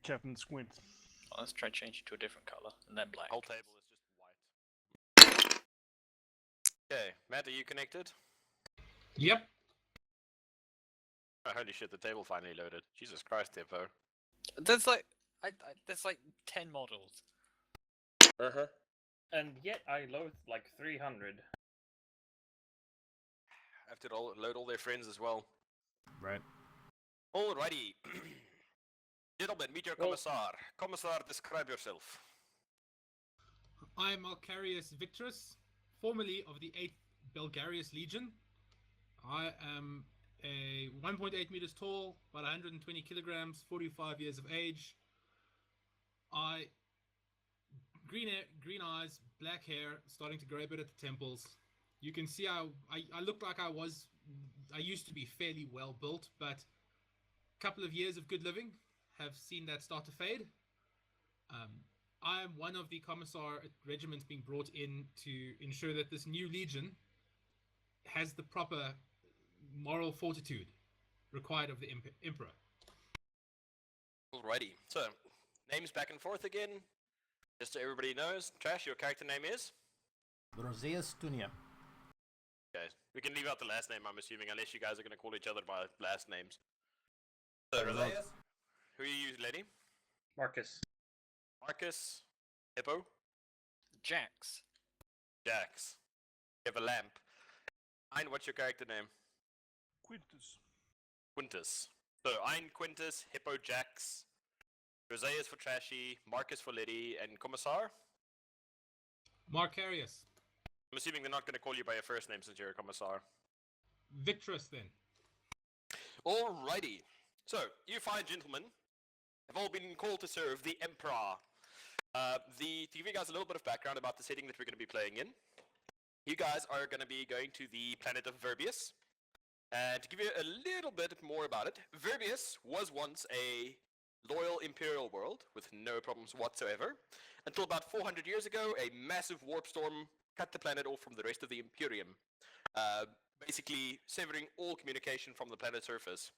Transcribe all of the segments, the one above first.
Captain Squint. Oh, let's try to change it to a different color, and then black. Whole table is just white. Okay, Matt, are you connected? Yep. Oh, holy shit, the table finally loaded. Jesus Christ, Devo. There's like, there's like 10 models. Uh-huh. And yet I load like 300. I have to load all their friends as well. Right. Alrighty. Gentlemen, meet your Commissar. Commissar, describe yourself. I'm Alcarius Victrus, formerly of the 8th Belgarius Legion. I am a 1.8 meters tall, about 120 kilograms, 45 years of age. Green eyes, black hair, starting to grow a bit at the temples. You can see I look like I used to be fairly well built, but a couple of years of good living have seen that start to fade. I am one of the Commissar regiments being brought in to ensure that this new legion has the proper moral fortitude required of the Emperor. Alrighty. So, names back and forth again. Just so everybody knows. Trash, your character name is? Roseus Tunia. Okay. We can leave out the last name, I'm assuming, unless you guys are going to call each other by last names. So, Roseus? Who are you, lady? Marcus. Marcus? Hippo? Jax. Jax. You have a lamp. Ein, what's your character name? Quintus. Quintus. So, Ein, Quintus, Hippo, Jax, Roseus for Trashy, Marcus for Liddy, and Commissar? Marcarius. I'm assuming they're not going to call you by your first name since you're a Commissar. Victrus, then. Alrighty. So, you fine gentlemen have all been called to serve the Emperor. To give you guys a little bit of background about the setting that we're going to be playing in, you guys are going to be going to the planet of Verbius. And to give you a little bit more about it, Verbius was once a loyal imperial world with no problems whatsoever, until about 400 years ago, a massive warp storm cut the planet off from the rest of the Imperium, basically severing all communication from the planet's surface.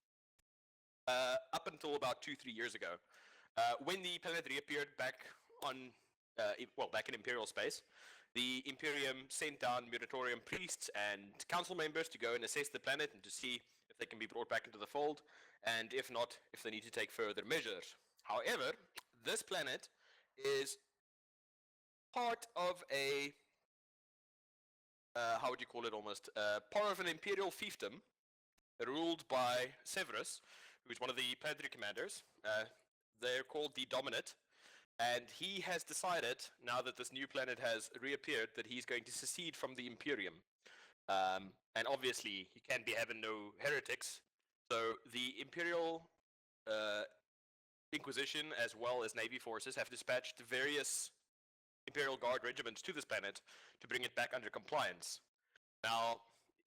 Up until about 2-3 years ago, when the planet reappeared back on, back in Imperial space, the Imperium sent down Muratorium priests and council members to go and assess the planet and to see if they can be brought back into the fold, and if not, if they need to take further measures. However, this planet is part of a, how would you call it almost, part of an Imperial fiefdom ruled by Severus, who's one of the planetary commanders. They're called the Dominate, and he has decided, now that this new planet has reappeared, that he's going to secede from the Imperium. And obviously, he can't be having no heretics, so the Imperial Inquisition, as well as Navy forces, have dispatched various Imperial Guard regiments to this planet to bring it back under compliance. Now,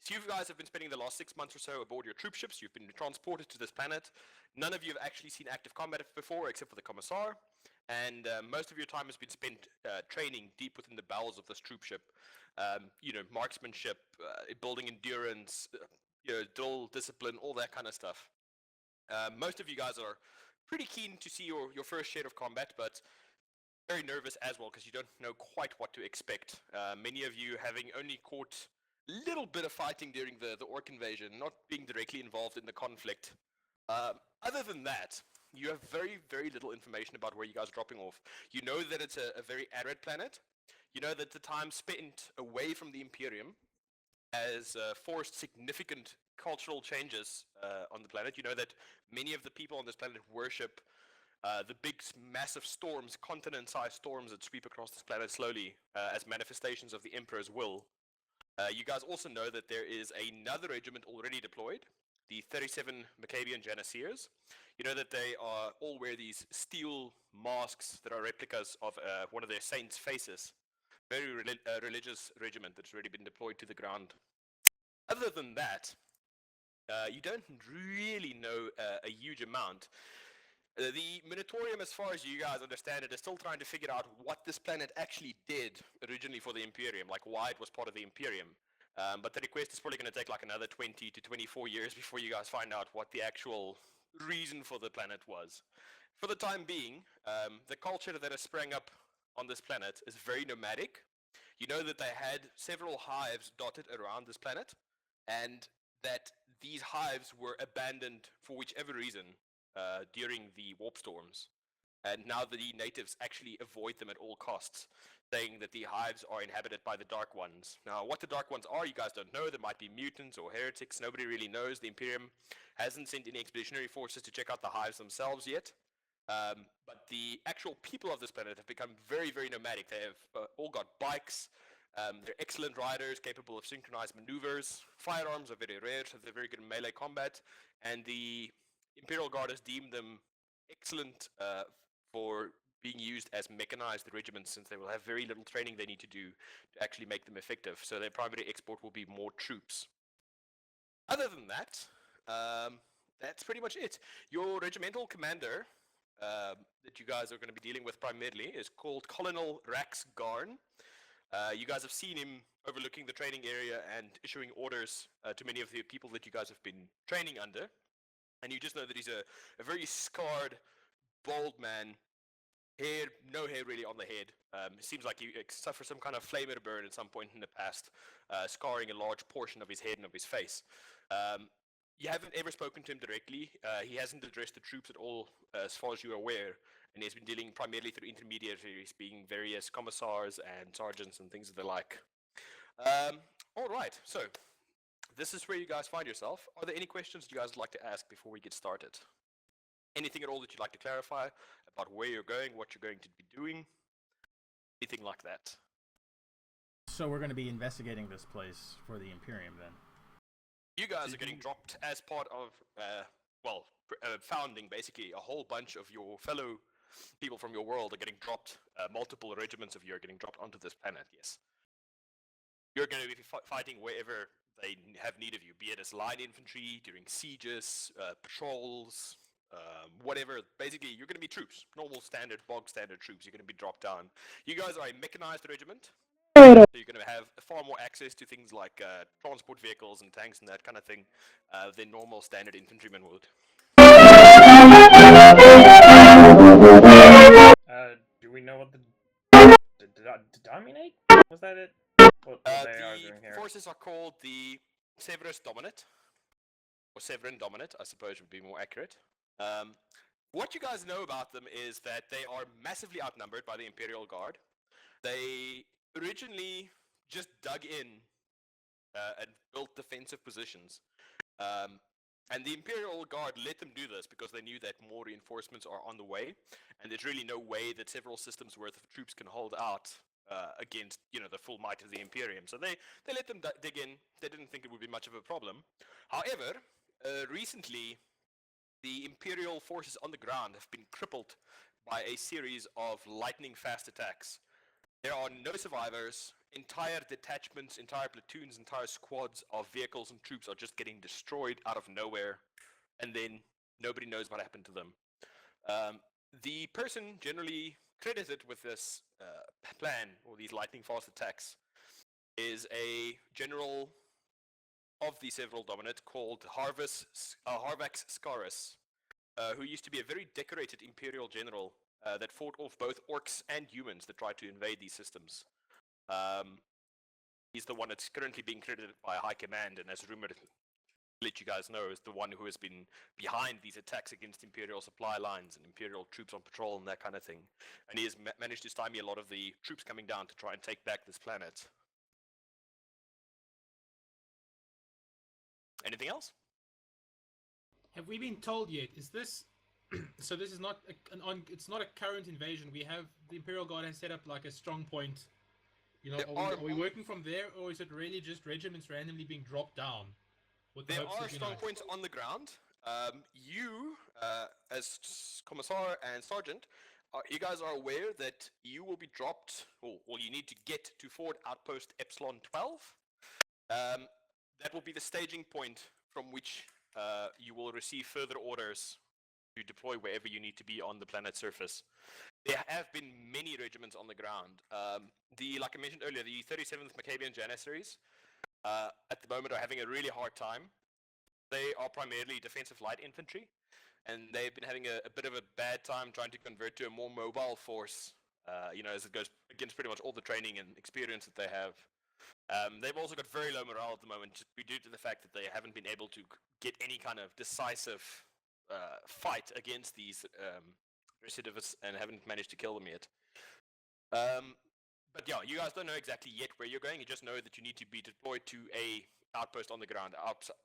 so you guys have been spending the last 6 months or so aboard your troop ships. You've been transported to this planet. None of you have actually seen active combat before, except for the Commissar. And most of your time has been spent training deep within the bowels of this troop ship. Marksmanship, building endurance, drill, discipline, all that kind of stuff. Most of you guys are pretty keen to see your first share of combat, but very nervous as well because you don't know quite what to expect. Many of you having only caught little bit of fighting during the Orc invasion, not being directly involved in the conflict. Other than that, you have very, very little information about where you guys are dropping off. You know that it's a very arid planet. You know that the time spent away from the Imperium has forced significant cultural changes on the planet. You know that many of the people on this planet worship the big, massive storms, continent-sized storms that sweep across this planet slowly as manifestations of the Emperor's will. You guys also know that there is another regiment already deployed, the 37 Maccabean Janissaries. You know that they all wear these steel masks that are replicas of one of their saints' faces. Very religious regiment that's already been deployed to the ground. Other than that, you don't really know a huge amount. The Minotaurium, as far as you guys understand it, is still trying to figure out what this planet actually did originally for the Imperium, like why it was part of the Imperium. But the request is probably going to take like another 20 to 24 years before you guys find out what the actual reason for the planet was. For the time being, the culture that has sprang up on this planet is very nomadic. You know that they had several hives dotted around this planet, and that these hives were abandoned for whichever reason during the warp storms. And now the natives actually avoid them at all costs, saying that the hives are inhabited by the Dark Ones. Now, what the Dark Ones are, you guys don't know. There might be mutants or heretics. Nobody really knows. The Imperium hasn't sent any expeditionary forces to check out the hives themselves yet. But the actual people of this planet have become very, very nomadic. They have all got bikes. They're excellent riders, capable of synchronized maneuvers. Firearms are very rare, so they're very good in melee combat. And the Imperial Guard has deemed them excellent for being used as mechanized regiments, since they will have very little training they need to do to actually make them effective. So their primary export will be more troops. Other than that, that's pretty much it. Your regimental commander that you guys are going to be dealing with primarily is called Colonel Rax Garn. You guys have seen him overlooking the training area and issuing orders to many of the people that you guys have been training under. And you just know that he's a very scarred, bald man. No hair really on the head. It seems like he suffered some kind of flamer burn at some point in the past, scarring a large portion of his head and of his face. You haven't ever spoken to him directly. He hasn't addressed the troops at all, as far as you're aware, and he's been dealing primarily through intermediaries, being various commissars and sergeants and things of the like. All right, so this is where you guys find yourself. Are there any questions you guys would like to ask before we get started? Anything at all that you'd like to clarify about where you're going, what you're going to be doing, anything like that? So we're going to be investigating this place for the Imperium then? You guys are getting dropped as part of, founding, basically. A whole bunch of your fellow people from your world are getting dropped. Multiple regiments of you are getting dropped onto this planet, yes. You're going to be fighting wherever they have need of you, be it as line infantry, during sieges, patrols, whatever. Basically, you're going to be troops. Normal, standard, bog standard troops. You're going to be dropped down. You guys are a mechanized regiment. So you're going to have far more access to things like transport vehicles and tanks and that kind of thing than normal standard infantrymen would. Do we know what the dominate? Was that it? What they are doing The here? forces are called the Severus Dominate, or Severan Dominate, I suppose would be more accurate. What you guys know about them is that they are massively outnumbered by the Imperial Guard. They originally just dug in and built defensive positions. And the Imperial Guard let them do this because they knew that more reinforcements are on the way, and there's really no way that several systems worth of troops can hold out against, the full might of the Imperium. So they let them dig in. They didn't think it would be much of a problem. However, recently, the Imperial forces on the ground have been crippled by a series of lightning-fast attacks. There are no survivors. Entire detachments, entire platoons, entire squads of vehicles and troops are just getting destroyed out of nowhere, and then nobody knows what happened to them. The person generally credited with this plan, or these lightning-fast attacks, is a general of the Several Dominate called Harvax Scarus, who used to be a very decorated Imperial general that fought off both orcs and humans that tried to invade these systems. He's the one that's currently being credited by High Command, and as rumored, to let you guys know, is the one who has been behind these attacks against Imperial supply lines and Imperial troops on patrol and that kind of thing. And he has managed to stymie a lot of the troops coming down to try and take back this planet. Anything else? Have we been told yet? Is this so? This is not it's not a current invasion. We have the Imperial Guard has set up like a strong point. Are we working from there, or is it really just regiments randomly being dropped down? There are strong points on the ground. You, as Commissar and Sergeant, you guys are aware that you will be dropped, or you need to get to Forward Outpost Epsilon 12. That will be the staging point from which you will receive further orders to deploy wherever you need to be on the planet's surface. There have been many regiments on the ground. Like I mentioned earlier, the 37th Maccabean Janissaries at the moment are having a really hard time. They are primarily defensive light infantry. and they've been having a bit of a bad time trying to convert to a more mobile force. As it goes against pretty much all the training and experience that they have. They've also got very low morale at the moment, just due to the fact that they haven't been able to get any kind of decisive fight against these recidivists and haven't managed to kill them yet. But yeah, you guys don't know exactly yet where you're going. You just know that you need to be deployed to a outpost on the ground,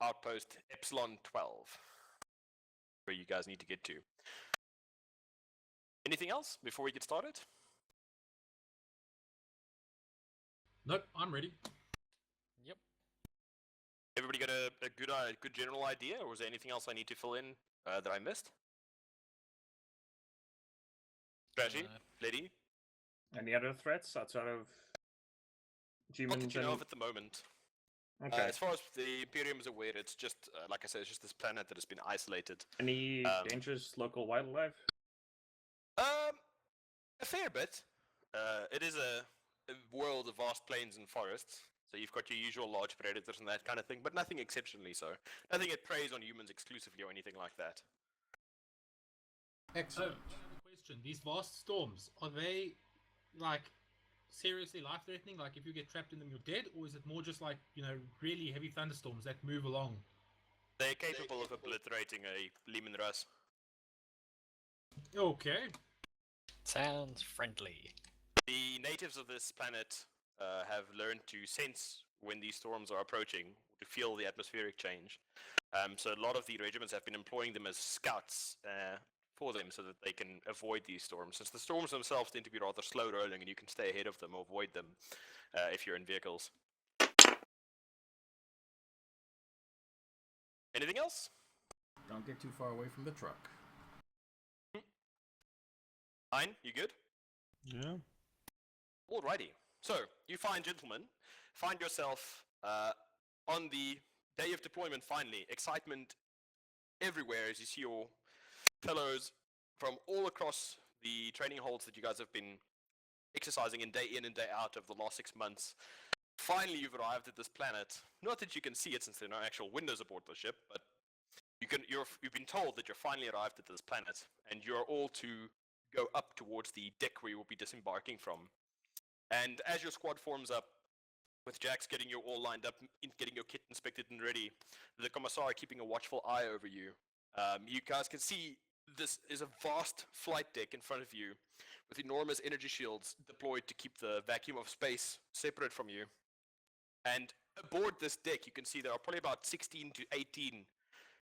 outpost Epsilon 12, where you guys need to get to. Anything else before we get started? Nope, I'm ready. Yep. Everybody got a good general idea, or was there anything else I need to fill in that I missed? Trashy, lady, Any other threats outside of not humans? that you know of at the moment. Okay. As far as the Imperium is aware, it's just, like I said, it's just this planet that has been isolated. Any dangerous local wildlife? A fair bit. It is a world of vast plains and forests, so you've got your usual large predators and that kind of thing, but nothing exceptionally so. Nothing that preys on humans exclusively or anything like that. So, Excellent. another question. These vast storms, are they, like, seriously life-threatening? Like, if you get trapped in them, you're dead? Or is it more just like, really heavy thunderstorms that move along? They're capable of obliterating a Lehman Russ. Okay. Sounds friendly. The natives of this planet have learned to sense when these storms are approaching, to feel the atmospheric change. So a lot of the regiments have been employing them as scouts for them so that they can avoid these storms. Since the storms themselves tend to be rather slow rolling and you can stay ahead of them or avoid them if you're in vehicles. Anything else? Don't get too far away from the truck. Fine, you good? Yeah. Alrighty. So, you fine gentlemen find yourself on the day of deployment finally. Excitement everywhere as you see your fellows from all across the training holds that you guys have been exercising in and day out over the last 6 months. Finally, you've arrived at this planet. Not that you can see it since there are no actual windows aboard the ship, but you've been told that you're finally arrived at this planet, and you're all to go up towards the deck where you will be disembarking from. And as your squad forms up, with Jax getting you all lined up, getting your kit inspected and ready, the Commissar keeping a watchful eye over you, you guys can see this is a vast flight deck in front of you with enormous energy shields deployed to keep the vacuum of space separate from you. And aboard this deck, you can see there are probably about 16 to 18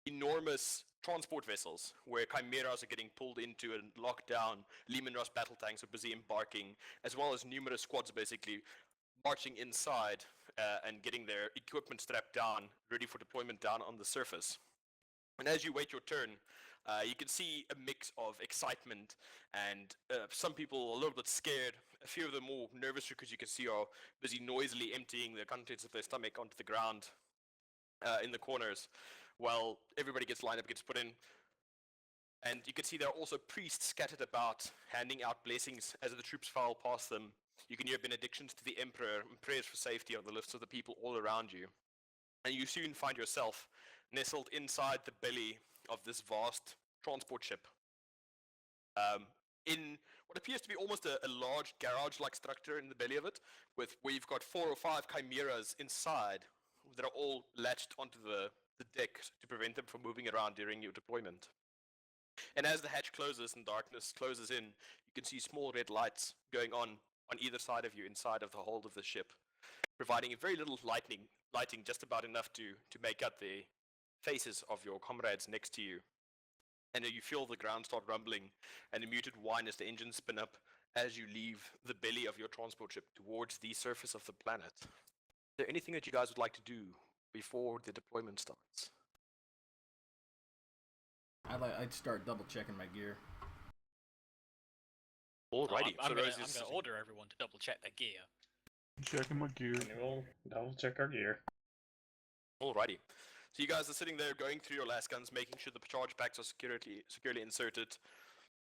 enormous transport vessels where chimeras are getting pulled into and locked down. Lehman Russ battle tanks are busy embarking, as well as numerous squads basically marching inside and getting their equipment strapped down, ready for deployment down on the surface. And as you wait your turn, you can see a mix of excitement and some people a little bit scared, a few of them more nervous because you can see are busy noisily emptying the contents of their stomach onto the ground in the corners, while everybody gets lined up, gets put in. And you can see there are also priests scattered about, handing out blessings as the troops file past them. You can hear benedictions to the Emperor and prayers for safety on the lips of the people all around you. And you soon find yourself nestled inside the belly of this vast transport ship. In what appears to be almost a large garage-like structure in the belly of it, where you've got 4 or 5 chimeras inside that are all latched onto the deck to prevent them from moving around during your deployment. And as the hatch closes and darkness closes in, you can see small red lights going on either side of you inside of the hold of the ship, providing a very little lighting just about enough to make out the faces of your comrades next to you. And you feel the ground start rumbling and a muted whine as the engines spin up as you leave the belly of your transport ship towards the surface of the planet. Is there anything that you guys would like to do before the deployment starts? I'd start double checking my gear. Alrighty, I'm so gonna Rose is order everyone to double check their gear. Checking my gear. And we'll double check our gear. Alrighty. So you guys are sitting there going through your last guns, making sure the charge packs are securely inserted,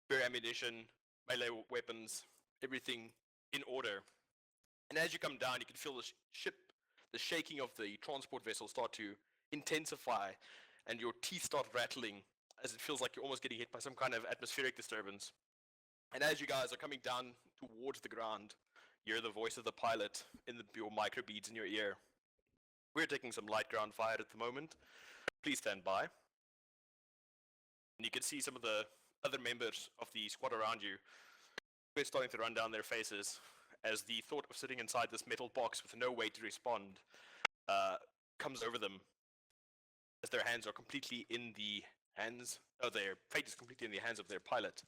spare ammunition, melee weapons, everything in order. And as you come down, you can feel the shaking of the transport vessel start to intensify, and your teeth start rattling as it feels like you're almost getting hit by some kind of atmospheric disturbance. And as you guys are coming down towards the ground, you hear the voice of the pilot in your microbeads in your ear. We're taking some light ground fire at the moment. Please stand by. And you can see some of the other members of the squad around you. We're starting to run down their faces as the thought of sitting inside this metal box with no way to respond comes over them, as their hands are completely in the hands, their fate is completely in the hands of their pilot.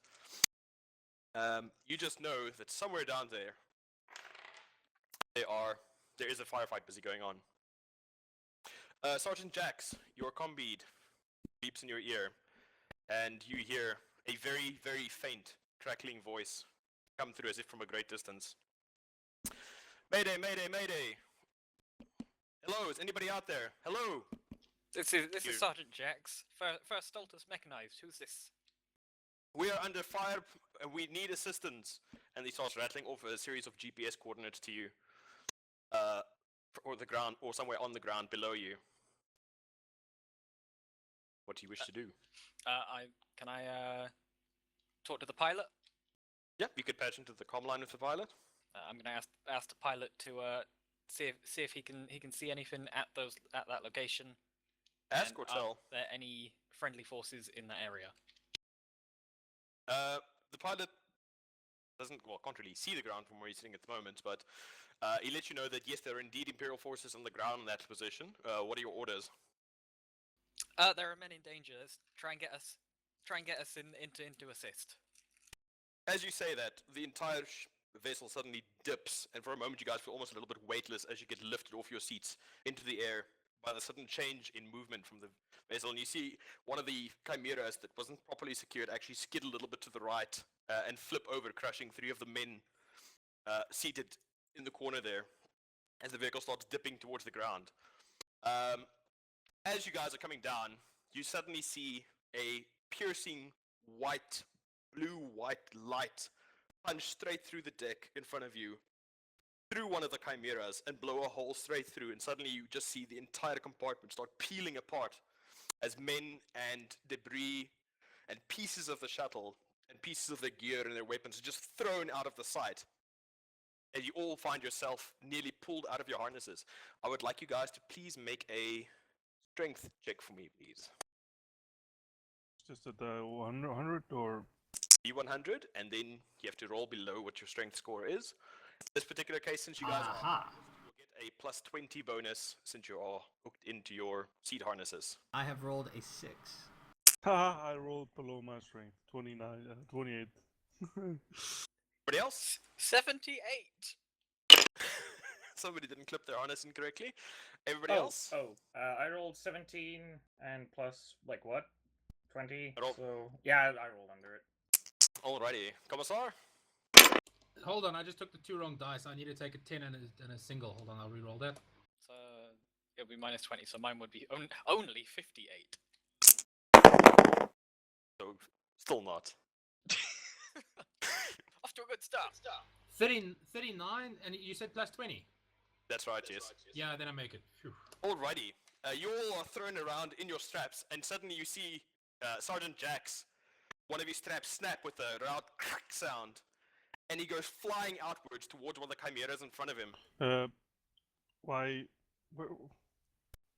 You just know that somewhere down there, there is a firefight busy going on. Sergeant Jax, your comm bead beeps in your ear, and you hear a very, very faint, crackling voice come through as if from a great distance. Mayday, mayday, mayday! Hello, is anybody out there? Hello! This is Sergeant Jax. First Stultus Mechanized. Who's this? We are under fire and we need assistance. And he starts rattling off a series of GPS coordinates to you. Or the ground, or somewhere on the ground below you. What do you wish to do? Can I talk to the pilot? Yep, you could patch into the comm line with the pilot. I'm gonna ask the pilot to see if he can see anything at that location. Ask and or tell. Are there any friendly forces in that area? The pilot can't really see the ground from where he's sitting at the moment, but he lets you know that yes, there are indeed Imperial forces on the ground in that position. What are your orders? There are men in danger. Let's try and get us in to assist. As you say that, the entire vessel suddenly dips, and for a moment you guys feel almost a little bit weightless as you get lifted off your seats into the air by the sudden change in movement from the vessel. And you see one of the chimeras that wasn't properly secured actually skid a little bit to the right and flip over, crushing 3 of the men seated in the corner there as the vehicle starts dipping towards the ground. As you guys are coming down, you suddenly see a piercing blue-white light punch straight through the deck in front of you, through one of the chimeras, and blow a hole straight through, and suddenly you just see the entire compartment start peeling apart as men and debris and pieces of the shuttle and pieces of their gear and their weapons are just thrown out of the sight. And you all find yourself nearly pulled out of your harnesses. I would like you guys to please make a strength check for me, please. Just at the 100 or... D100, and then you have to roll below what your strength score is. In this particular case, since you guys will get a plus 20 bonus since you are hooked into your seat harnesses. I have rolled a 6. Haha, I rolled below my strength. 28. Anybody else? 78. Somebody didn't clip their harness incorrectly. Everybody else? I rolled 17 and plus, like what? 20? Roll. So, yeah, I rolled under it. Alrighty. Commissar? Hold on, I just took the 2 wrong dice. I need to take a 10 and a single. Hold on, I'll re-roll that. So it'll be minus 20. So mine would be only 58. So, still not. Off to a good start. 39, and you said plus 20. That's right, yes. Yeah, then I make it. Phew. Alrighty. You all are thrown around in your straps, and suddenly you see Sergeant Jax, one of his straps snap with a loud crack sound, and he goes flying outwards towards one of the chimeras in front of him.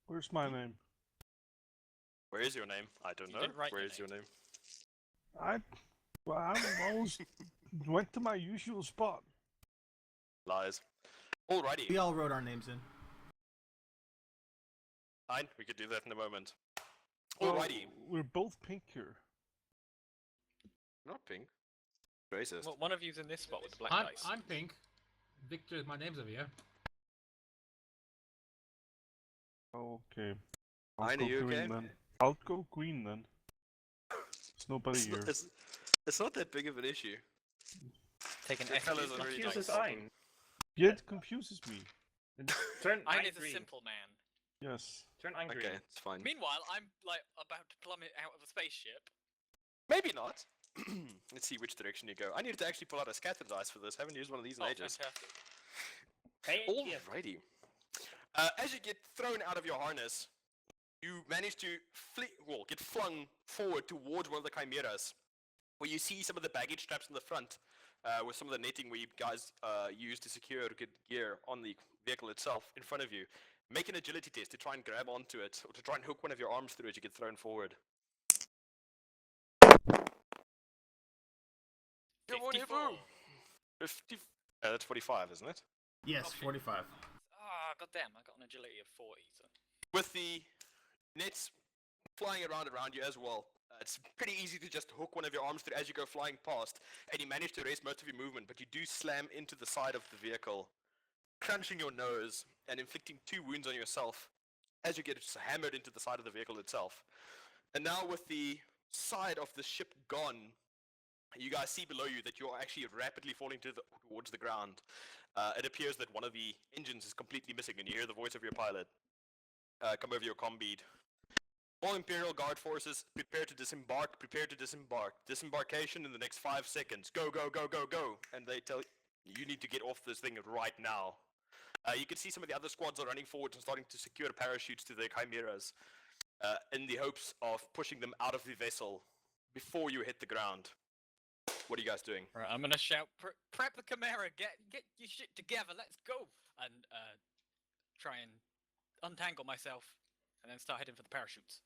Where's my name? Where is your name? I don't You know. didn't write Where your is your name? I almost went to my usual spot. Lies. Alrighty. We all wrote our names in. Fine, we could do that in a moment. Well, Alrighty. we're both pink here. Not pink. Racist. Well, one of you's in this spot with the black dice. I'm pink. Victor, my name's over here. Okay. Fine, are go you green okay? then. I'll go green then. There's nobody here. It's not that big of an issue. Take an The F. colours are really Confuses nice. Ein. Yeah, it confuses me. Turn Ein Ein is a green. simple man. Yes. Turn Ein green. Okay, it's fine. Meanwhile, I'm like about to plummet out of a spaceship. Maybe not. Let's see which direction you go. I needed to actually pull out a scatter dice for this. Haven't used one of these in ages. Fantastic. Hey, yes. Alrighty. As you get thrown out of your harness, you manage to get flung forward towards one of the chimeras, where you see some of the baggage straps in the front, with some of the netting where you guys use to secure good gear on the vehicle itself in front of you. Make an agility test to try and grab onto it, or to try and hook one of your arms through as you get thrown forward. 54. 50. That's 45, isn't it? Yes, 45. Ah, goddamn! I got an agility of 40. So. With the nets flying around you as well, it's pretty easy to just hook one of your arms through as you go flying past, and you manage to erase most of your movement, but you do slam into the side of the vehicle, crunching your nose and inflicting 2 wounds on yourself as you get hammered into the side of the vehicle itself. And now with the side of the ship gone, you guys see below you that you're actually rapidly falling towards the ground. It appears that one of the engines is completely missing, and you hear the voice of your pilot come over your comm bead. All Imperial Guard forces, prepare to disembark, prepare to disembark. Disembarkation in the next 5 seconds. Go, go, go, go, go. And they tell you need to get off this thing right now. You can see some of the other squads are running forward and starting to secure parachutes to their chimeras in the hopes of pushing them out of the vessel before you hit the ground. What are you guys doing? Right, I'm gonna shout, prep the Chimera, get your shit together, let's go! And try and untangle myself, and then start heading for the parachutes.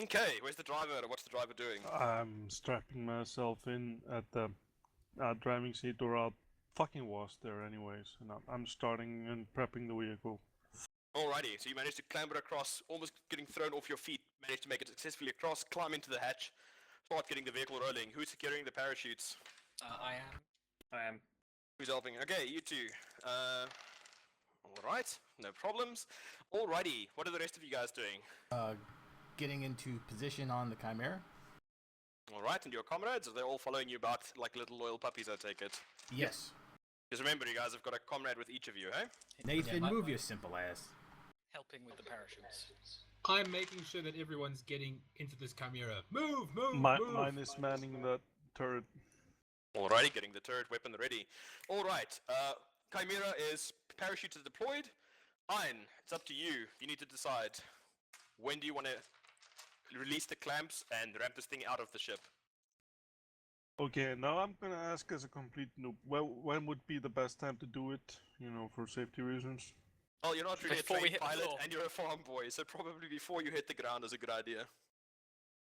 Okay, where's the driver? What's the driver doing? I'm strapping myself in at the driving seat, or I fucking was there anyways, and I'm starting and prepping the vehicle. Alrighty, so you managed to clamber across, almost getting thrown off your feet, managed to make it successfully across, climb into the hatch, start getting the vehicle rolling. Who's securing the parachutes? I am. I am. Who's helping? Okay, you two. Alright, no problems. Alrighty, what are the rest of you guys doing? Getting into position on the Chimera. Alright, and your comrades, are they all following you about like little loyal puppies, I take it? Yes. Just remember, you guys have got a comrade with each of you, eh? Nathan, move your simple ass. Helping with the parachutes. I'm making sure that everyone's getting into this Chimera. Move, move, move! Mine is manning that turret. Alrighty, getting the turret weapon ready. Alright, Chimera is parachutes are deployed. Ein, it's up to you. You need to decide. When do you want to release the clamps and ramp this thing out of the ship? Okay, now I'm gonna ask as a complete noob. Well, when would be the best time to do it? You know, for safety reasons. Well, you're not really Before a we trained hit the pilot, floor. and you're a farm boy, so probably before you hit the ground is a good idea.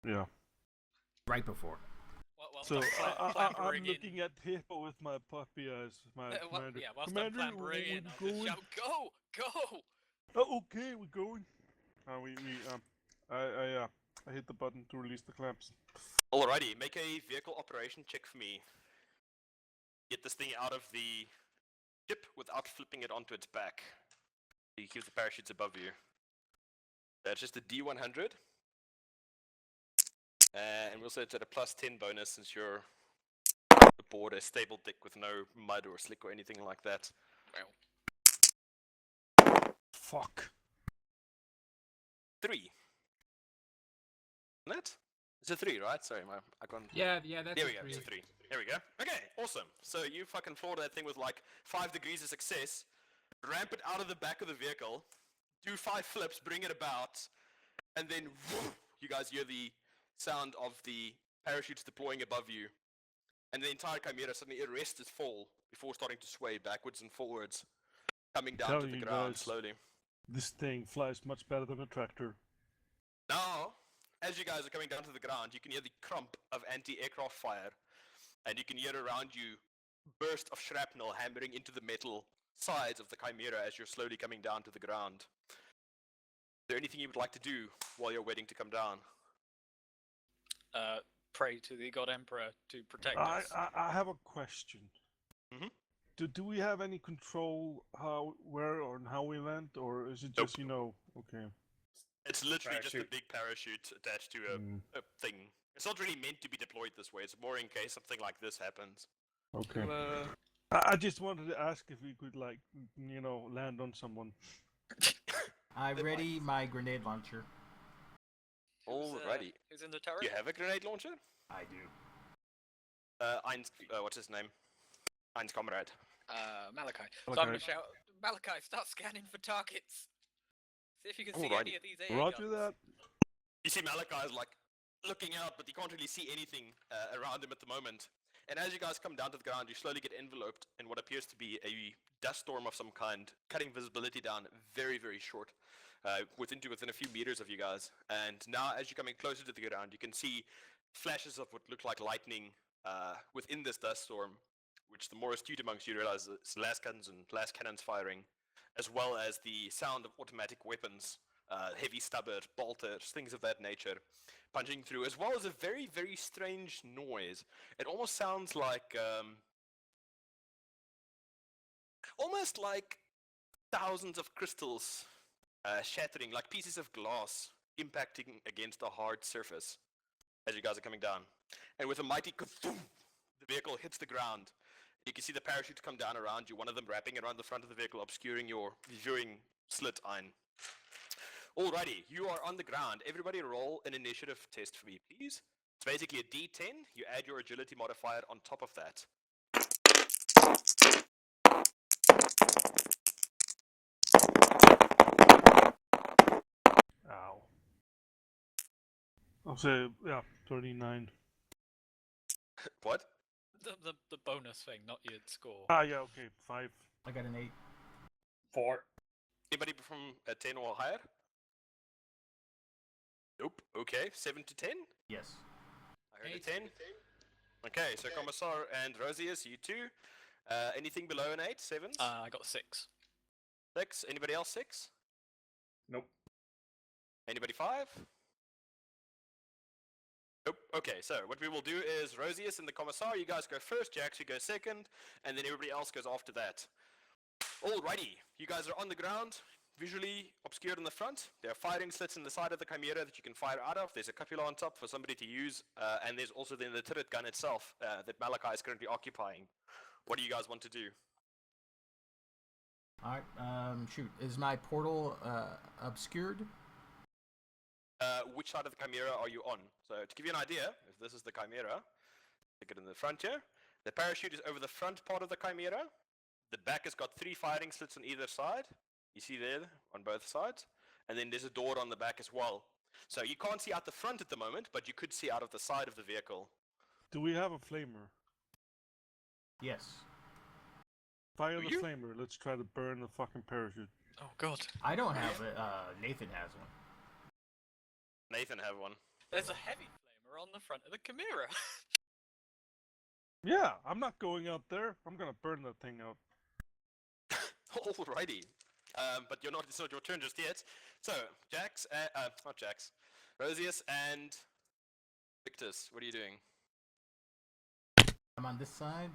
Yeah. Right before. Well, So I'm clambering in. looking at Hippo with my puppy eyes. My commander. Yeah, whilst Commander, I'm clambering in, we I'll just going? shout, go, go! Oh, okay, we're going. I hit the button to release the clamps. Alrighty, make a vehicle operation check for me. Get this thing out of the ship without flipping it onto its back. You keep the parachutes above you. That's just a D100. And we'll say it's at a +10 bonus since you're aboard a stable deck with no mud or slick or anything like that. Fuck. 3. Isn't it? It's a 3, right? Sorry, I can't... Yeah, that's There a we go, three. it's a 3. There we go. Okay, awesome. So you fucking floored that thing with like 5 degrees of success, ramp it out of the back of the vehicle, do 5 flips, bring it about, and then whoosh, you guys hear the sound of the parachutes deploying above you. And the entire Chimera suddenly arrests its fall before starting to sway backwards and forwards, coming down to Telling the you ground guys. slowly. This thing flies much better than a tractor. Now, as you guys are coming down to the ground, you can hear the crump of anti-aircraft fire, and you can hear around you burst of shrapnel hammering into the metal sides of the Chimera as you're slowly coming down to the ground. Is there anything you would like to do while you're waiting to come down? Pray to the God Emperor to protect I us. I have a question. Mhm. Do we have any control where or how we land, or is it Nope. just okay? It's literally just a Parachute. big parachute attached to Mm, a thing. It's not really meant to be deployed this way. It's more in case something like this happens. okay. Uh, I just wanted to ask if we could land on someone. I ready my grenade launcher. Alrighty. Who's in the turret? Do you have a grenade launcher? I do. Ein's, what's his name? Ein's comrade. Malachi. So I'm gonna Malachi. shout, Malachi, start scanning for targets. See if you can see Alrighty. any of these AA Roger guns. that. You see Malachi is like looking out, but you can't really see anything around him at the moment. And as you guys come down to the ground, you slowly get enveloped in what appears to be a dust storm of some kind, cutting visibility down very, very short, within a few meters of you guys. And now, as you're coming closer to the ground, you can see flashes of what look like lightning within this dust storm, which the more astute amongst you realize is las cannons firing, as well as the sound of automatic weapons, heavy stubbard, bolters, things of that nature, punching through, as well as a very, very strange noise. It almost sounds like, almost like thousands of crystals shattering, like pieces of glass impacting against a hard surface as you guys are coming down. And with a mighty kathoo, the vehicle hits the ground. You can see the parachutes come down around you, one of them wrapping around the front of the vehicle, obscuring your viewing slit eye. Alrighty, you are on the ground. Everybody roll an initiative test for me, please. It's basically a D10. You add your agility modifier on top of that. Ow. I'll say, yeah, 39. What? The bonus thing, not your score. Ah, yeah, okay, 5. I got an 8. 4. Anybody from a 10 or higher? Nope. Okay, 7 to 10? Yes. I heard 8. a 10. Okay, so Commissar and Rosius, you two. Anything below an 8? 7s? I got 6. 6? Anybody else 6? Nope. Anybody 5? Nope. Okay, so what we will do is Rosius and the Commissar, you guys go first, Jax, you go second, and then everybody else goes after that. Alrighty, you guys are on the ground, visually obscured in the front. There are firing slits in the side of the Chimera that you can fire out of. There's a cupola on top for somebody to use, and there's also then the turret gun itself that Malachi is currently occupying. What do you guys want to do? Alright, shoot. Is my portal obscured? Which side of the Chimera are you on? So to give you an idea, if this is the Chimera, stick it in the front here. The parachute is over the front part of the Chimera. The back has got 3 firing slits on either side. You see there on both sides. And then there's a door on the back as well. So you can't see out the front at the moment, but you could see out of the side of the vehicle. Do we have a flamer? Yes. Fire Do the you? flamer. Let's try to burn the fucking parachute. Oh god. I don't have it. Nathan has one. Nathan have one. There's a heavy flamer on the front of the Chimera. Yeah, I'm not going out there. I'm gonna burn that thing out. Alrighty. But it's not your turn just yet. So, Jax, not Jax, Rosius and Victus, what are you doing? I'm on this side.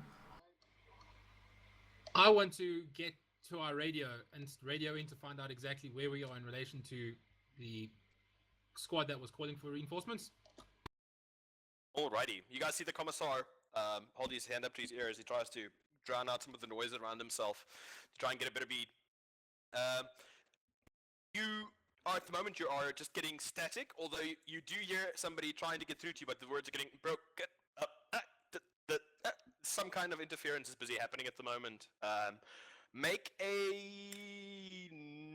I want to get to our radio and radio in to find out exactly where we are in relation to the squad that was calling for reinforcements. Alrighty. You guys see the Commissar hold his hand up to his ear as he tries to drown out some of the noise around himself to try and get a better beat. You are at the moment you are just getting static, although you do hear somebody trying to get through to you, but the words are getting broken up. Some kind of interference is busy happening at the moment. Make a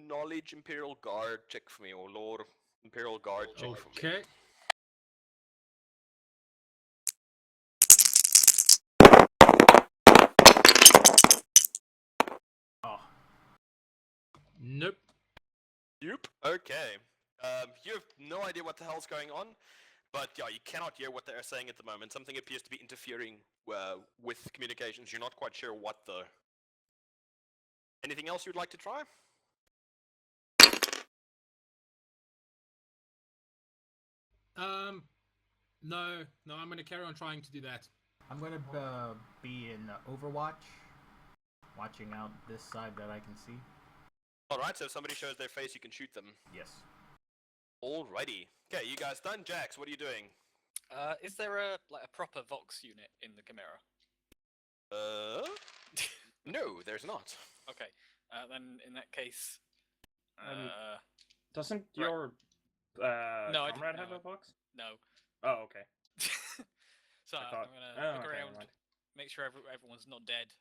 knowledge Imperial Guard check for me, or Lord Imperial Guard check for me. Okay. Oh. Nope. Yep. Okay. You have no idea what the hell's going on, but yeah, you cannot hear what they are saying at the moment. Something appears to be interfering with communications. You're not quite sure what the... Anything else you'd like to try? No, I'm going to carry on trying to do that. I'm gonna be in Overwatch, watching out this side that I can see. Alright, so if somebody shows their face, you can shoot them. Yes. Alrighty. Okay, you guys done? Jax, what are you doing? Is there a proper Vox unit in the Chimera? No, there's not. Okay. Then in that case, Doesn't Right. your No, I didn't comrade have know. a box? no. Oh, okay. So I thought- I'm gonna oh, look okay, around, never mind. make sure everyone's not dead.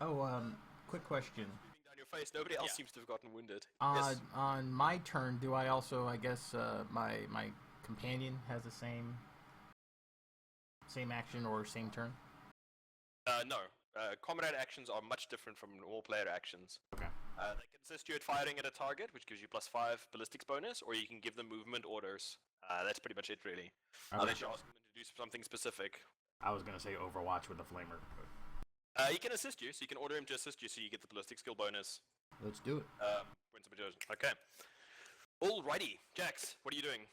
Oh, quick question. Moving down your face. Nobody else Yeah. seems to have gotten wounded. On my turn, do I also? I guess my companion has the same action or same turn. No. Comrade actions are much different from normal player actions. Okay. They can assist you at firing at a target, which gives you +5 ballistics bonus, or you can give them movement orders. That's pretty much it, really. Okay. Unless you ask them to do something specific. I was gonna say Overwatch with the flamer. He can assist you, so you can order him to assist you, so you get the ballistic skill bonus. Let's do it. When somebody does. Okay. Alrighty, Jax, what are you doing?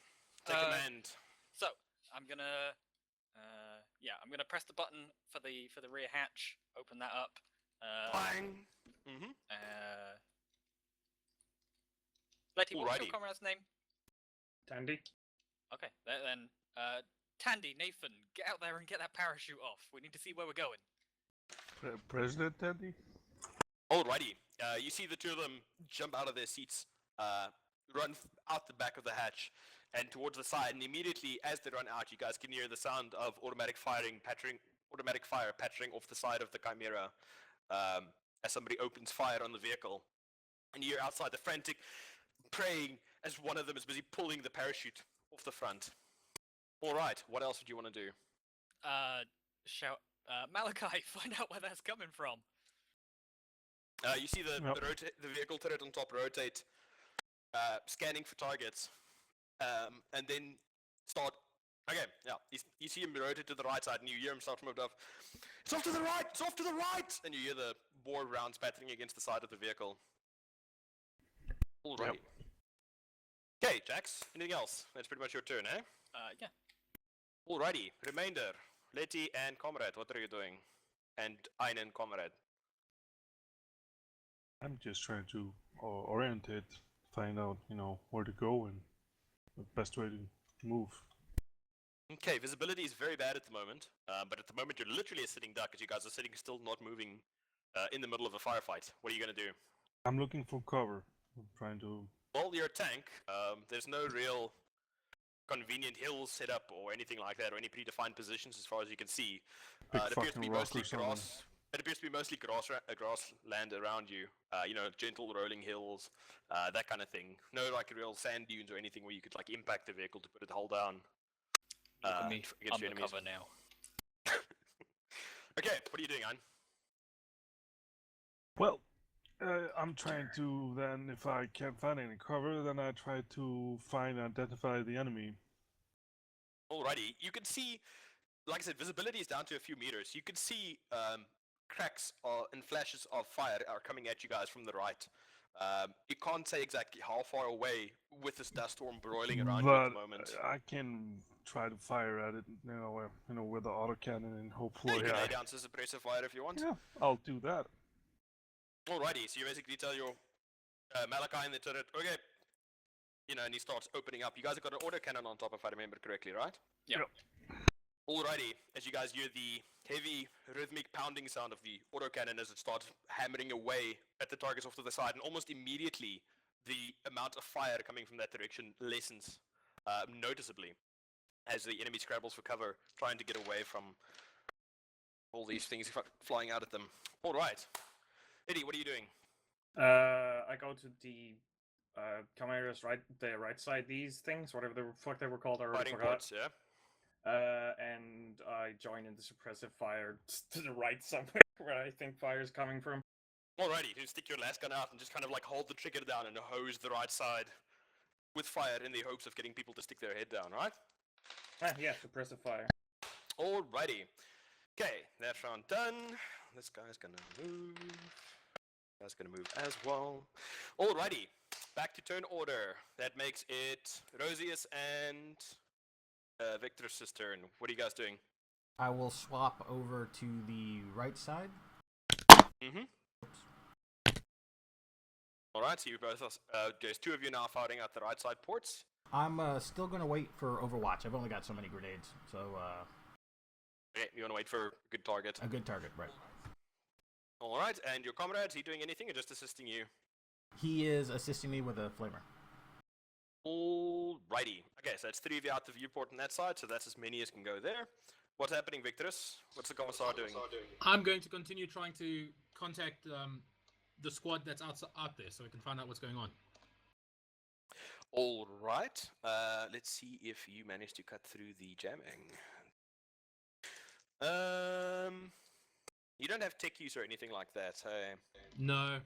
Take command. So I'm gonna, I'm gonna press the button for the rear hatch. Open that up. Bang. Mm-hmm. Letty, what was your Alrighty. comrade's name? Tandy? Okay, then Tandy, Nathan, get out there and get that parachute off. We need to see where we're going. President Teddy? Alrighty. You see the two of them jump out of their seats, run out the back of the hatch, and towards the side. And immediately, as they run out, you guys can hear the sound of automatic fire pattering off the side of the Chimera, as somebody opens fire on the vehicle. And you hear outside the frantic praying as one of them is busy pulling the parachute off the front. Alright, what else would you want to do? Shout, Malachi, find out where that's coming from. You see the vehicle turret on top rotate, scanning for targets, and then start. Okay, yeah, you see him rotate to the right side, and you hear him start from above. It's off to the right! It's off to the right! And you hear the bore rounds battering against the side of the vehicle. Alrighty. Okay, Jax, anything else? That's pretty much your turn, eh? Yeah. Alrighty, remainder. Letty and Comrade, what are you doing? And Ein and Comrade. I'm just trying to orientate, find out, where to go and the best way to move. Okay, visibility is very bad at the moment, but at the moment you're literally a sitting duck as you guys are sitting still, not moving in the middle of a firefight. What are you going to do? I'm looking for cover. I'm trying to... Well, you're a tank. There's no real convenient hills set up or anything like that, or any predefined positions as far as you can see. Big It appears to be fucking rock mostly or something. grass. It appears to be mostly grassland around you. Gentle rolling hills, that kind of thing. No like real sand dunes or anything where you could like impact the vehicle to put it hull down. Look at me, against your enemies. undercover now. Okay, what are you doing, Anne? Well, I'm trying to then, if I can't find any cover, then I try to identify the enemy. Alrighty, you can see, like I said, visibility is down to a few meters. You can see cracks and flashes of fire are coming at you guys from the right. You can't say exactly how far away with this dust storm broiling around you at the moment. I can try to fire at it, with the autocannon and hopefully... You can lay down to suppressive fire if you want. Yeah, I'll do that. Alrighty, so you basically tell your Malachi in the turret, okay, and he starts opening up. You guys have got an autocannon on top, if I remember correctly, right? Yep. Alrighty, as you guys hear the heavy rhythmic pounding sound of the autocannon as it starts hammering away at the targets off to the side, and almost immediately the amount of fire coming from that direction lessens noticeably as the enemy scrambles for cover, trying to get away from all these things flying out at them. Alright. Eddie, what are you doing? I go to the Chimera's the right side, these things, whatever the fuck they were called, I already Fighting forgot. ports, yeah? And I join in the suppressive fire to the right somewhere where I think fire is coming from. Alrighty, you stick your last gun out and just kind of like hold the trigger down and hose the right side with fire in the hopes of getting people to stick their head down, right? Yeah, suppressive fire. Alrighty. Okay, that round done. This guy's gonna move. That's gonna move as well. Alrighty, back to turn order. That makes it Rosius and Victor's turn. What are you guys doing? I will swap over to the right side. Mm-hmm. Alright, so you both, there's two of you now firing out the right side ports. I'm still gonna wait for Overwatch. I've only got so many grenades, so Okay, you wanna wait for a good target. a good target, right? Alright, and your comrade, is he doing anything or just assisting you? He is assisting me with a flamer. Alrighty. Okay, so it's three of you out the viewport on that side, so that's as many as can go there. What's happening, Victorus? What's the commissar doing? I'm going to continue trying to contact the squad that's out there, so we can find out what's going on. All right. Let's see if you manage to cut through the jamming. You don't have tech use or anything like that, hey? No.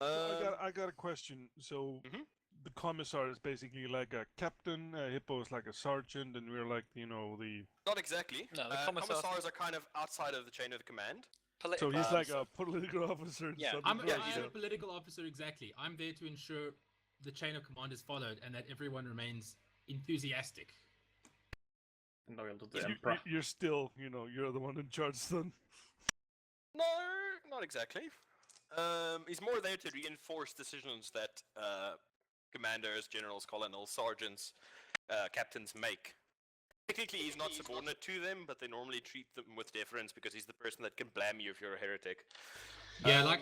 So I got a question. So Mhm. the commissar is basically like a captain, Hippo is like a sergeant, and we're like, you know, the. Not exactly. No, the commissars- Commissars are kind of outside of the chain of command. So he's like so- a political officer. And Yeah, stuff I'm as a, well, I am so- a political officer, exactly. I'm there to ensure the chain of command is followed and that everyone remains enthusiastic. And loyal to the You- emperor. You're still, you know, you're the one in charge then. No, not exactly. He's more there to reinforce decisions that commanders, generals, colonels, sergeants, captains make. Technically, he's not subordinate to them, but they normally treat them with deference because he's the person that can blame you if you're a heretic. Yeah, Um, like,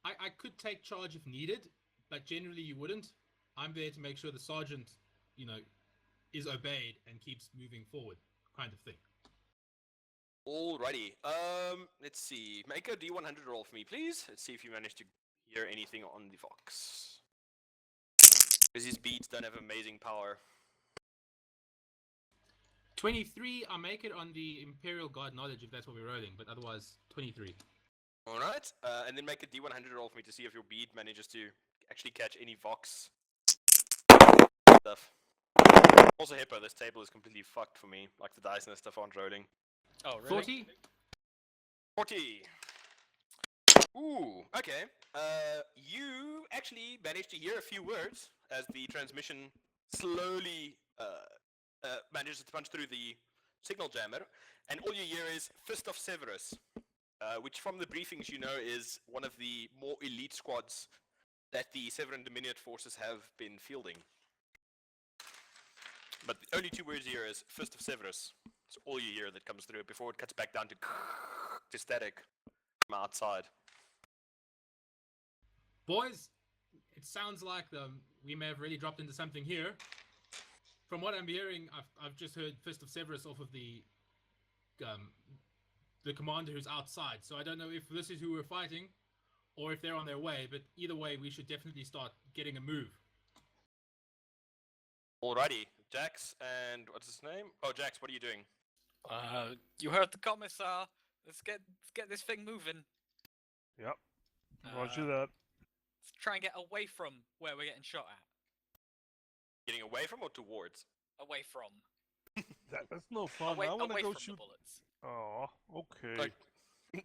I could take charge if needed, but generally you wouldn't. I'm there to make sure the sergeant, you know, is obeyed and keeps moving forward, kind of thing. Alrighty. Let's see. Make a D100 roll for me, please. Let's see if you manage to hear anything on the Vox. Because his beats don't have amazing power. 23, I make it on the Imperial Guard knowledge if that's what we're rolling, but otherwise 23. Alright. And then make a D100 roll for me to see if your beat manages to actually catch any Vox stuff. Also, Hippo, this table is completely fucked for me. Like the dice and the stuff aren't rolling. Oh, really? 40? 40. Ooh, okay. You actually managed to hear a few words as the transmission slowly manages to punch through the signal jammer, and all you hear is Fist of Severus, which from the briefings you know is one of the more elite squads that the Severan Dominion forces have been fielding. But the only two words you hear is Fist of Severus. It's all you hear that comes through before it cuts back down to static from outside. Boys, it sounds like we may have really dropped into something here. From what I'm hearing, I've just heard Fist of Severus off of the commander who's outside. So I don't know if this is who we're fighting, or if they're on their way. But either way, we should definitely start getting a move. Alrighty, Jax and what's his name? Oh, Jax, what are you doing? You heard the commissar. Let's get this thing moving. Yep. Roger Uh, that. Let's try and get away from where we're getting shot at. Getting away from or towards? Away from. That's no fun. Away, I want away to go from shoot. the bullets. Oh, okay. Like,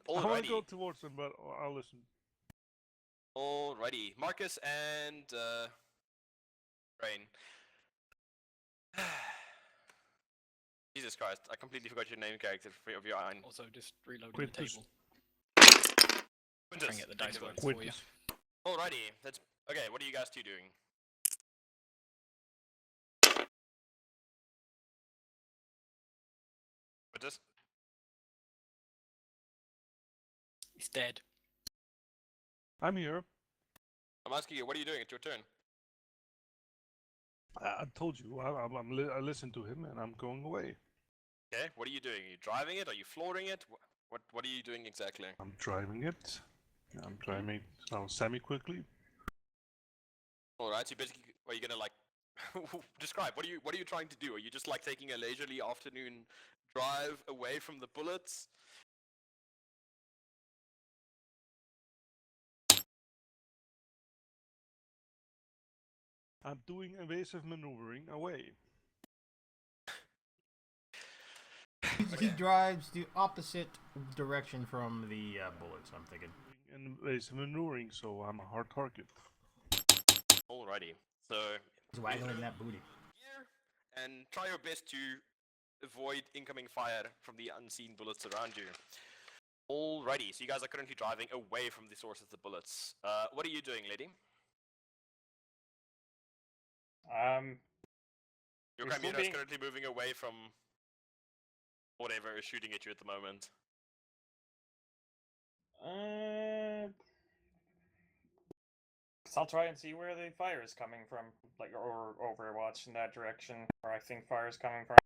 I want to go alrighty. towards them, but I'll listen. Alrighty. Marcus and Rain. Jesus Christ, I completely forgot your name character of your own. Also, just reloading Quintus. the table. Try and get the dice working for you. Witness. Alrighty, that's okay. What are you guys two doing? Witness? He's dead. I'm here. I'm asking you, what are you doing? It's your turn. I told you. I listened to him, and I'm going away. Okay, what are you doing? Are you driving it? Are you flooring it? What are you doing exactly? I'm driving it. I'm driving it semi-quickly. Alright, so basically, are you gonna like describe? What are you trying to do? Are you just like taking a leisurely afternoon drive away from the bullets? I'm doing evasive maneuvering away. He drives the opposite direction from the bullets, I'm thinking. And evasive maneuvering, so I'm a hard target. Alrighty, so He's waggling that booty. here and try your best to avoid incoming fire from the unseen bullets around you. Alrighty, so you guys are currently driving away from the source of the bullets. What are you doing, lady? Your We're still Chimera is being- currently moving away from whatever is shooting at you at the moment. So I'll try and see where the fire is coming from, like, or Overwatch in that direction, where I think fire is coming from.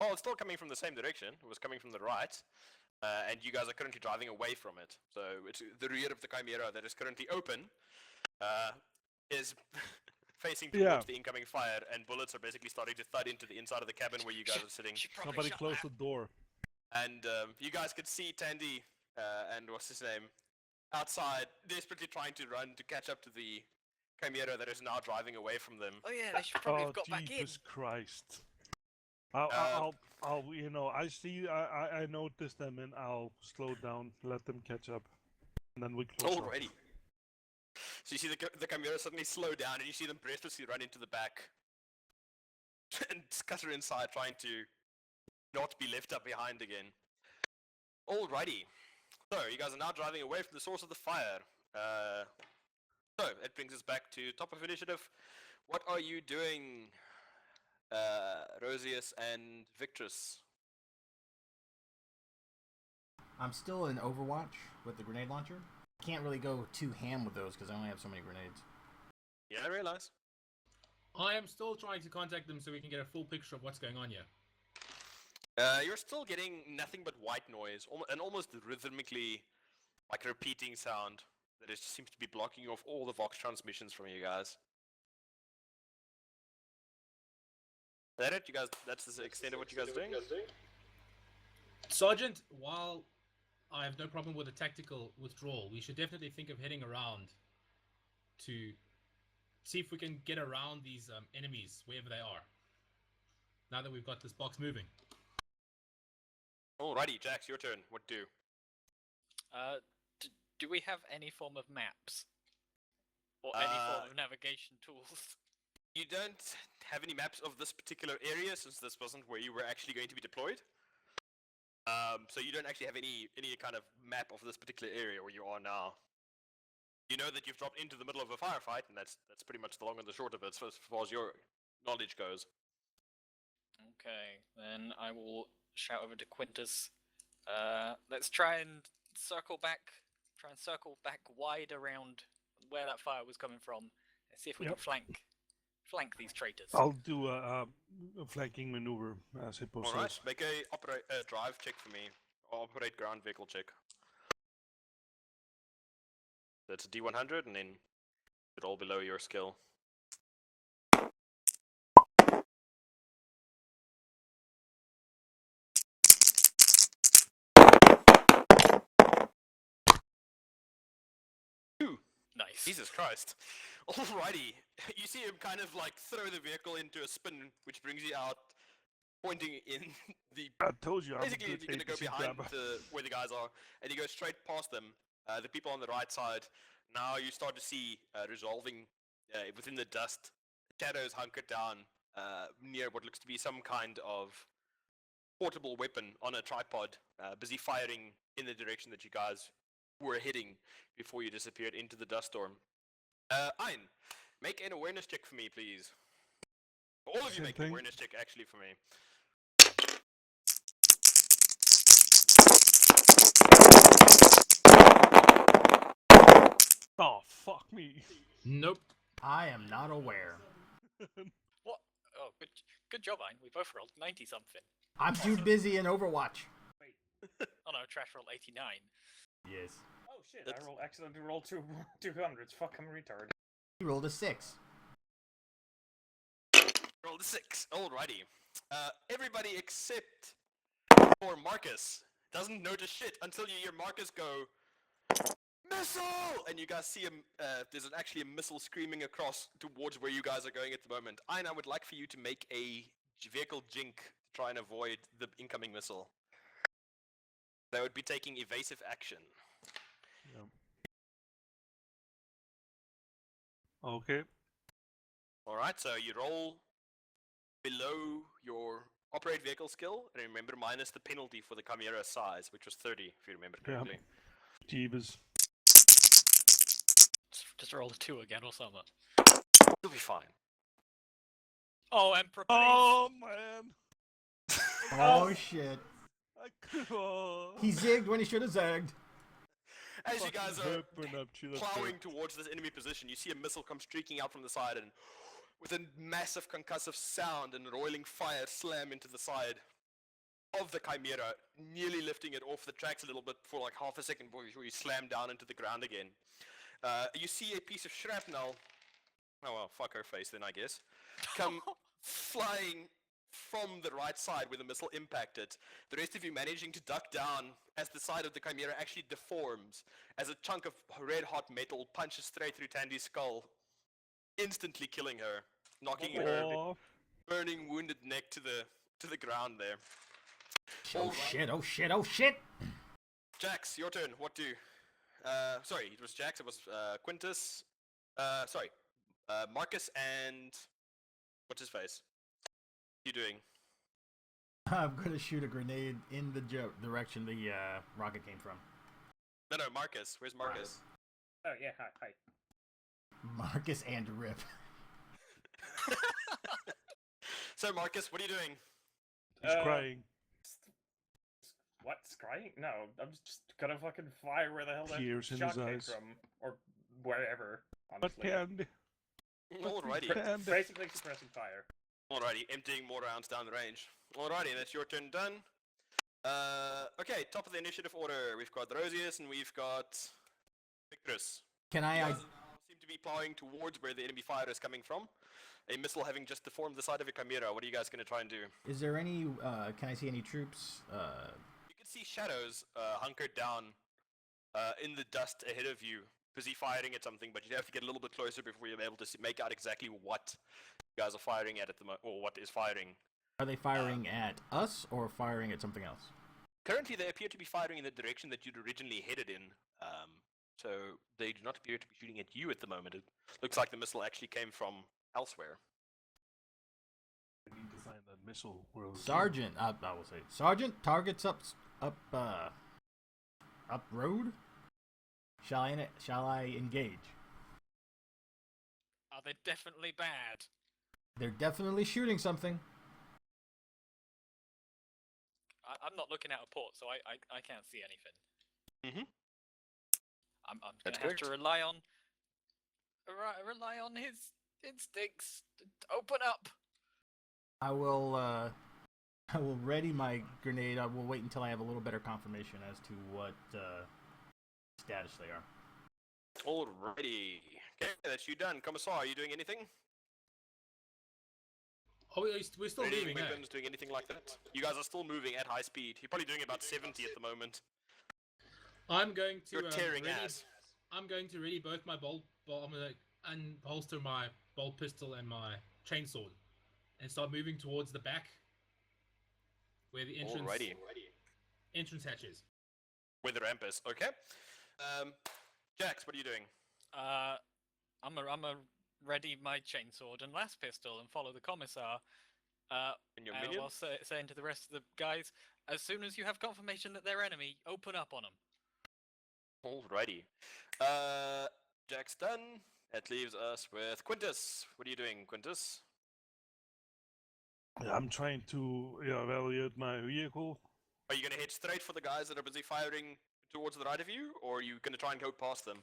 Oh, it's still coming from the same direction. It was coming from the right. and you guys are currently driving away from it. So it's the rear of the Chimera that is currently open, is facing towards Yeah. the incoming fire, and bullets are basically starting to thud into the inside of the cabin where you guys are sitting. Should probably Somebody shut close that. the door. And you guys could see Tandy and what's his name outside, desperately trying to run to catch up to the Chimera that is now driving away from them. Oh yeah, they should probably have got back in. Jesus Christ. You know, I see, I noticed them and I'll slow down, let them catch up. And then we close off. Already. So you see the Chimera suddenly slow down, and you see them breathlessly run into the back and scutter inside, trying to not be left up behind again. Alrighty. So you guys are now driving away from the source of the fire. So it brings us back to top of initiative. What are you doing, Rosius and Victress? I'm still in Overwatch with the grenade launcher. Can't really go too ham with those because I only have so many grenades. Yeah, I realize. I am still trying to contact them so we can get a full picture of what's going on here. You're still getting nothing but white noise, an almost rhythmically, like, repeating sound that seems to be blocking off all the Vox transmissions from you guys. Is that it? You guys, that's the extent of what you guys are doing? Sergeant, while I have no problem with a tactical withdrawal, we should definitely think of heading around to see if we can get around these enemies, wherever they are, now that we've got this box moving. Alrighty, Jax, your turn. What do? Do we have any form of maps? Or any form of navigation tools? You don't have any maps of this particular area, since this wasn't where you were actually going to be deployed. So you don't actually have any kind of map of this particular area where you are now. You know that you've dropped into the middle of a firefight, and that's pretty much the long and the short of it, as far as your knowledge goes. Okay, then I will shout over to Quintus. Let's try and circle back wide around where that fire was coming from, and see if we can flank these traitors. I'll do a flanking maneuver, as Hippo Alright, says. make a drive check for me. Operate ground vehicle check. That's a D100, and then it's all below your skill. Nice. Jesus Christ. Alrighty. You see him kind of like throw the vehicle into a spin, which brings you out, pointing in the... I told you I'm Basically, a good you're going to go APC behind grabber. where the guys are, and you go straight past them. The people on the right side, now you start to see resolving within the dust. Shadows hunker down near what looks to be some kind of portable weapon on a tripod, busy firing in the direction that you guys were heading before you disappeared into the dust storm. Ein, make an awareness check for me, please. All of you Same make an thing. awareness check, actually, for me. Oh, fuck me. Nope. I am not aware. What? Oh, good job, Ein. We both rolled 90-something. I'm too busy in Overwatch. Oh no, Trash rolled 89. Yes. Oh shit, I accidentally rolled 200s. Fuck, I'm a retard. He rolled a 6. Roll the 6. Alrighty. Everybody except for Marcus doesn't notice shit until you hear Marcus go, "Missile!" And you guys see him. There's actually a missile screaming across towards where you guys are going at the moment. Ein, I would like for you to make a vehicle jink to try and avoid the incoming missile. They would be taking evasive action. Yeah. Okay. Alright, so you roll below your operate vehicle skill, and remember minus the penalty for the Chimera size, which was 30, if you remember correctly. Jeebus. Just roll a 2 again or something. You'll be fine. Oh, Emperor, please! Oh, man. Oh shit. He He zigged when he should have zagged. As you guys are plowing plowing towards this enemy position, you see a missile come streaking out from the side, and with a massive concussive sound and roiling fire slam into the side. of the Chimera, nearly lifting it off the tracks a little bit for like half a second before you slam down into the ground again. You see a piece of shrapnel, oh well, fuck her face then I guess, come flying from the right side where the missile impacted. The rest of you managing to duck down as the side of the Chimera actually deforms, as a chunk of red hot metal punches straight through Tandy's skull, instantly killing her, knocking her Oh, burning wounded neck to the ground there. Oh shit, oh shit, oh shit! Jax, your turn. What do? Sorry, it was Jax. It was Quintus. Marcus and what's his face? What are you doing? I'm gonna shoot a grenade in the direction the rocket came from. No, Marcus. Where's Marcus? Oh yeah, hi. Marcus and Rip. So Marcus, what are you doing? he's crying. What? Scrying? No, I'm just gonna fucking fire where the hell that Tears in shot his came eyes. from, or wherever. But Honestly, candy. Alrighty. Candy. basically suppressing fire. Alrighty, emptying more rounds down the range. Alrighty, that's your turn done. Okay, top of the initiative order. We've got Rosius and we've got Victress. Can You I? guys seem to be plowing towards where the enemy fire is coming from. A missile having just deformed the side of a Chimera. What are you guys going to try and do? Is there any? Can I see any troops? You can see shadows hunkered down in the dust ahead of you, busy firing at something, but you'd have to get a little bit closer before you're able to make out exactly what you guys are firing at the moment, or what is firing. Are they firing at us or firing at something else? Currently, they appear to be firing in the direction that you'd originally headed in, so they do not appear to be shooting at you at the moment. It looks like the missile actually came from elsewhere. I need to find that missile. World. Sergeant, I will say, Sergeant, targets up road. Shall I engage? Are they definitely bad? They're definitely shooting something. I'm not looking at a port, so I can't see anything. Mm-hmm. I'm That's gonna have to correct. rely on his instincts. Open up. I will ready my grenade. I will wait until I have a little better confirmation as to what status they are. Alrighty. Okay, that's you done. Commissar, are you doing anything? Oh, we're still Readying moving, eh? weapons, doing anything like that? You guys are still moving at high speed. You're probably doing about 70 at the moment. I'm going to You're tearing ready, ass. I'm going to ready both my I'm gonna unholster my bolt pistol and my chainsaw, and start moving towards the back, where the Alrighty. entrance hatch is. Where the ramp is. Okay. Jax, what are you doing? I'm a ready my chainsword and last pistol and follow the commissar. And your And minion? while saying to the rest of the guys, as soon as you have confirmation that they're enemy, open up on them. Alrighty. Jack's done. That leaves us with Quintus. What are you doing, Quintus? Yeah, I'm trying to evaluate my vehicle. Are you going to head straight for the guys that are busy firing towards the right of you, or are you going to try and go past them?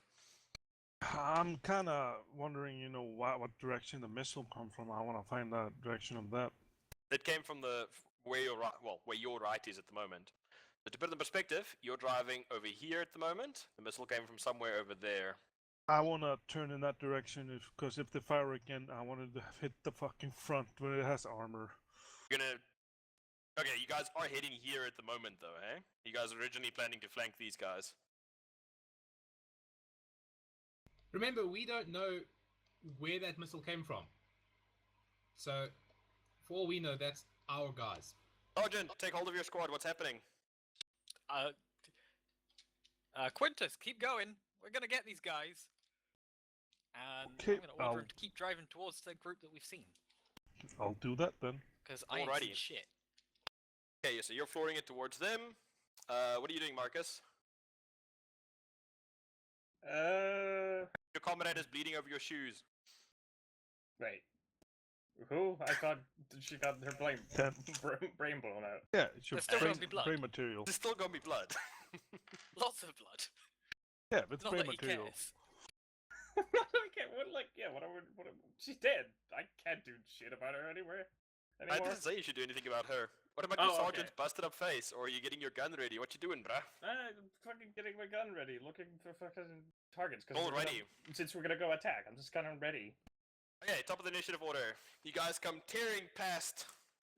I'm kind of wondering, what direction the missile come from. I want to find the direction of that. It came from where your right, where your right is at the moment. So to put it in perspective, you're driving over here at the moment. The missile came from somewhere over there. I want to turn in that direction because if they fire again, I wanted to hit the fucking front where it has armor. You're gonna. Okay, you guys are heading here at the moment, though, eh? You guys are originally planning to flank these guys. Remember, we don't know where that missile came from. So, for all we know, that's our guys. Sergeant, take hold of your squad. What's happening? Quintus, keep going. We're gonna get these guys. And Okay, I'm gonna order them to keep driving towards the group that we've seen. I'll do that then. Because I ain't seen Alrighty. shit. Okay, so you're flooring it towards them. What are you doing, Marcus? Your comrade is bleeding over your shoes. Wait. Who? I thought she got her brain blown out. Yeah, it's your There's still brain, gonna be blood. brain material. There's still gonna be blood. Lots of blood. Yeah, it's Not brain that he material. cares. She's dead. I can't do shit about her anywhere. I anymore. didn't say you should do anything about her. What about Oh, your okay. sergeant's busted up face? Or are you getting your gun ready? What you doing, bruh? I'm fucking getting my gun ready, looking for fucking targets. Cause Alrighty. since we're gonna go attack, I'm just kind of ready. Okay, top of the initiative order. You guys come tearing past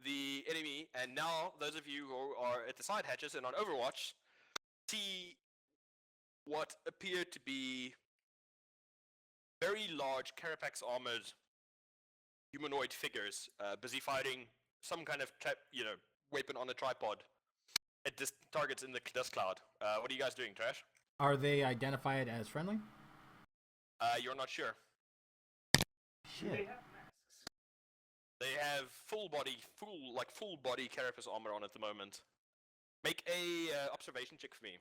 the enemy, and now those of you who are at the side hatches and on Overwatch see what appear to be very large carapax armored humanoid figures busy fighting some kind of weapon on a tripod at targets in the dust cloud. What are you guys doing, Trash? Are they identified as friendly? You're not sure. Do they Shit. have masks? They have full body carapace armor on at the moment. Make a observation check for me.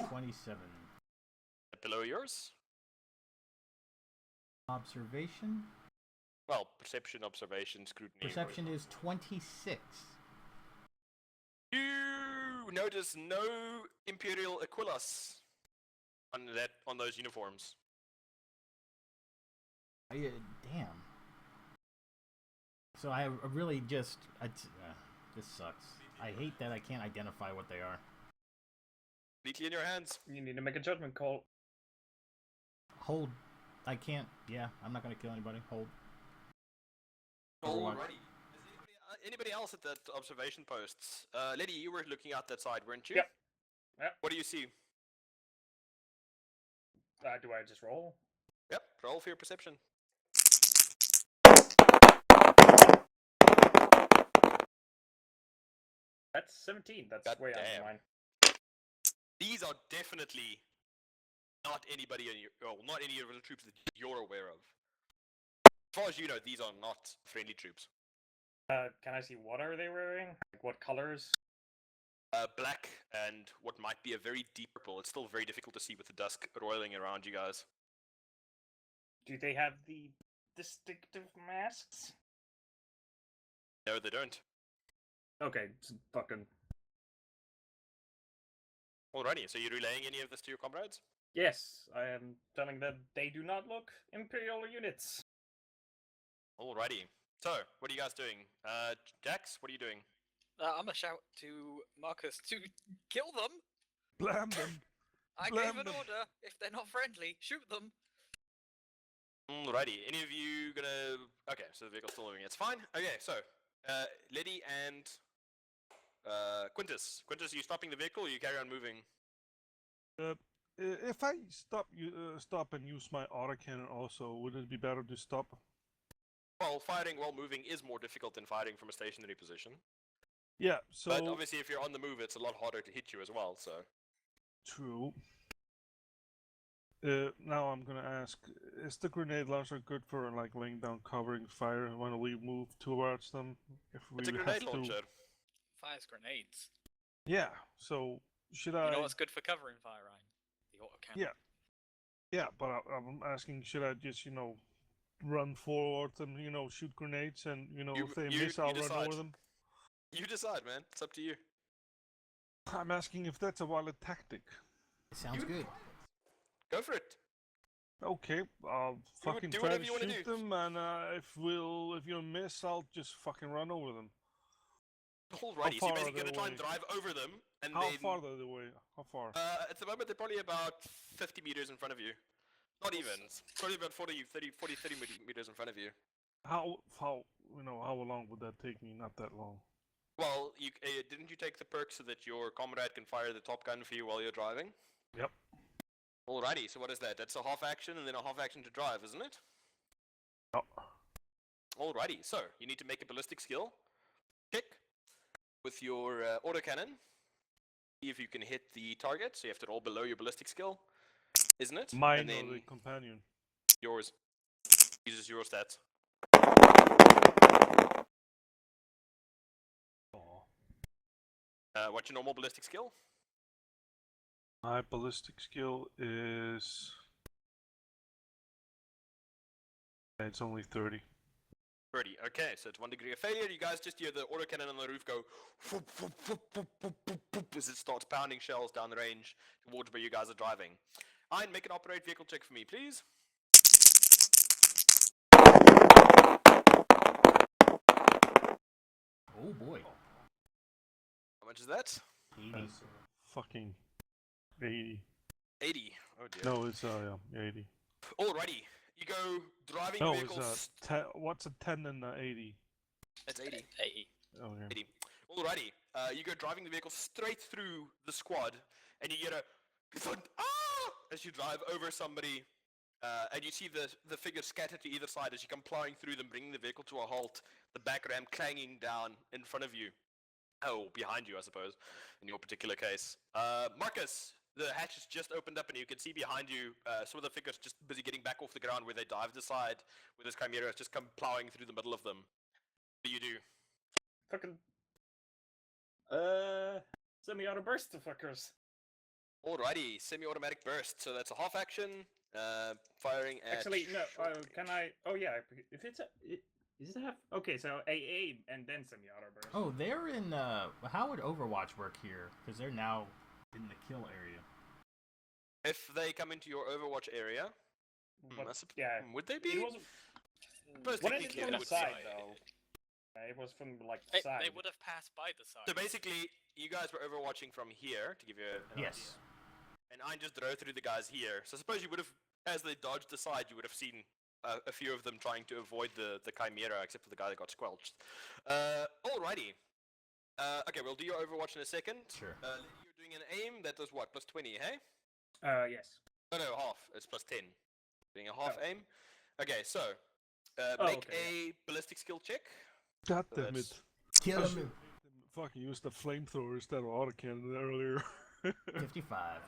27. Below yours? Observation? Well, perception, observation, scrutiny. Perception is 26. You notice no Imperial Aquilas on those uniforms. Damn. So I really just... this sucks. I hate that I can't identify what they are. Completely in your hands. You need to make a judgment call. Hold. I can't... Yeah, I'm not gonna kill anybody. Hold. Overwatch. Alrighty. Is anybody else at that observation posts? Lady, you were looking out that side, weren't you? Yep. Yep. What do you see? Do I just roll? Yep, roll for your perception. That's 17. That's God way out damn. of mine. These are definitely not anybody not any of the troops that you're aware of. As far as you know, these are not friendly troops. Can I see what are they wearing? Like what colors? Black and what might be a very deep purple. It's still very difficult to see with the dusk roiling around you guys. Do they have the distinctive masks? No, they don't. Okay, it's fucking... Alrighty, so you're relaying any of this to your comrades? Yes, I am telling them they do not look Imperial units. Alrighty. So, what are you guys doing? Jax, what are you doing? I'm gonna shout to Marcus to kill them. Blam them. I Blam gave an them. order. If they're not friendly, shoot them. Alrighty, any of you gonna... Okay, so the vehicle's still moving, it's fine. Okay, so, Letty and Quintus. Quintus, are you stopping the vehicle or you carry on moving? If I stop and use my autocannon also, would it be better to stop? Well, firing while moving is more difficult than firing from a stationary position. Yeah, so... But obviously if you're on the move, it's a lot harder to hit you as well, so... True. Now I'm gonna ask, is the grenade launcher good for like laying down covering fire when we move towards them? If we It's a have grenade to... launcher. Fires grenades. Yeah, so should I... You know what's good for covering fire, Ryan? The autocannon. Yeah. Yeah, but I'm asking, should I just, run forward and, shoot grenades and, if they miss, I'll run decide. over them? You decide, man. It's up to you. I'm asking if that's a valid tactic. Sounds good. Go for it. Okay, I'll fucking do try whatever to you wanna shoot do. them, and if you miss, I'll just fucking run over them. Alrighty, so far you're are basically they gonna try and away? drive over them, and How then... far are they away? How far? At the moment, they're probably about 50 meters in front of you. Not even. It's probably about 30 meters in front of you. How long would that take me? Not that long. Well, didn't you take the perk so that your comrade can fire the top gun for you while you're driving? Yep. Alrighty, so what is that? That's a half action and then a half action to drive, isn't it? No. Alrighty, so you need to make a ballistic skill check with your autocannon. See if you can hit the target, so you have to roll below your ballistic skill, isn't it? Mine and or then the companion? yours. Uses your stats. Aw. What's your normal ballistic skill? My ballistic skill is... It's only 30. 30. Okay, so it's 1 degree of failure. You guys just hear the autocannon on the roof go whoop, whoop, whoop, whoop, whoop, whoop, whoop, as it starts pounding shells down the range towards where you guys are driving. Ein, make an operate vehicle check for me, please. Oh boy. How much is that? 80. That's fucking 80. 80. Oh dear. No, it's yeah, 80. Alrighty. You go driving No, the it's vehicle. 10. What's a 10 and a 80? It's 80. 80. Okay. 80. Alrighty. You go driving the vehicle straight through the squad, and you get a as you drive over somebody, and you see the figures scattered to either side as you come plowing through them, bringing the vehicle to a halt. The back ram clanging down in front of you. Oh, behind you, I suppose, in your particular case. Marcus, the hatch has just opened up, and you can see behind you some of the figures just busy getting back off the ground where they dived aside, where this chimera has just come plowing through the middle of them. What do you do? Fucking. Semi-auto burst, the fuckers. Alrighty, semi-automatic burst. So that's a half action, firing at. Actually, no. short Can I? Oh yeah. If it's is it half? Okay, so AA and then semi-auto burst. Oh, they're in. How would Overwatch work here? Because they're now in the kill area. If they come into your Overwatch area, But, I sup- yeah. would they It be? wasn't. Suppose What is it technically from they the would side be. though? It was from like the side. They would have passed by the side. So basically, you guys were overwatching from here to give you an idea. Yes. And I just drove through the guys here. So I suppose you would have, as they dodged aside, you would have seen a few of them trying to avoid the chimera, except for the guy that got squelched. Alrighty. Okay, we'll do your Overwatch in a second. Sure. You're doing an aim that was what, plus 20, hey? Yes. No, half. It's plus 10. Doing a half Oh. aim. Okay, so Oh, make okay, a ballistic skill check. God So damn it. that's- Kill I him. should fucking use the flamethrower instead of autocannon earlier. 55.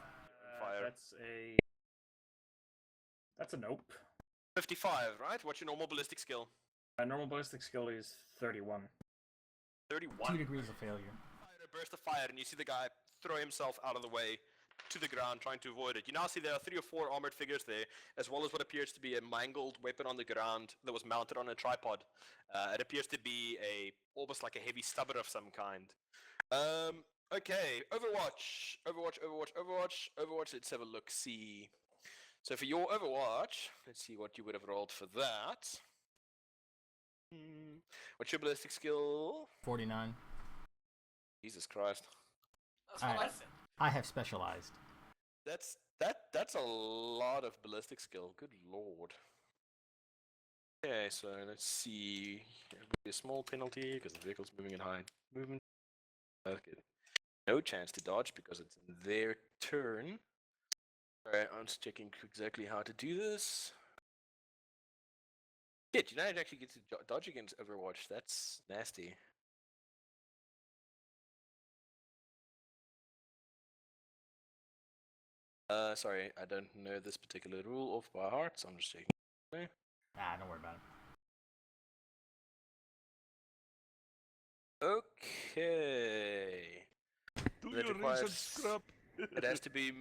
Fire. That's a nope. 55, right? What's your normal ballistic skill? Normal ballistic skill is 31. 31. 2 degrees of failure. Fire, a burst of fire, and you see the guy throw himself out of the way to the ground, trying to avoid it. You now see there are 3 or 4 armored figures there, as well as what appears to be a mangled weapon on the ground that was mounted on a tripod. It appears to be almost like a heavy stubber of some kind. Okay, Overwatch. Let's have a look. See. So for your Overwatch, let's see what you would have rolled for that. What's your ballistic skill? 49. Jesus Christ. That's what I Alright. said. I have specialized. That's a lot of ballistic skill. Good lord. Okay, so let's see. It would be a small penalty because the vehicle's moving in high movement. Okay. No chance to dodge because it's their turn. Alright, I'm just checking exactly how to do this. Shit, you don't actually get to dodge against Overwatch. That's nasty. Sorry, I don't know this particular rule off by heart, so I'm just checking. Ah, don't worry about it. Okay. Do That your requires- research, scrub. It has to be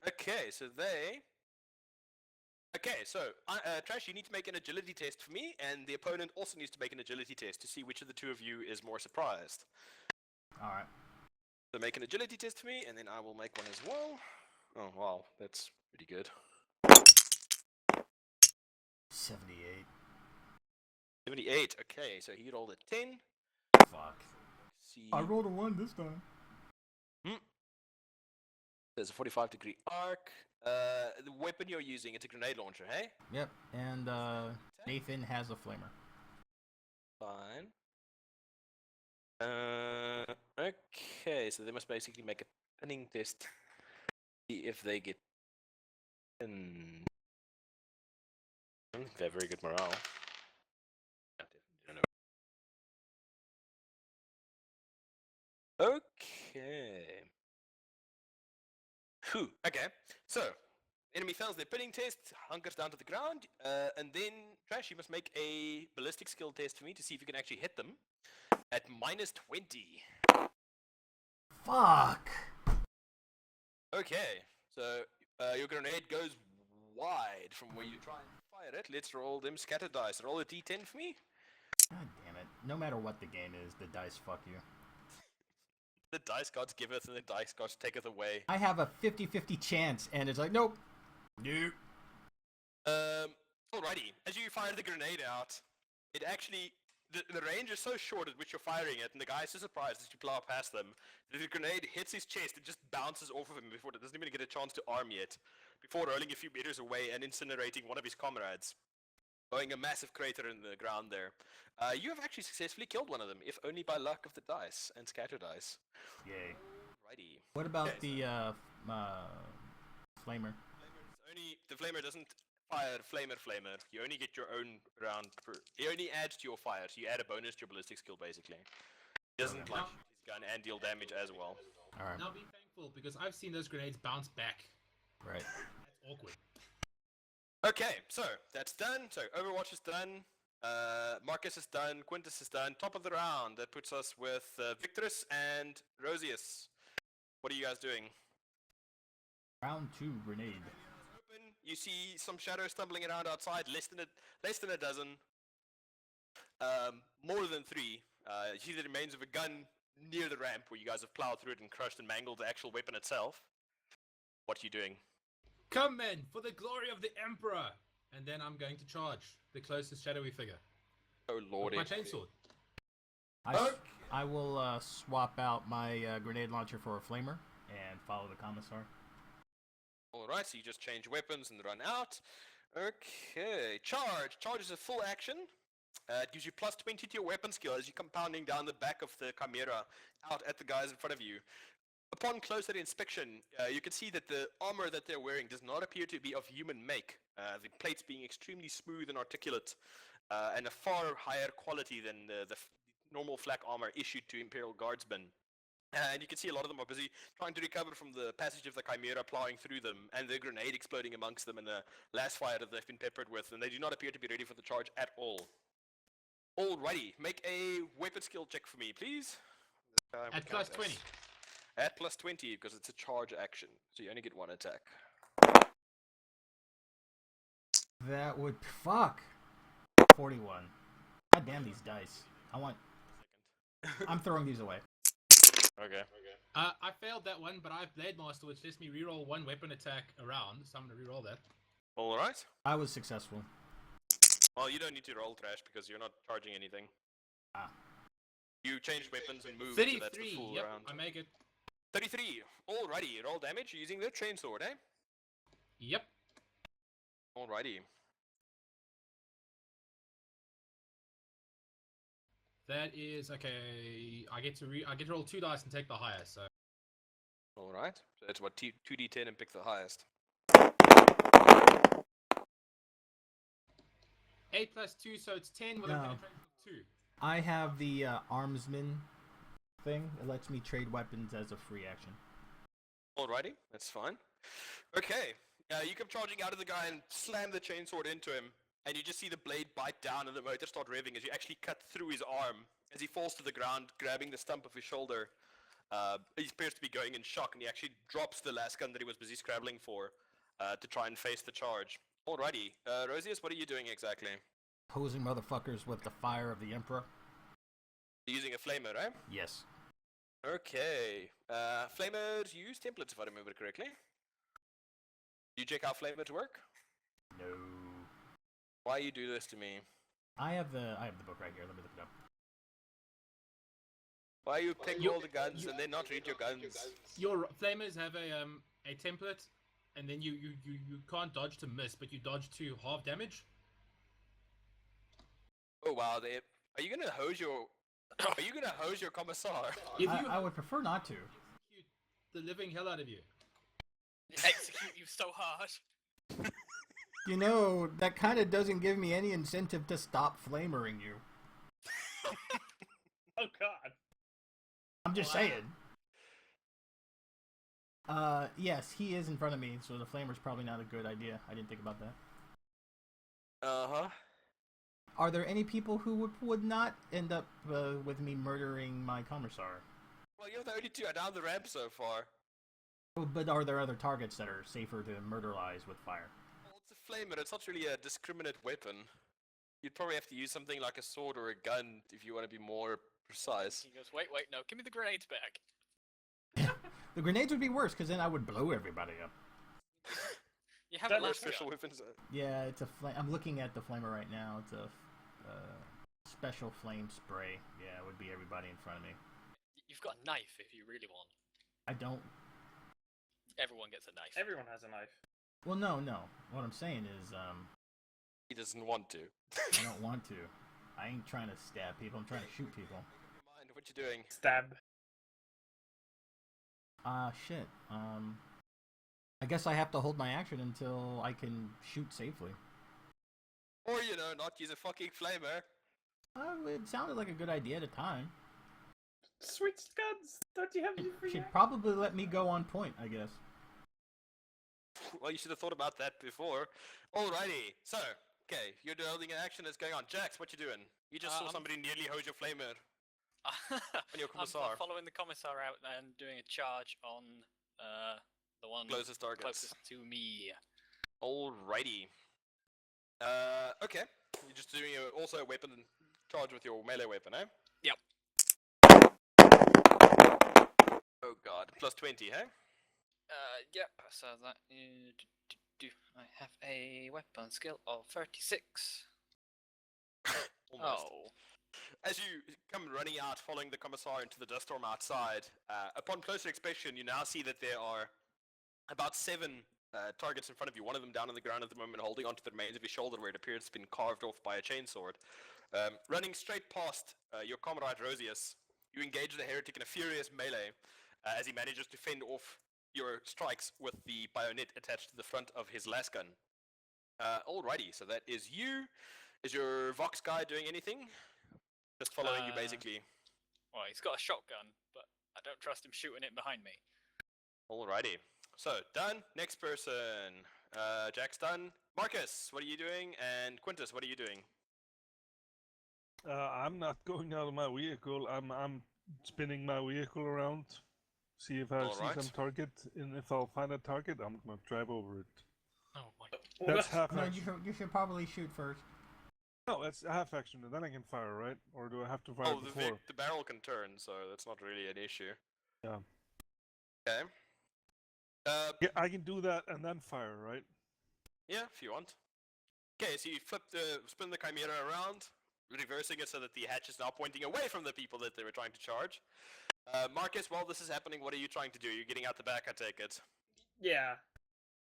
okay, so they. Okay, so Trash, you need to make an agility test for me, and the opponent also needs to make an agility test to see which of the two of you is more surprised. Alright. So make an agility test for me, and then I will make one as well. Oh wow, that's pretty good. 78. 78. Okay, so he rolled a 10. Fuck. See, I rolled a 1 this time. there's a 45-degree arc. The weapon you're using, it's a grenade launcher, hey? Yep, and Nathan has a flamer. Fine. Okay, so they must basically make a pinning test. See if they get pinned. They have very good morale. Yeah, definitely don't know. Okay. Whew. Okay. So, enemy fails their pinning test, hunkers down to the ground, and then Trash, you must make a ballistic skill test for me to see if you can actually hit them at minus 20. Fuck! Okay. So, your grenade goes wide from where you try and fire it. Let's roll them scatter dice. Roll a d10 for me. God damn it. No matter what the game is, the dice fuck you. The dice gods giveth and the dice gods taketh away. I have a 50-50 chance, and it's like, nope. Nope. Alrighty. As you fire the grenade out, it actually the range is so short at which you're firing it, and the guy is so surprised as you plow past them that the grenade hits his chest. It just bounces off of him before it doesn't even get a chance to arm yet, before rolling a few meters away and incinerating one of his comrades, blowing a massive crater in the ground there. You have actually successfully killed one of them, if only by luck of the dice and scatter dice. Yay. Righty. What about the flamer? The flamer doesn't fire flamer. You only get your own round per. He only adds to your fire, so you add a bonus to your ballistic skill basically. He doesn't like shoot his gun and deal damage as well. Alright. Now be thankful because I've seen those grenades bounce back. Right. That's awkward. Okay, so that's done. So Overwatch is done. Marcus is done. Quintus is done. Top of the round. That puts us with Victorus and Rosius. What are you guys doing? Round 2 grenade. Open. You see some shadows stumbling around outside. Less than a dozen. More than 3. You see the remains of a gun near the ramp where you guys have plowed through it and crushed and mangled the actual weapon itself. What are you doing? Come men, for the glory of the Emperor! And then I'm going to charge the closest shadowy figure. Oh lordy. With my chainsaw. I will swap out my grenade launcher for a flamer and follow the commissar. Alright, so you just change weapons and run out. Okay, charge. Charge is a full action. It gives you plus 20 to your weapon skill as you're compounding down the back of the Chimera out at the guys in front of you. Upon closer inspection, you can see that the armor that they're wearing does not appear to be of human make, the plates being extremely smooth and articulate, and a far higher quality than the normal flak armor issued to Imperial Guardsmen. And you can see a lot of them are busy trying to recover from the passage of the Chimera plowing through them, and the grenade exploding amongst them, and the last fire that they've been peppered with, and they do not appear to be ready for the charge at all. Alrighty, make a weapon skill check for me, please. At plus 20. At plus 20, because it's a charge action, so you only get one attack. That would... Fuck! 41. God damn these dice. I'm throwing these away. Okay. I failed that one, but I have Blade Master, which lets me reroll one weapon attack around, so I'm going to reroll that. Alright. I was successful. Well, you don't need to roll trash because you're not charging anything. Ah. You changed weapons and moved, 33, so that's the full yep, round. I make it. 33. Alrighty, roll damage using the chainsword, eh? Yep. Alrighty. That is okay. I get to roll 2 dice and take the highest. So Alright. So that's what 2d10 and pick the highest. 8 plus 2, so it's 10 with a No. penetration of 2. I have the armsman thing. It lets me trade weapons as a free action. Alrighty, that's fine. Okay, you come charging out of the guy and slam the chainsword into him, and you just see the blade bite down and the motor start revving as you actually cut through his arm as he falls to the ground, grabbing the stump of his shoulder. He appears to be going in shock, and he actually drops the last gun that he was busy scrabbling for to try and face the charge. Alrighty, Rosius, what are you doing exactly? Posing motherfuckers with the fire of the Emperor. You're using a flamer, right? Yes. Okay. Flamers use templates, if I remember correctly. Do you check how flamers work? No. Why you do this to me? I have the book right here. Let me look it up. Why you pick all the guns and then not read your guns? Your flamers have a template, and then you can't dodge to miss, but you dodge to half damage. Oh wow, are you gonna hose your? Are you gonna hose your commissar? If I would prefer not to. execute the living hell out of you. Execute you so hard. You know, that kind of doesn't give me any incentive to stop flamering you. Oh god. I'm just saying. Yes, he is in front of me, so the flamer's probably not a good idea. I didn't think about that. Uh-huh. Are there any people who would not end up with me murdering my commissar? Well, you're the only two down the ramp so far. But are there other targets that are safer to murderize with fire? Well, it's a flamer. It's not really a discriminate weapon. You'd probably have to use something like a sword or a gun if you want to be more precise. He goes, wait, no, give me the grenades back. The grenades would be worse because then I would blow everybody up. You have That a More was laser special gun. weapons. Yeah, it's a flame. I'm looking at the flamer right now. It's a special flame spray. Yeah, it would be everybody in front of me. You've got a knife if you really want. I don't. Everyone gets a knife. Everyone has a knife. Well, no. What I'm saying is, He doesn't want to. I don't want to. I ain't trying to stab people. I'm trying to shoot people. Mind what you're doing. Stab. Shit. I guess I have to hold my action until I can shoot safely. Or, you know, not use a fucking flamer. It sounded like a good idea at the time. Switch guns. Don't you have your free? Should probably let me go on point, I guess. Well, you should have thought about that before. Alrighty, so, okay, you're holding an action that's going on. Jax, what you doing? You just saw I'm- somebody nearly hose your flamer. I'm your commissar. following the commissar out and doing a charge on the one Closest targets. closest to me. Alrighty. Okay. You're just doing also a weapon charge with your melee weapon, eh? Yep. Oh god. Plus 20, hey? Yep. So that is. I have a weapon skill of 36. Almost. Oh. As you come running out, following the commissar into the dust storm outside, upon closer inspection, you now see that there are about 7 targets in front of you. One of them down on the ground at the moment, holding onto the remains of his shoulder, where it appears it's been carved off by a chainsword. Running straight past your comrade Rosius, you engage the heretic in a furious melee as he manages to fend off your strikes with the bayonet attached to the front of his las gun. Alrighty, so that is you. Is your Vox guy doing anything? Just following you, basically. Well, he's got a shotgun, but I don't trust him shooting it behind me. Alrighty. So, done. Next person. Jack's done. Marcus, what are you doing? And Quintus, what are you doing? I'm not going out of my vehicle. I'm spinning my vehicle around, see if I see Alright. some target, and if I'll find a target, I'm gonna drive over it. Oh my. That's half No, action. you should probably shoot first. No, that's half action, and then I can fire, right? Or do I have to fire Oh, before? the barrel can turn, so that's not really an issue. Yeah. Okay. Yeah, I can do that and then fire, right? Yeah, if you want. Okay, so you spin the Chimera around, reversing it so that the hatch is now pointing away from the people that they were trying to charge. Marcus, while this is happening, what are you trying to do? You're getting out the back, I take it. Yeah.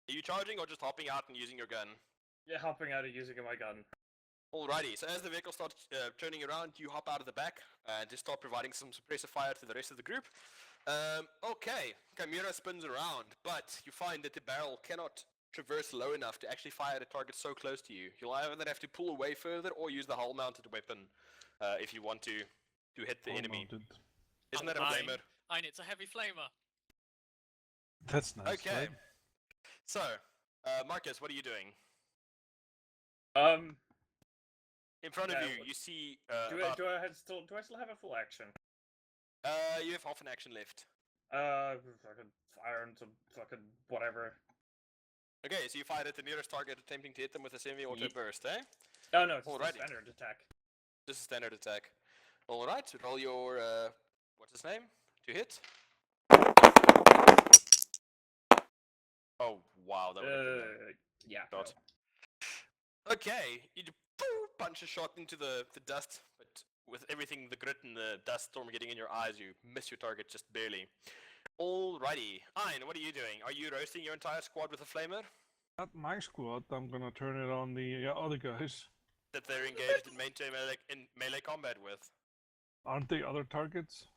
Are you charging or just hopping out and using your gun? Yeah, hopping out and using my gun. Alrighty, so as the vehicle starts turning around, you hop out of the back and just start providing some suppressive fire to the rest of the group. Okay, Chimera spins around, but you find that the barrel cannot traverse low enough to actually fire at a target so close to you. You'll either have to pull away further or use the hull-mounted weapon if you want to hit the enemy. Mounted. Isn't that a Mine. flamer? Mine, it's a heavy flamer. That's nice. Okay, Right? so, Marcus, what are you doing? In front of Yeah, you, you see Do I still have a full action? you have half an action left. Fucking fire into fucking whatever. Okay, so you fired at the nearest target, attempting to hit them with a semi-auto Ye- burst, eh? Oh no, it's just a Alrighty. standard attack. This is standard attack. Alright, so roll your, what's his name? To hit. Oh, wow, that would Yeah. shot. Okay, you punch a shot into the dust, but with everything, the grit and the dust storm getting in your eyes, you miss your target just barely. Alrighty. Ein, what are you doing? Are you roasting your entire squad with a flamer? Not my squad. I'm gonna turn it on the other guys. That they're engaged in melee combat with? Aren't they other targets?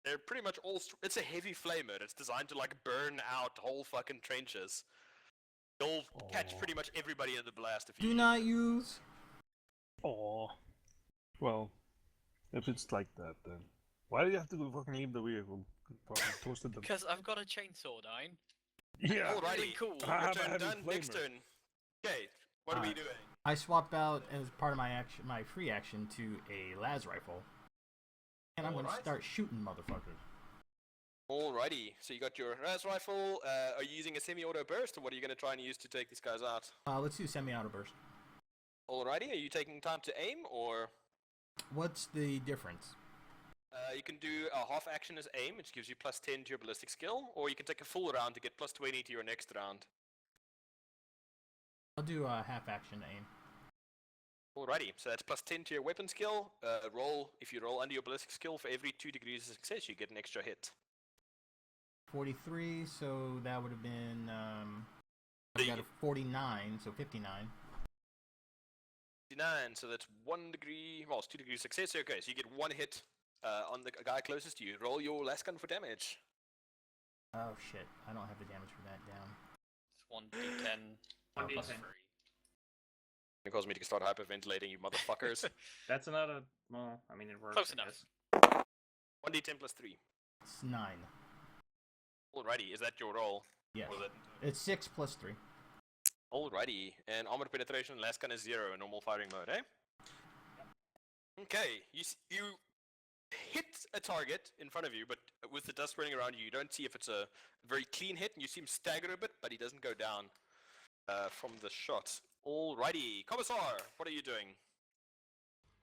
They're pretty much all. It's a heavy flamer. It's designed to like burn out whole fucking trenches. You'll catch pretty much everybody in the blast if you. Do not use. Oh. Well, if it's like that, then why do you have to fucking leave the vehicle? Fucking toasted them. Because I've got a chainsaw, Dine. Yeah. Alrighty. Really cool. I Your have a turn heavy done. Next flamer. turn. Okay. What are we doing? I swapped out as part of my action, my free action, to a las rifle, and I'm gonna Alright. start shooting motherfuckers. Alrighty. So you got your ras rifle. Are you using a semi-auto burst, or what are you going to try and use to take these guys out? Let's do semi-auto burst. Alrighty. Are you taking time to aim, or What's the difference? You can do a half action as aim, which gives you +10 to your ballistic skill, or you can take a full round to get +20 to your next round. I'll do a half action aim. Alrighty, so that's +10 to your weapon skill. If you roll under your ballistic skill, for every 2 degrees of success, you get an extra hit. 43, so that would have been, I got a 49, so 59. 59, so that's 1 degree, well, it's 2 degrees of success. Okay, so you get 1 hit on the guy closest to you. Roll your last gun for damage. Oh shit, I don't have the damage for that down. It's 1d10 plus 3. It caused me to start hyperventilating, you motherfuckers. That's another. Well, I mean, it works. Close I enough. guess. 1d10 plus 3. It's 9. Alrighty, is that your roll? Yes. Or is it... It's 6 plus 3. Alrighty, and armor penetration, last gun is 0 in normal firing mode, eh? Okay, you hit a target in front of you, but with the dust running around you, you don't see if it's a very clean hit, and you see him stagger a bit, but he doesn't go down from the shot. Alrighty, Commissar, what are you doing?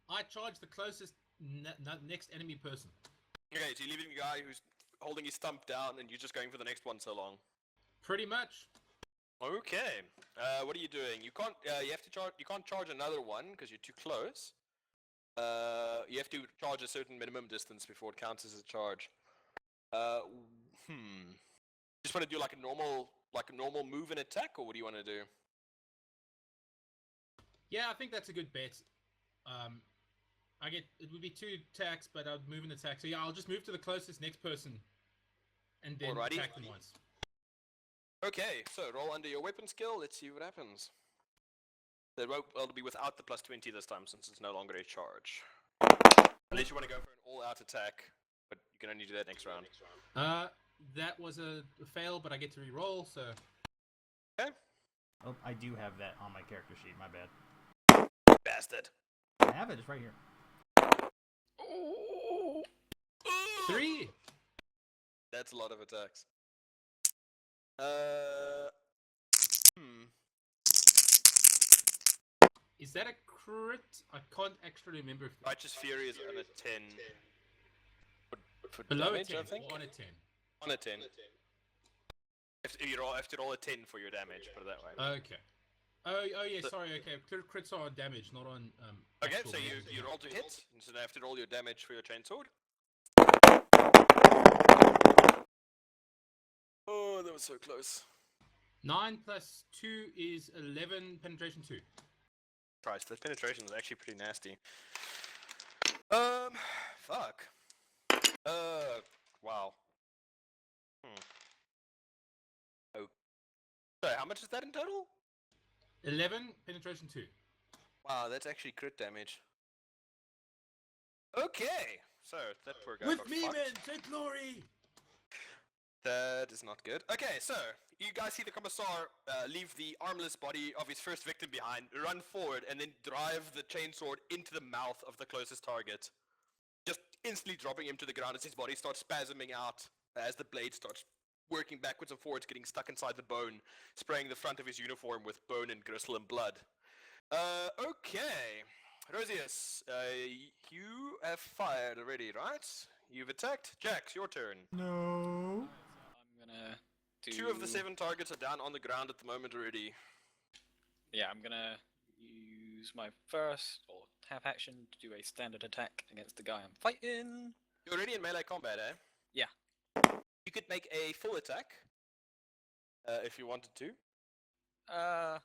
I charge the closest next enemy person. Okay, so you're leaving the guy who's holding his stump down, and you're just going for the next one so long. Pretty much. Okay, what are you doing? You can't. You have to charge. You can't charge another one because you're too close. You have to charge a certain minimum distance before it counts as a charge. Just want to do like a normal move and attack, or what do you want to do? Yeah, I think that's a good bet. It would be 2 attacks, but I'd move an attack. So yeah, I'll just move to the closest next person, and then Alrighty. attack them once. Okay, so roll under your weapon skill. Let's see what happens. It'll be without the +20 this time, since it's no longer a charge. Unless you want to go for an all-out attack, but you can only do that next round. That was a fail, but I get to re-roll, so... Okay. Oh, I do have that on my character sheet, my bad. Bastard. I have it, it's right here. Oh. 3! That's a lot of attacks. Is that a crit? I can't actually remember if... Righteous Fury is on a 10. For Below damage, a 10, I think? or on a 10. On a 10. You have to roll a 10 for your damage, put it that way. Okay. Oh yeah, sorry, okay. Crits are on damage, not on... Okay, actual so damage. you roll to hit, and so now you have to roll your damage for your chainsword. Oh, that was so close. 9 plus 2 is 11, penetration 2. Christ, that penetration was actually pretty nasty. Fuck. Wow. Oh. So, how much is that in total? 11, penetration 2. Wow, that's actually crit damage. Okay, so that poor guy With got me, fucked. man! Take glory! That is not good. Okay, so you guys see the Commissar leave the armless body of his first victim behind, run forward, and then drive the chainsword into the mouth of the closest target. Just instantly dropping him to the ground as his body starts spasming out, as the blade starts working backwards and forwards, getting stuck inside the bone, spraying the front of his uniform with bone and gristle and blood. Okay. Rosius, you have fired already, right? You've attacked. Jax, your turn. No. I'm gonna do... 2 of the 7 targets are down on the ground at the moment already. Yeah, I'm gonna use my first or half action to do a standard attack against the guy I'm fighting. You're already in melee combat, eh? Yeah. You could make a full attack, if you wanted to. I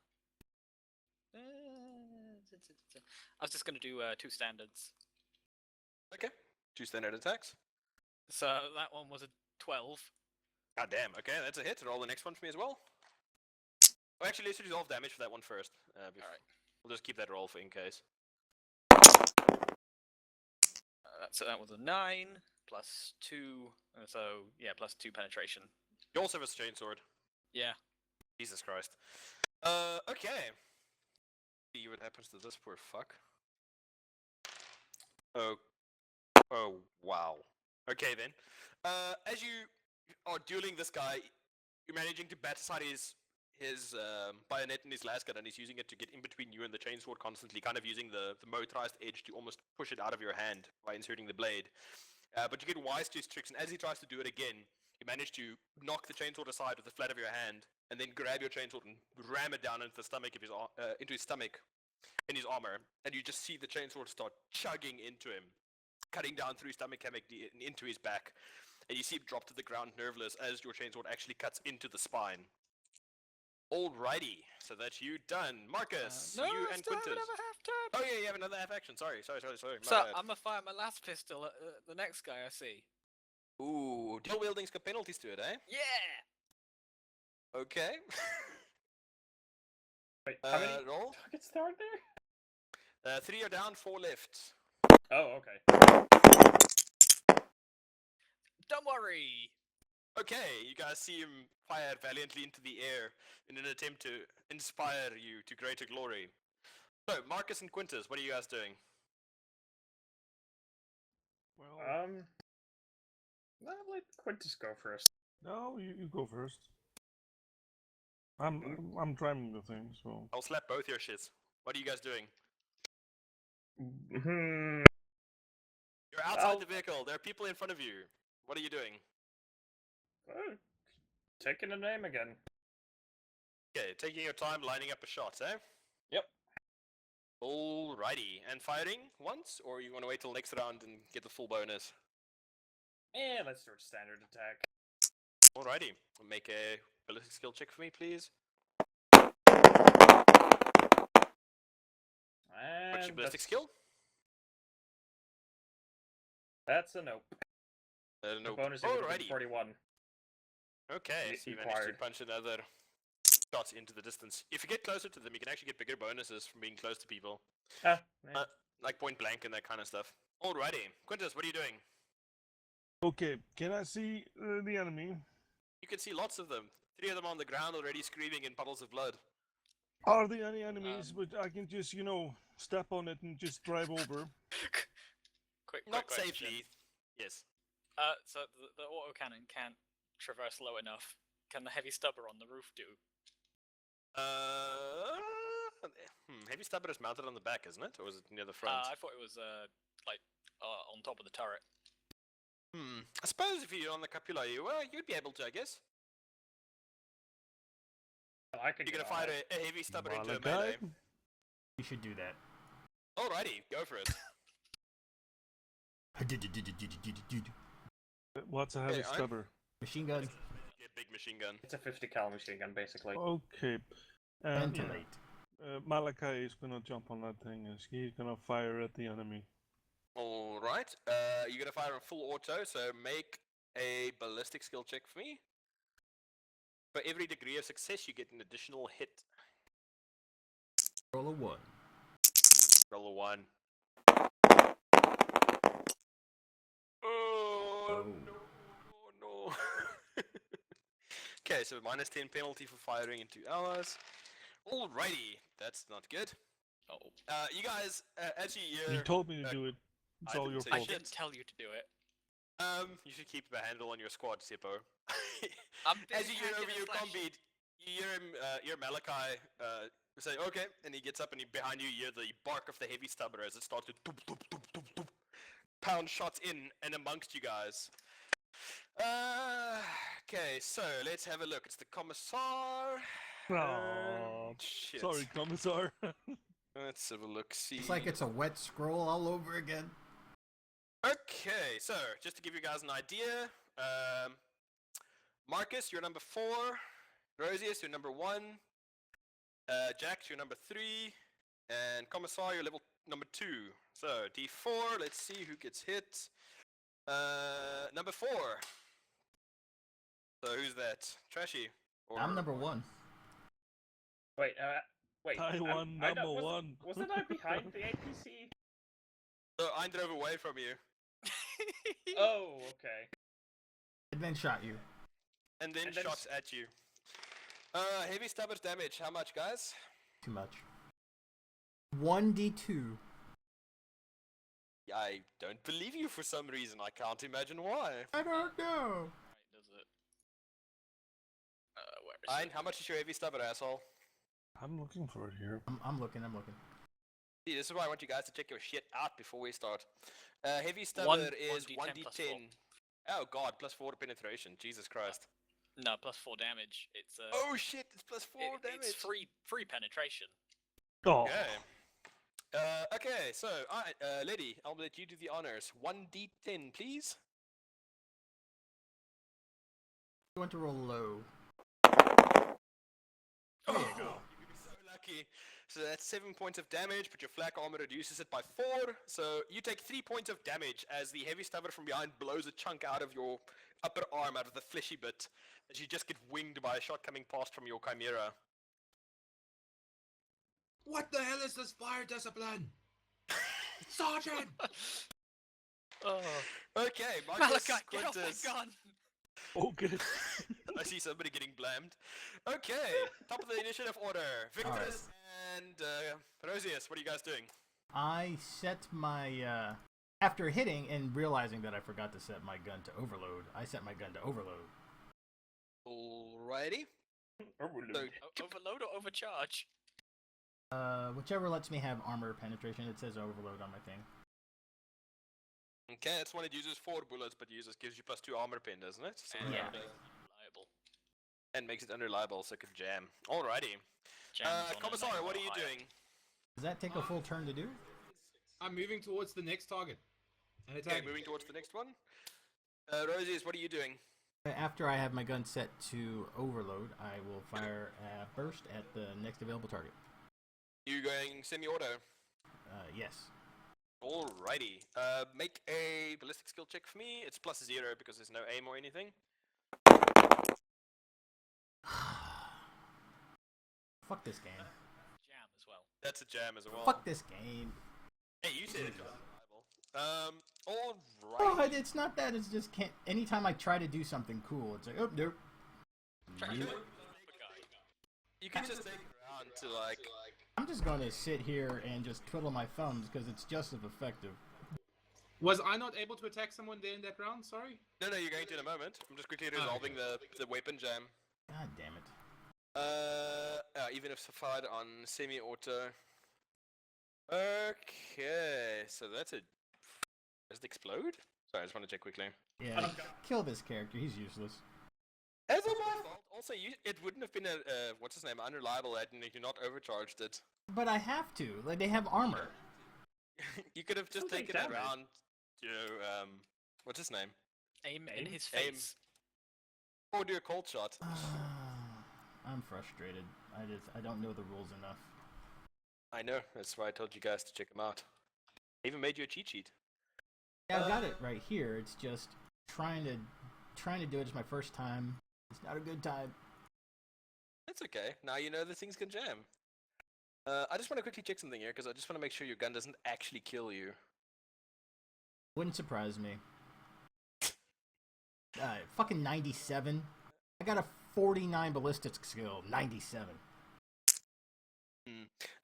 was just gonna do 2 standards. Okay. 2 standard attacks. So that one was a 12. God damn, okay, that's a hit. Roll the next one for me as well. Oh, actually, let's resolve damage for that one first. Alright. We'll just keep that roll for in case. So that was a 9, plus 2, so yeah, plus 2 penetration. You also have a chainsword. Yeah. Jesus Christ. Okay. See what happens to this poor fuck. Oh, wow. Okay then. As you are dueling this guy, you're managing to bat aside his bayonet and his lasgun, and he's using it to get in between you and the chainsword constantly, kind of using the motorized edge to almost push it out of your hand by inserting the blade. But you get wise to his tricks, and as he tries to do it again, you manage to knock the chainsword aside with the flat of your hand, and then grab your chainsword and ram it down into the stomach of into his stomach, in his armor, and you just see the chainsword start chugging into him, cutting down through his stomach and into his back, and you see him drop to the ground nerveless as your chainsword actually cuts into the spine. Alrighty, so that's you done. Marcus, No, you I and still have Quintus. another half turn. Oh yeah, you have another half action. Sorry. My So bad. I'm gonna fire my last pistol at the next guy I see. Ooh, dual wielding's got penalties to it, eh? Yeah. Okay. Wait, how many Roll. targets there are there? 3 are down, 4 left. Oh, okay. Don't worry. Okay, you guys see him fire valiantly into the air in an attempt to inspire you to greater glory. So, Marcus and Quintus, what are you guys doing? Well, I'll let Quintus go first. no, you go first. I'm driving the thing, so. I'll slap both your shits. What are you guys doing? Hmm. You're outside Well- the vehicle. There are people in front of you. What are you doing? Taking a name again. Okay, taking your time lining up a shot, eh? Yep. Alrighty. And firing once? Or you want to wait till next round and get the full bonus? Yeah, let's do a standard attack. Alrighty. Make a ballistic skill check for me, please. And What's your ballistic skill? That's a nope. No. The bonus is Alrighty. 41. Okay, so you managed to Required. punch another shot into the distance. If you get closer to them, you can actually get bigger bonuses from being close to people. Like point blank and that kind of stuff. Alrighty. Quintus, what are you doing? Okay, can I see the enemy? You can see lots of them. 3 of them on the ground already screaming in puddles of blood. Are there any enemies but I can just, step on it and just drive over? Quick Not question. safely. Yes. So the autocannon can't traverse low enough. Can the heavy stubber on the roof do? Heavy stubber is mounted on the back, isn't it? Or is it near the front? I thought it was on top of the turret. I suppose if you're on the cupula, you'd be able to, I guess. I could You're get gonna on fire it. a heavy stubber into a Malachi? melee. You should do that. Alrighty, go for it. What's a heavy Okay, I'm- stubber? Machine gun. Yeah, big machine gun. It's a 50 cal machine gun, basically. Okay. And Ventilate. Malachi is gonna jump on that thing and he's gonna fire at the enemy. Alright, you're gonna fire on full auto, so make a ballistic skill check for me. For every degree of success, you get an additional hit. Roll a 1. Roll a 1. Oh, no. Okay, so minus 10 penalty for firing in 2 hours. Alrighty, that's not good. Oh, You guys, as you You hear, told me to do it. It's I all didn't your say I fault. shit. didn't tell you to do it. you should keep a handle on your squad, Sippo. I'm As busy you hear hacking over and your slashing. combeat, you hear him, hear Malachi say, okay, and he gets up and behind you hear the bark of the heavy stubber as it starts to doop, doop, doop, doop, doop, pound shots in and amongst you guys. Okay, so let's have a look. It's the commissar. Aw, Shit. sorry, Commissar. Let's have a look. See. It's like it's a wet scroll all over again. Okay, so just to give you guys an idea, Marcus, you're number 4. Rosius, you're number 1. Jax, you're number 3. And Commissar, you're level number 2. So D4, let's see who gets hit. Number 4. So who's that? Trashy? Or I'm number 1. Wait, Taiwan I number wasn't- 1. Wasn't I behind the APC? So I drove away from you. Oh, okay. And then shot you. And then And then shots at you. Heavy stubborn damage, how much, guys? Too much. 1d2. I don't believe you for some reason. I can't imagine why. I don't know. Right, does it? Where is Ein, how much is your heavy stubborn, asshole? I'm looking for it here. I'm looking. See, this is why I want you guys to check your shit out before we start. Heavy stubber is 1d10. Oh god, +4 to penetration. Jesus Christ. No, +4 damage. It's Oh shit, it's +4 damage. It's free penetration. Oh, Okay. Okay, so, alright, lady, I'll let you do the honors. 1d10, please. You want to roll low. There you go. You're so lucky. So that's 7 points of damage, but your flak armor reduces it by 4. So you take 3 points of damage as the heavy stubber from behind blows a chunk out of your upper arm, out of the fleshy bit, as you just get winged by a shot coming past from your chimera. What the hell is this fire discipline? Sergeant! Oh, Okay, Malachi, get off Quintus. my gun! oh, good. I see somebody getting blamed. Okay, top of the initiative order. Victus and Rosius, what are you guys doing? I set my after hitting and realizing that I forgot to set my gun to overload. I set my gun to overload. Alrighty. Overload. Overload or overcharge? Whichever lets me have armor penetration. It says overload on my thing. Okay, that's one it uses 4 bullets, but gives you +2 armor pen, doesn't it? So And Yeah. Reliable. And makes it unreliable, so it could jam. Alrighty. Jams on a Commissar, what are you higher. doing? Does that take a full turn to do? I'm moving towards the next target. And Okay, attacking. moving towards the next one. Rosius, what are you doing? After I have my gun set to overload, I will fire a burst at the next available target. You going semi-auto? Yes. Alrighty. Make a ballistic skill check for me. It's +0 because there's no aim or anything. Fuck this game. Jam as well. That's a jam as well. Fuck this game. Hey, you said it was reliable. Oh, Alright. it's not that. It's just can't. Anytime I try to do something cool, it's like, oh, nope. Really? You can just take it around to like. I'm just going to sit here and just twiddle my thumbs because it's just as effective. Was I not able to attack someone there in that round? Sorry? No, you're going to in a moment. I'm just quickly resolving the weapon jam. God damn it. Even if fired on semi-auto. Okay, so that's a. Does it explode? Sorry, I just want to check quickly. Yeah, kill this character. He's useless. As my fault. Also, it wouldn't have been a what's his name, unreliable had you not overcharged it. But I have to. Like, they have armor. You could have just Still take taken it damage. around. You know, what's his name? Aim in Aim? his Aim. face. Or do a cold shot. I'm frustrated. I don't know the rules enough. I know. That's why I told you guys to check them out. I even made you a cheat sheet. Yeah, I've got it right here. It's just trying to do it. It's my first time. It's not a good time. That's okay. Now you know the things can jam. I just want to quickly check something here because I just want to make sure your gun doesn't actually kill you. Wouldn't surprise me. Fucking 97. I got a 49 ballistics skill. 97.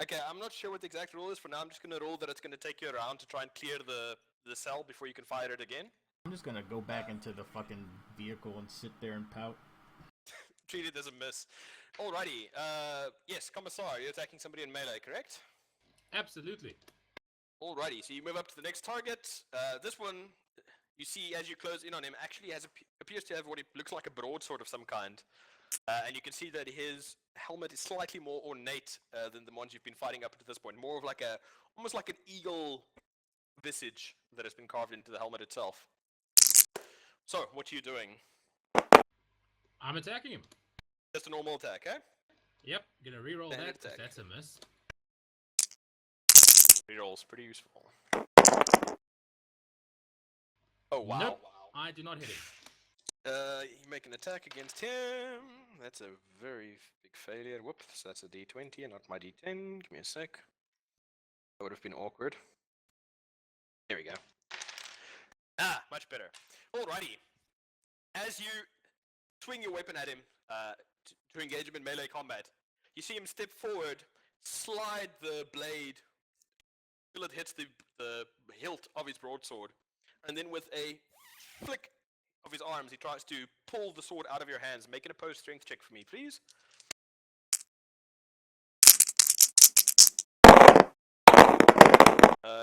Okay, I'm not sure what the exact rule is. For now, I'm just going to rule that it's going to take you around to try and clear the cell before you can fire it again. I'm just gonna go back into the fucking vehicle and sit there and pout. Treat it as a miss. Alrighty. Yes, Commissar, you're attacking somebody in melee, correct? Absolutely. Alrighty, so you move up to the next target. This one, you see as you close in on him, actually appears to have what it looks like a broadsword of some kind. And you can see that his helmet is slightly more ornate than the ones you've been fighting up to this point. More of like almost like an eagle visage that has been carved into the helmet itself. So, what are you doing? I'm attacking him. Just a normal attack, eh? Yep, gonna reroll Standard that 'cause attack. that's a miss. Rerolls, pretty useful. Oh, wow. Nope, I do not hit him. You make an attack against him. That's a very big failure. Whoops, that's a d20 and not my d10. Give me a sec. That would have been awkward. There we go. Ah, much better. Alrighty. As you swing your weapon at him to engage him in melee combat, you see him step forward, slide the blade till it hits the hilt of his broadsword, and then with a flick of his arms, he tries to pull the sword out of your hands. Make an opposed strength check for me, please.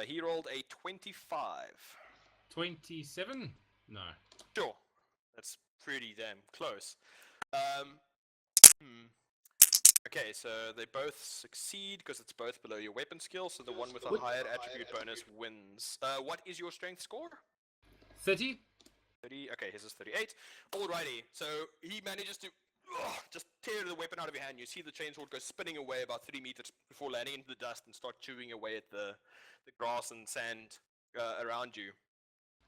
He rolled a 25. 27? No. Sure. That's pretty damn close. Okay, so they both succeed because it's both below your weapon skill, so the one with a higher attribute bonus wins. What is your strength score? 30? 30. Okay, his is 38. Alrighty, so he manages to just tear the weapon out of your hand. You see the chainsword go spinning away about 3 meters before landing into the dust and start chewing away at the grass and sand around you.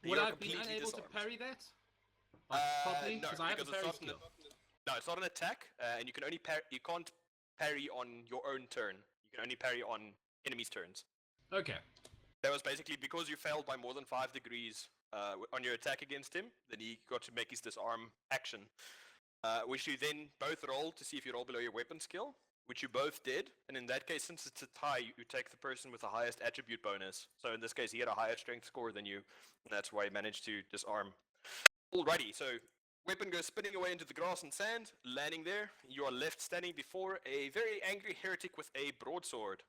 Would You're I be completely unable to disarmed. parry that? Like, properly? No, Because I have a because it's parry not skill. No, it's not an attack, and you can only you can't parry on your own turn. You can only parry on enemies' turns. Okay. That was basically because you failed by more than 5 degrees on your attack against him, then he got to make his disarm action. Which you then both roll to see if you roll below your weapon skill, which you both did. And in that case, since it's a tie, you take the person with the highest attribute bonus. So in this case, he had a higher strength score than you, and that's why he managed to disarm. Alrighty, so weapon goes spinning away into the grass and sand, landing there. You are left standing before a very angry heretic with a broadsword.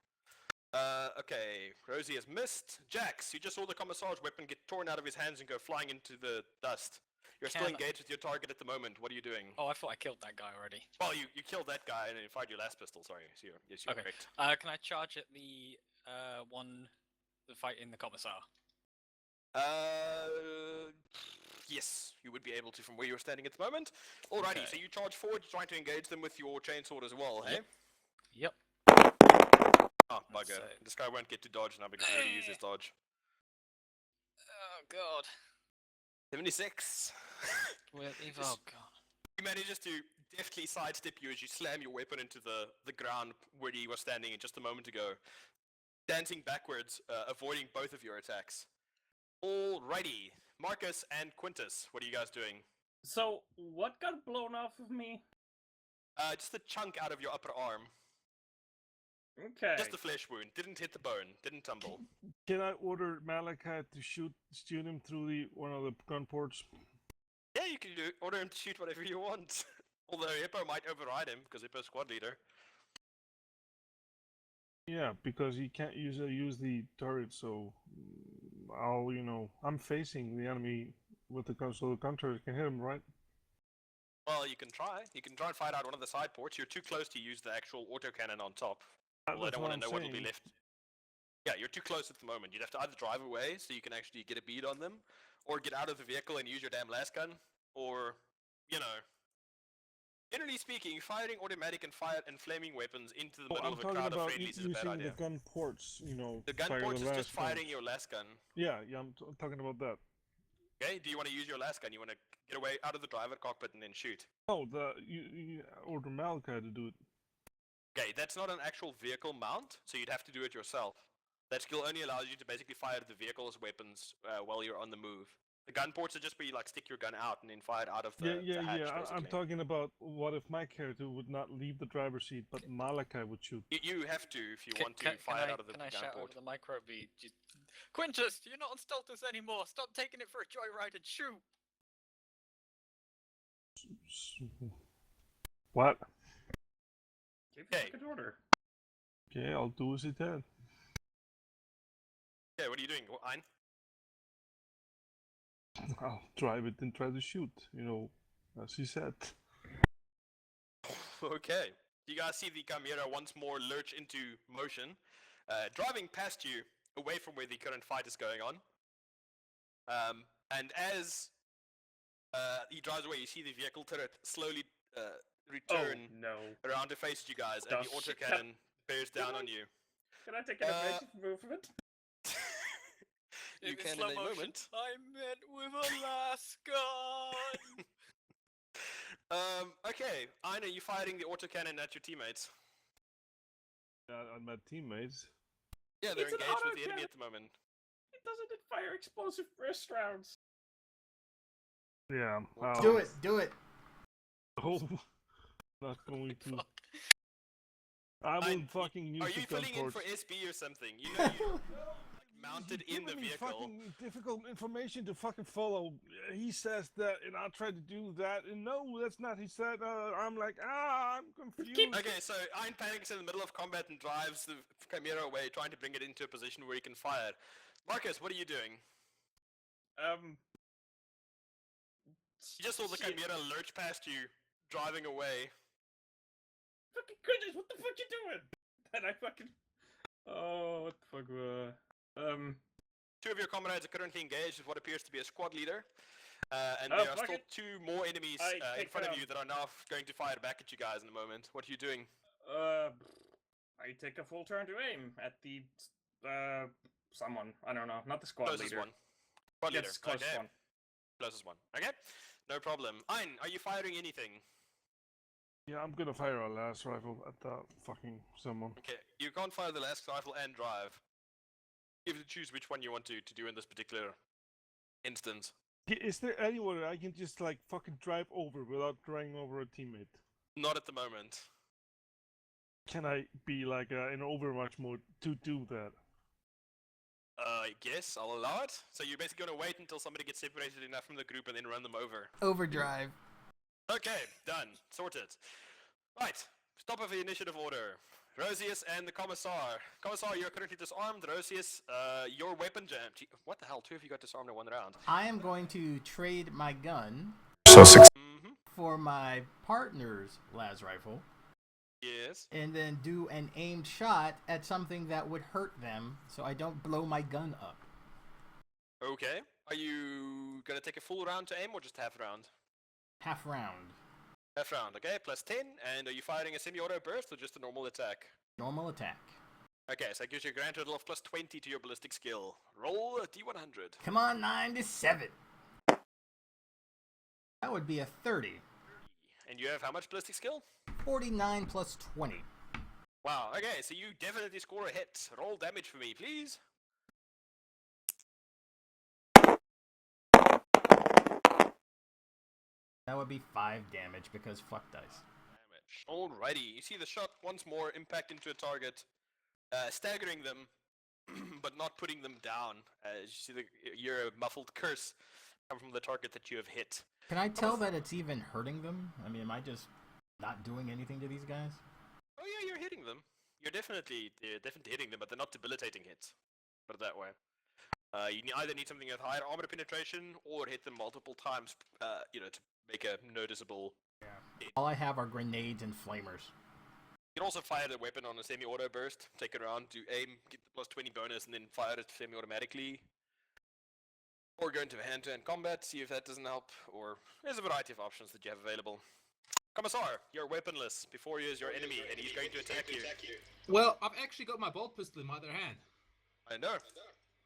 Okay, Rosie has missed. Jax, you just saw the commissar's weapon get torn out of his hands and go flying into the dust. You're still engaged with your target at the moment. What are you doing? Oh, I thought I killed that guy already. Well, you killed that guy and then you fired your last pistol, sorry. So yes, you're Okay. correct. Can I charge at the the fight in the commissar? Yes, you would be able to from where you're standing at the moment. Alrighty, Okay. so you charge forward, trying to engage them with your chainsword as well, hey? Yep. Oh, bugger. So- This guy won't get to dodge now because he already used his dodge. Oh god. 76. Well, oh god. He manages to deftly sidestep you as you slam your weapon into the ground where he was standing just a moment ago, dancing backwards, avoiding both of your attacks. Alrighty, Marcus and Quintus, what are you guys doing? So, what got blown off of me? Just a chunk out of your upper arm. Okay. Just a flesh wound. Didn't hit the bone. Didn't tumble. Can I order Malachi to shoot him through one of the gun ports? Yeah, you can order him to shoot whatever you want. Although Hippo might override him because Hippo's squad leader. Yeah, because he can't use the turret, so I'm facing the enemy with the gun, so the gun turret can hit him, right? Well, you can try. You can try and fight out one of the side ports. You're too close to use the actual autocannon on top. Well, I don't want to know what will be left. Yeah, you're too close at the moment. You'd have to either drive away so you can actually get a bead on them, or get out of the vehicle and use your damn last gun, or, generally speaking, firing automatic and flaming weapons into the middle of a crowd of friendlies is a bad idea. The gun ports, The gun ports is just firing your last gun. Yeah, I'm talking about that. Okay, do you want to use your last gun? You want to get away out of the driver cockpit and then shoot? Oh, you order Malachi to do it. Okay, that's not an actual vehicle mount, so you'd have to do it yourself. That skill only allows you to basically fire the vehicle as weapons while you're on the move. The gun ports are just where you stick your gun out and then fire it out of the hatch, basically. I'm talking about what if my character would not leave the driver's seat, but Malachi would shoot. You have to if you want to fire out of the gun Can I shout port. over the microbeat? Quintus, you're not on Stultus anymore. Stop taking it for a joyride and shoot. What? Give the Okay. fucking order. Okay, I'll do as he said. Okay, what are you doing, Ein? I'll drive it and try to shoot, as he said. Okay. You guys see the Chimera once more lurch into motion, driving past you, away from where the current fight is going on. And as he drives away, you see the vehicle turret slowly return around to face you guys, and the autocannon bears down on you. Can I take an evasive movement? You In can slow in a motion. moment. I met with a last gun. Okay, Ein, are you firing the autocannon at your teammates? On my teammates. Yeah, they're It's an engaged with the autocannon. enemy at the moment. It doesn't fire explosive burst rounds. Yeah. Do it. Oh, not going to. Fuck. I will Ein, fucking use Are the you gun filling in ports. for SB or something? You know you... mounted You're in the giving me vehicle. fucking difficult information to fucking follow. He says that, and I'll try to do that, and no, that's not. He said, I'm like, I'm confused. Okay, so Iron panics in the middle of combat and drives the Chimera away, trying to bring it into a position where he can fire. Marcus, what are you doing? You just saw the shit. Chimera lurch past you, driving away. Fucking goodness, what the fuck you doing? And I fucking. Oh, what the fuck? Two of your comrades are currently engaged with what appears to be a squad leader. And Oh, there are fuck still it. two more enemies I in take, front of you that are now going to fire back at you guys in a moment. What are you doing? I take a full turn to aim at the someone. I don't know, not the squad Closest leader. one. Squad leader. Yes, closest Okay. one. Closest one. Okay. No problem. Ein, are you firing anything? Yeah, I'm gonna fire a last rifle at that fucking someone. Okay. You can't fire the last rifle and drive. You have to choose which one you want to do in this particular instance. Is there anywhere I can just like fucking drive over without driving over a teammate? Not at the moment. Can I be like in Overwatch mode to do that? I guess I'll allow it. So you're basically gonna wait until somebody gets separated enough from the group and then run them over. Overdrive. Okay, done. Sorted. Right. Top of the initiative order. Rosius and the Commissar. Commissar, you're currently disarmed. Rosius, your weapon jammed. What the hell? Two of you got disarmed in one round. I am going to trade my gun Mm-hmm. for my partner's las rifle, Yes. and then do an aimed shot at something that would hurt them, so I don't blow my gun up. Okay. Are you gonna take a full round to aim or just half round? Half round. Half round, okay. Plus 10. And are you firing a semi-auto burst or just a normal attack? Normal attack. Okay, so that gives you a grand total of plus 20 to your ballistic skill. Roll a d100. Come on, 97. That would be a 30. And you have how much ballistic skill? 49 plus 20. Wow, okay, so you definitely score a hit. Roll damage for me, please. That would be 5 damage because fuck dice. Damage. Alrighty, you see the shot once more impact into a target, staggering them, but not putting them down. As you see your muffled curse come from the target that you have hit. Can I tell that it's even hurting them? I mean, am I just not doing anything to these guys? Oh yeah, you're hitting them. You're definitely hitting them, but they're not debilitating hits. Put it that way. You either need something with higher armor penetration or hit them multiple times, to make a noticeable. Yeah. All I have are grenades and flamers. You can also fire the weapon on a semi-auto burst, take it around, do aim, get the plus 20 bonus, and then fire it semi-automatically. Or go into hand-to-hand combat, see if that doesn't help, or there's a variety of options that you have available. Commissar, you're weaponless. Before you is your enemy, and he's going to attack you. Well, I've actually got my bolt pistol in my other hand. I know.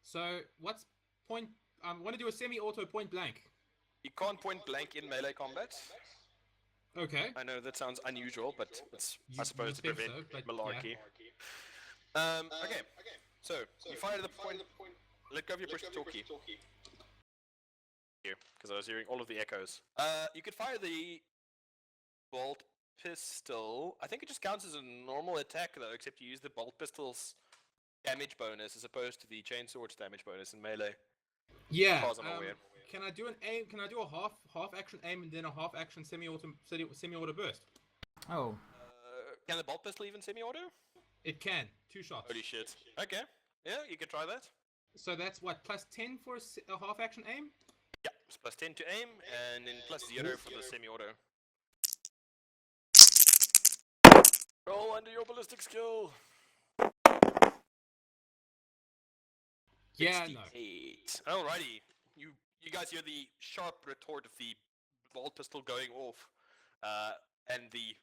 So, what's point... I want to do a semi-auto point blank. You can't point blank in melee combat. Okay. I know that sounds unusual, but it's, I You suppose, to think prevent so, but malarkey. yeah. Okay. So, you fire the point... Let go of your push-to-talkie. Here, because I was hearing all of the echoes. You could fire the bolt pistol. I think it just counts as a normal attack, though, except you use the bolt pistol's damage bonus as opposed to the chainsword's damage bonus in melee. Yeah. As far as I'm aware. Can I do an aim? Can I do a half action aim and then a half action semi-auto burst? Oh. Can the bolt pistol even semi-auto? It can. 2 shots. Holy shit. Okay. Yeah, you can try that. So that's what, plus 10 for a half action aim? Yeah, it's plus 10 to aim, and then plus 0 for the semi-auto. Roll under your ballistic skill. Yeah, no. 68. Alrighty. You guys hear the sharp retort of the bolt pistol going off, and the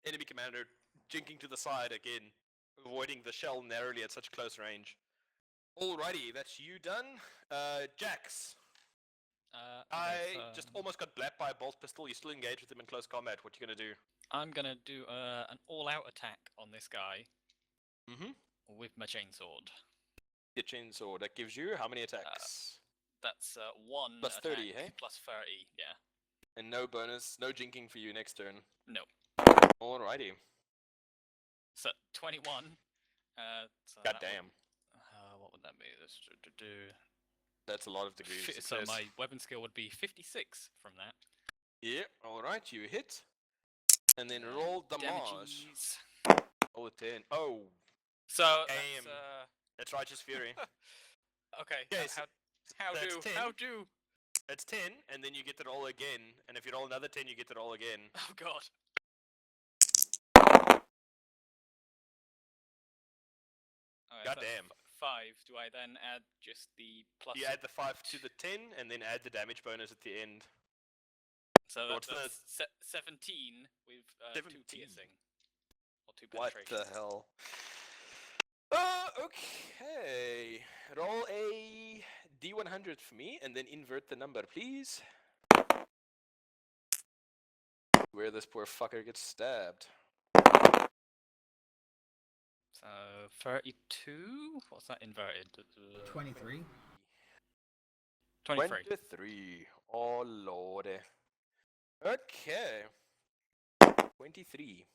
enemy commander jinking to the side again, avoiding the shell narrowly at such close range. Alrighty, that's you done. Jax. I just almost got blapped by a bolt pistol. You still engaged with him in close combat. What you gonna do? I'm gonna do an all-out attack on this guy Mm-hmm. with my chainsword. Your chainsaw. That gives you how many attacks? That's 1 Plus attack 30, hey? plus 30, yeah. And no bonus, no jinking for you next turn. No. Alrighty. So 21. So God that damn. What would would that be? That's a lot of degrees of So success. my weapon skill would be 56 from that. Yeah, alright, you hit. And then roll damage. Damages. Roll a 10. Oh, So damn. that's That's Righteous Fury. okay. Okay, How that's do 10. how do? That's 10, and then you get to roll again. And if you roll another 10, you get to roll again. Oh god. Alright, so that's Goddamn. 5. Do I then add just the plus? You add the 5 to the 10, and then add the damage bonus at the end. So what's that's 17 with 2 17? piercing or 2 What penetration. the hell? Okay. Roll a D100 for me, and then invert the number, please. Where this poor fucker gets stabbed. So 32. What's that inverted? 23. 23. 23. Oh lordy. Okay. 23.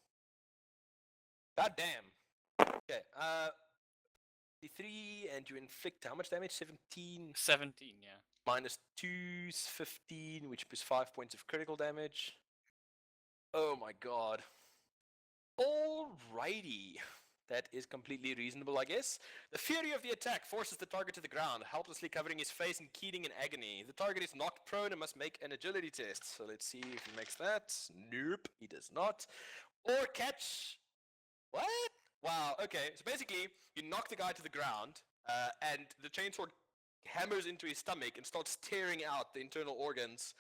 God damn. Okay. 23, and you inflict how much damage? 17. 17. Yeah. Minus 2 is 15, which is 5 points of critical damage. Oh my god. Alrighty. That is completely reasonable, I guess. The fury of the attack forces the target to the ground, helplessly covering his face and keening in agony. The target is knocked prone and must make an agility test. So let's see if he makes that. Nope, he does not. Or catch... What? Wow, okay. So basically, you knock the guy to the ground, and the chainsaw hammers into his stomach and starts tearing out the internal organs.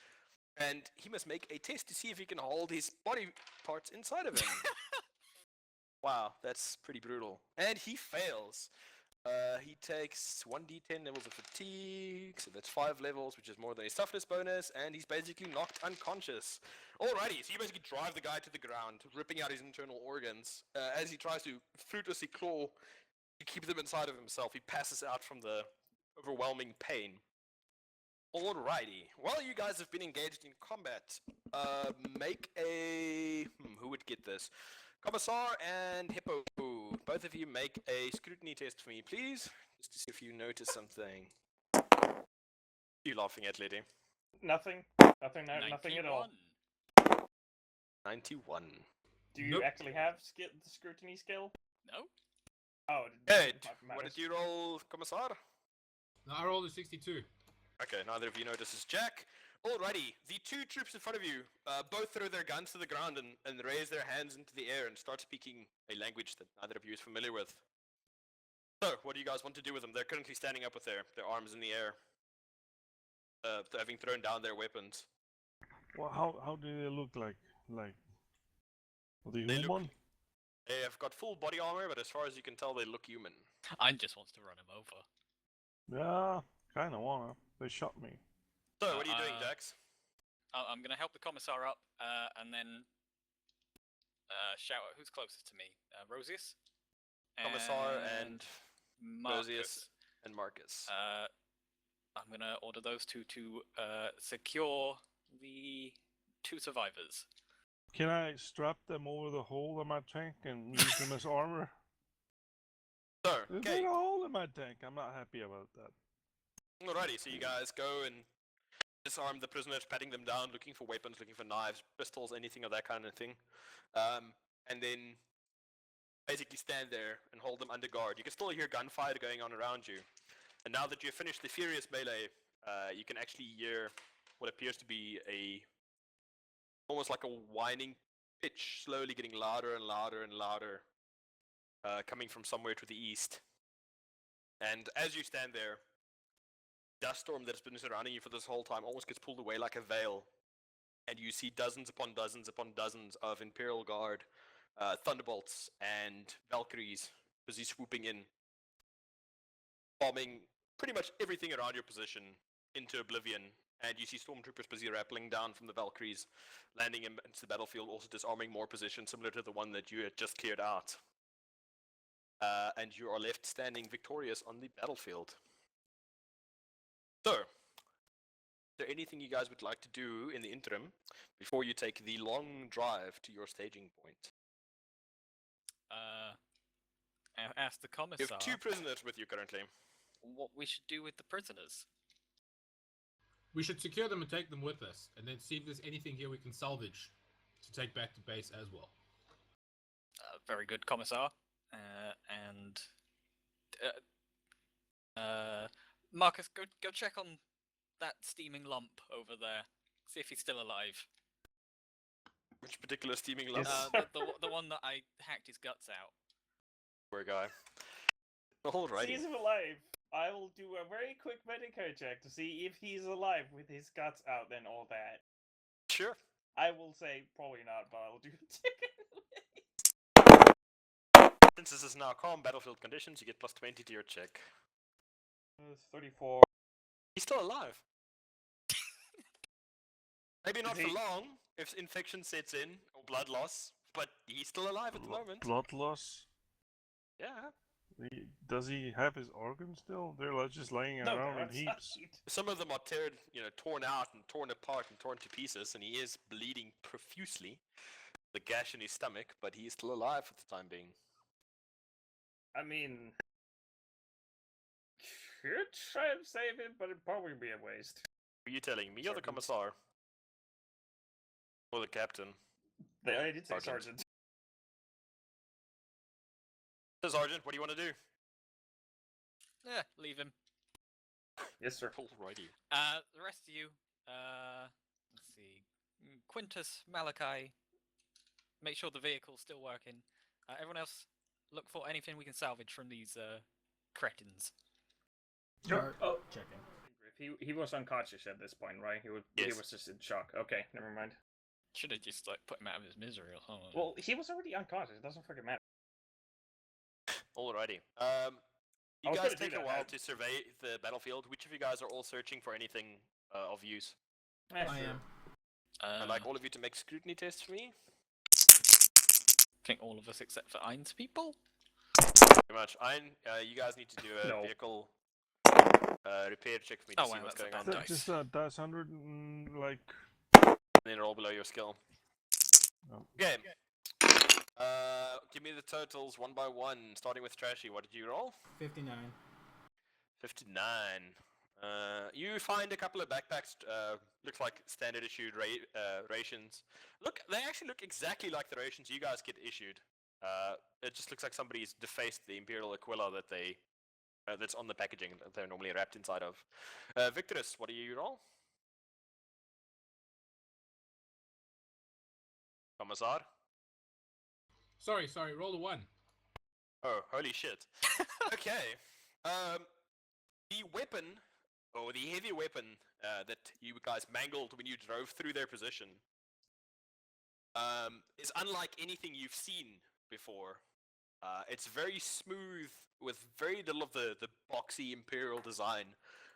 And he must make a test to see if he can hold his body parts inside of him. Wow, that's pretty brutal. And he fails. He takes 1d10 levels of fatigue, so that's 5 levels, which is more than his toughness bonus, and he's basically knocked unconscious. Alrighty, so you basically drive the guy to the ground, ripping out his internal organs. As he tries to fruitlessly claw to keep them inside of himself, he passes out from the overwhelming pain. Alrighty, while you guys have been engaged in combat, make a... who would get this? Commissar and Hippo, both of you make a scrutiny test for me, please, just to see if you notice something. You laughing at, lady? Nothing. Nothing at all. 91. Do you Nope. actually have the scrutiny skill? No. Oh, Hey, my what did you roll, Commissar? No, I rolled a 62. Okay, neither of you notices Jack. Alrighty, the 2 troops in front of you both throw their guns to the ground and raise their hands into the air and start speaking a language that neither of you is familiar with. So, what do you guys want to do with them? They're currently standing up with their arms in the air, having thrown down their weapons. Well, how do they look like? Like, are they They human? They have got full body armor, but as far as you can tell, they look human. I just wants to run him over. Yeah, kinda wanna. They shot me. So, what are you doing, Jax? I'm gonna help the commissar up, and then shout out who's closest to me. Rosius. Commissar and Marcus. Rosius and Marcus. I'm gonna order those two to secure the 2 survivors. Can I strap them over the hole in my tank and use them as armor? So, There's okay. a hole in my tank. I'm not happy about that. Alrighty, so you guys go and disarm the prisoners, patting them down, looking for weapons, looking for knives, pistols, anything of that kind of thing. And then basically stand there and hold them under guard. You can still hear gunfire going on around you. And now that you've finished the furious melee, you can actually hear what appears to be almost like a whining pitch, slowly getting louder and louder and louder, coming from somewhere to the east. And as you stand there, dust storm that has been surrounding you for this whole time almost gets pulled away like a veil, and you see dozens upon dozens upon dozens of Imperial Guard, Thunderbolts, and Valkyries busy swooping in, bombing pretty much everything around your position into oblivion. And you see stormtroopers busy rappelling down from the Valkyries, landing into the battlefield, also disarming more positions similar to the one that you had just cleared out. And you are left standing victorious on the battlefield. So, is there anything you guys would like to do in the interim before you take the long drive to your staging point? Ask the You commissar. have 2 prisoners with you currently. what we should do with the prisoners. We should secure them and take them with us, and then see if there's anything here we can salvage to take back to base as well. Very good, Commissar. Marcus, go check on that steaming lump over there. See if he's still alive. Which particular steaming lump? The one that I hacked his guts out. Poor guy. Alrighty. He's alive. I will do a very quick medical check to see if he's alive with his guts out and all that. Sure. I will say probably not, but I'll do a check anyway. Since this is now calm battlefield conditions, you get plus 20 to your check. It's 34. He's still alive. Maybe not for long, if infection sets in, or blood loss, but he's still alive at the moment. Blood loss? Yeah. Does he have his organs still? They're just laying around in heaps. Some of them are torn out and torn apart and torn to pieces, and he is bleeding profusely. The gash in his stomach, but he is still alive for the time being. I mean, could try and save him, but it'd probably be a waste. Are you telling me or the commissar? Or the captain? I did say sergeant. Sergeant, what do you want to do? Yeah, leave him. Yes, sir. Alrighty. The rest of you, let's see, Quintus, Malachi, make sure the vehicle's still working. Everyone else, look for anything we can salvage from these cretins. Sure. Oh, Checking. He was unconscious at this point, right? He was just in shock. Okay, never mind. Should have just put him out of his misery or something. Well, he was already unconscious. It doesn't fucking matter. Alrighty. You guys take a while to survey the battlefield. Which of you guys are all searching for anything of use? I am. I'd like all of you to make scrutiny tests for me. I think all of us except for Ein's people. Pretty much. You guys need to do a vehicle repair check for me to see what's going on. Just dice 100 and then roll below your skill. Oh. Okay. Give me the totals one by one, starting with Trashy. What did you roll? 59. 59. You find a couple of backpacks, looks like standard issued rations. Look, they actually look exactly like the rations you guys get issued. It just looks like somebody's defaced the Imperial Aquila that that's on the packaging that they're normally wrapped inside of. Victorus, what do you roll? Commissar? Sorry, roll a 1. Oh, holy shit. Okay. The weapon, or the heavy weapon that you guys mangled when you drove through their position is unlike anything you've seen before. It's very smooth with very little of the boxy Imperial design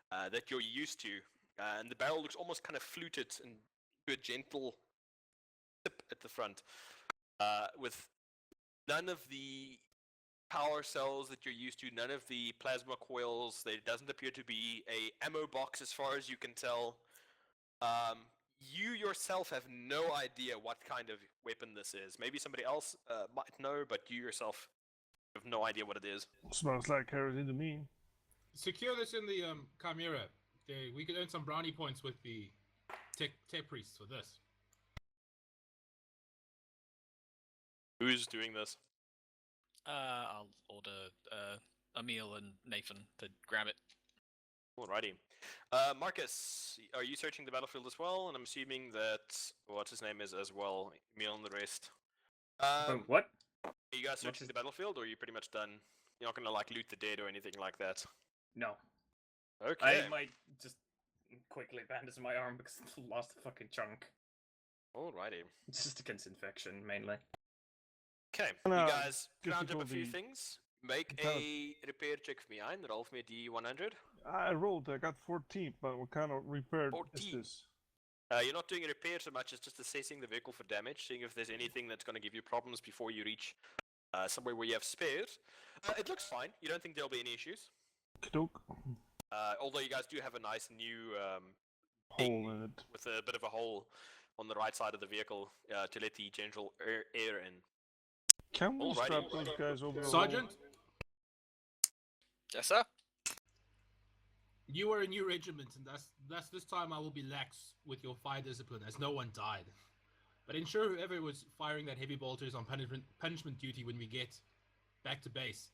that you're used to. And the barrel looks almost kind of fluted and a gentle tip at the front with none of the power cells that you're used to, none of the plasma coils. There doesn't appear to be a ammo box as far as you can tell. You yourself have no idea what kind of weapon this is. Maybe somebody else might know, but you yourself have no idea what it is. Smells like kerosene to me. Secure this in the Chimera. We could earn some brownie points with the tech priests for this. Who's doing this? I'll order Emil and Nathan to grab it. Alrighty. Marcus, are you searching the battlefield as well? And I'm assuming that what's his name is as well. Emil and the rest. What? Are you guys searching the battlefield, or are you pretty much done? You're not gonna loot the dead or anything like that. No. Okay. I might just quickly bandage my arm because I lost a fucking chunk. Alrighty. It's just against infection, mainly. Okay, you guys round up a few things. Make a repair check for me, and roll for me a D100. I rolled, I got 14, but what kind of repair 14. is this? You're not doing a repair so much as just assessing the vehicle for damage, seeing if there's anything that's going to give you problems before you reach somewhere where you have spares. It looks fine. You don't think there'll be any issues. Doke. Although you guys do have a nice new hole in it. With a bit of a hole on the right side of the vehicle to let the general air in. Can we strap those guys over the Sergeant? Yes, sir? You are a new regiment, and thus this time I will be lax with your fire discipline, as no one died. But ensure whoever was firing that heavy bolter is on punishment duty when we get back to base,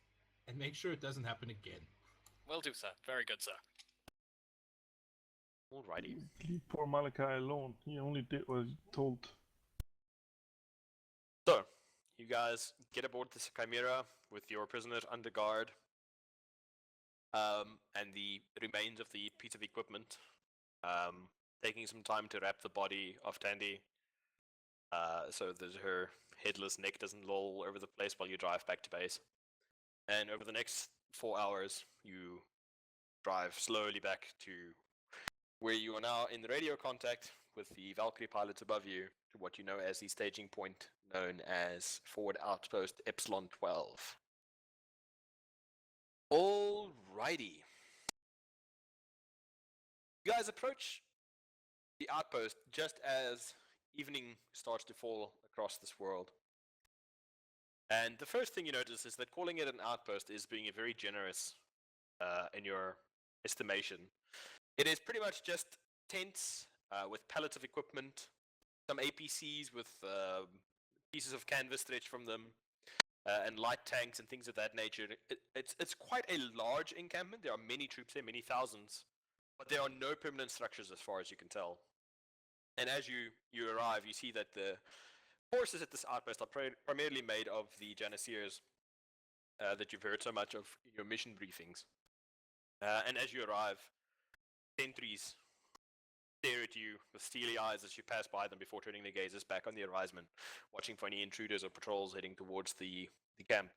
and make sure it doesn't happen again. Will do, sir. Very good, sir. Alrighty. Leave poor Malachi alone. He only did what he told. So, you guys get aboard the Chimera with your prisoner under guard, and the remains of the piece of equipment, taking some time to wrap the body of Tandy, so that her headless neck doesn't loll over the place while you drive back to base. And over the next 4 hours, you drive slowly back to where you are now in radio contact with the Valkyrie pilots above you, to what you know as the staging point known as Forward Outpost Epsilon 12. Alrighty. You guys approach the outpost just as evening starts to fall across this world. And the first thing you notice is that calling it an outpost is being very generous in your estimation. It is pretty much just tents with pallets of equipment, some APCs with pieces of canvas stretched from them, and light tanks and things of that nature. It's quite a large encampment. There are many troops there, many thousands, but there are no permanent structures as far as you can tell. And as you arrive, you see that the forces at this outpost are primarily made of the Janissaries that you've heard so much of in your mission briefings. And as you arrive, sentries stare at you with steely eyes as you pass by them before turning their gazes back on the horizon, watching for any intruders or patrols heading towards the camp.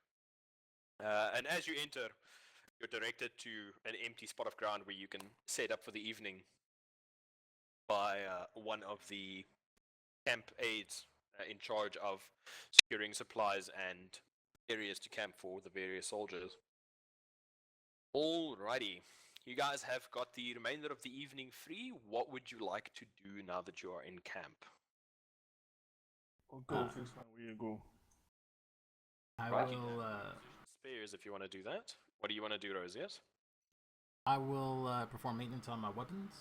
And as you enter, you're directed to an empty spot of ground where you can set up for the evening by one of the camp aides in charge of securing supplies and areas to camp for the various soldiers. Alrighty. You guys have got the remainder of the evening free. What would you like to do now that you are in camp? I'll go fix my wheel go. I Right. will. Spares if you want to do that. What do you want to do, Rosius? I will perform maintenance on my weapons.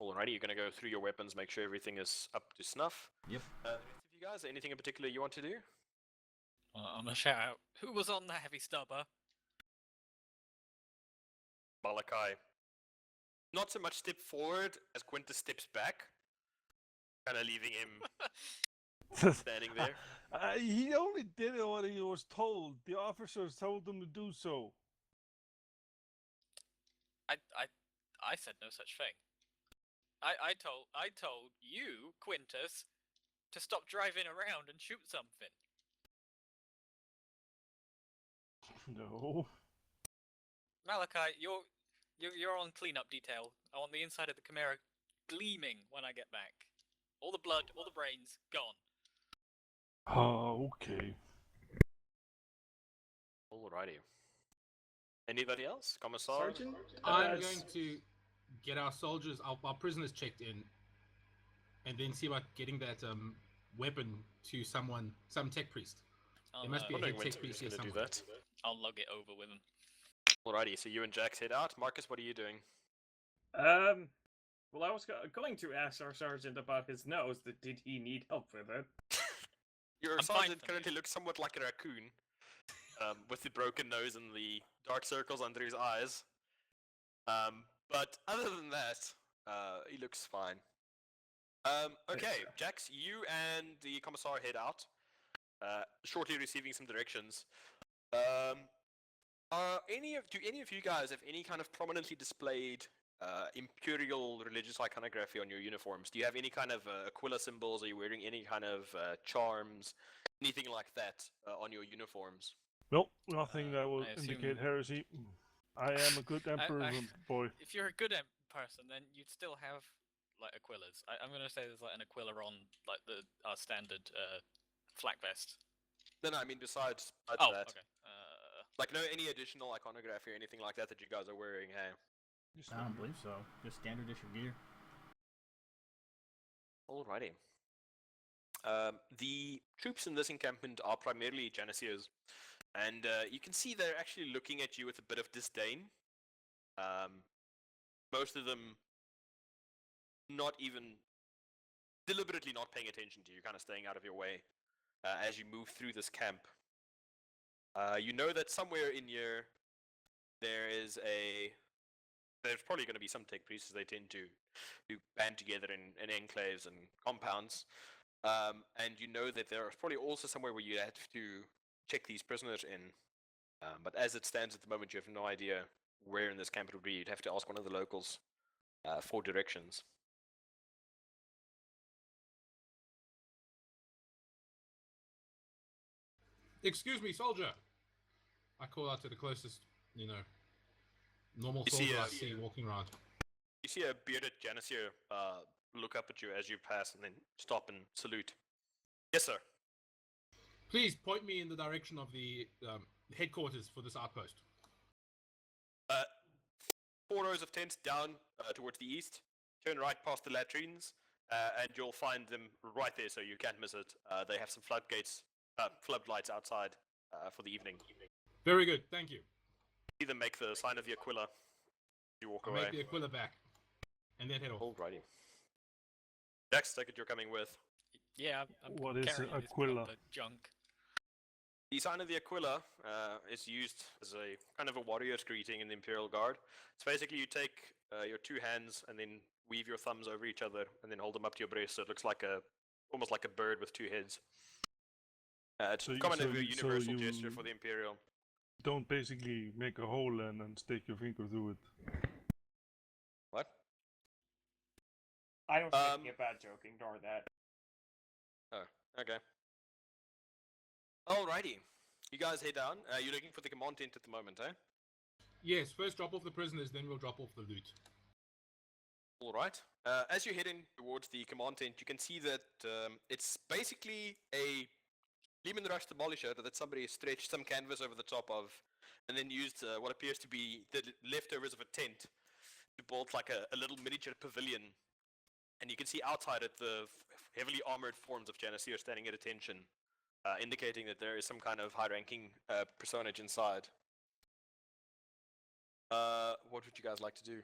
Alrighty, you're going to go through your weapons, make sure everything is up to snuff. Yep. The rest of you guys, anything in particular you want to do? I'm gonna shout out, who was on the heavy stubber? Malachi. Not so much step forward as Quintus steps back, kind of leaving him standing there. He only did what he was told. The officers told him to do so. I said no such thing. I told you, Quintus, to stop driving around and shoot something. No. Malachi, you're on cleanup detail. I want the inside of the Chimera gleaming when I get back. All the blood, all the brains, gone. Oh, okay. Alrighty. Anybody else? Commissar? Sergeant? I'm going to get our soldiers, our prisoners checked in, and then see about getting that weapon to some tech priest. There must be a wondering head when tech priest here going to do somewhere. that. I'll lug it over with him. Alrighty, so you and Jax head out. Marcus, what are you doing? Well, I was going to ask our sergeant about his nose. Did he need help with it? Your I'm fine sergeant for currently looks somewhat like a raccoon, with the broken nose and the dark circles under his eyes. But other than that, he looks fine. Okay, Jax, you and the commissar head out, shortly receiving some directions. Do any of you guys have any kind of prominently displayed imperial religious iconography on your uniforms? Do you have any kind of Aquila symbols? Are you wearing any kind of charms, anything like that on your uniforms? Nope, nothing that will I assume- indicate heresy. I am a good emperor boy. If you're a good person, then you'd still have like Aquilas. I'm gonna say there's like an Aquila on like our standard flak vest. No, I mean besides that. Okay. Like any additional iconography or anything like that that you guys are wearing, hey? I don't believe so. Just standard issue gear. Alrighty. The troops in this encampment are primarily Janissaries, and you can see they're actually looking at you with a bit of disdain. most of them not even deliberately not paying attention to you, kind of staying out of your way as you move through this camp. You know that somewhere in here there's probably going to be some tech priests. They tend to band together in enclaves and compounds. And you know that there is probably also somewhere where you have to check these prisoners in. But as it stands at the moment, you have no idea where in this camp it would be. You'd have to ask one of the locals for directions. Excuse me, soldier. I call out to the closest, normal You see soldier I a- see walking around. You see a bearded Janisseur look up at you as you pass and then stop and salute. Yes, sir. Please point me in the direction of the headquarters for this outpost. 4 rows of tents down towards the east. Turn right past the latrines, and you'll find them right there, so you can't miss it. They have some floodlights outside for the evening. Very good, thank you. See them make the sign of the Aquila. You walk I'll away. make the Aquila back, and then head off. Alrighty. Jax, take it you're coming with. Yeah, I'm What is carrying this Aquila? proper junk. The sign of the Aquila is used as a kind of a warrior's greeting in the Imperial Guard. It's basically you take your two hands and then weave your thumbs over each other and then hold them up to your breast, so it looks like almost like a bird with two heads. It's So you- kind so of a you- so universal you- gesture for the Imperial. Don't basically make a hole and then stick your finger through it. What? I don't think a bad joke. Ignore that. Oh, okay. Alrighty. You guys head down. You're looking for the command tent at the moment, eh? Yes, first drop off the prisoners, then we'll drop off the loot. Alright. As you're heading towards the command tent, you can see that it's basically a Lehman Rush demolisher that somebody has stretched some canvas over the top of, and then used what appears to be the leftovers of a tent to build like a little miniature pavilion. And you can see outside it the heavily armored forms of Janisseur standing at attention, indicating that there is some kind of high-ranking personage inside. What would you guys like to do?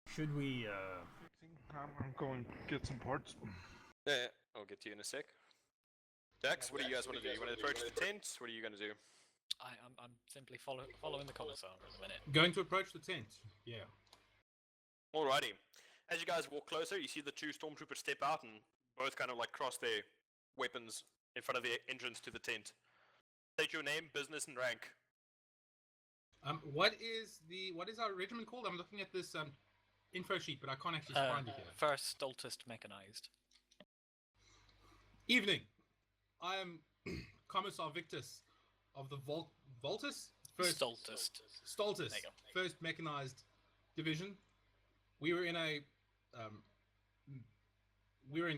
Should we, I'm going to get some parts. Yeah, I'll get to you in a sec. Jax, what do you guys want to do? You want to approach the tent? What are you going to do? I'm simply following the commissar at the minute. Going to approach the tent. Yeah. Alrighty. As you guys walk closer, you see the two stormtroopers step out and both kind of like cross their weapons in front of the entrance to the tent. State your name, business, and rank. What is our regiment called? I'm looking at this info sheet, but I can't actually find it here. First Stoltest Mechanized. Evening. I am Commissar Victus of the Voltus? Stoltest. Stoltus. There you go. First Mechanized Division. We were in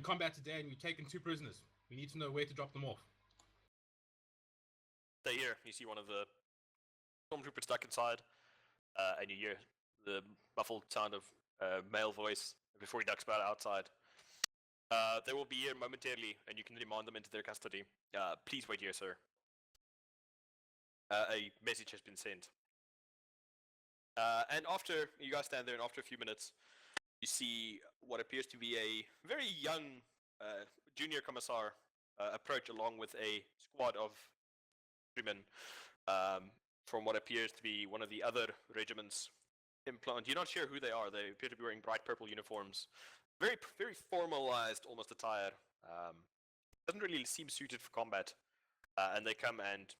combat today, and we've taken 2 prisoners. We need to know where to drop them off. Stay here. You see one of the stormtroopers stuck inside, and you hear the muffled sound of male voice before he ducks about outside. They will be here momentarily, and you can demand them into their custody. Please wait here, sir. A message has been sent. And after you guys stand there, and after a few minutes, you see what appears to be a very young junior commissar approach along with a squad of crewmen from what appears to be one of the other regiments. You're not sure who they are. They appear to be wearing bright purple uniforms. Very, very formalized, almost attire. Doesn't really seem suited for combat. And they come and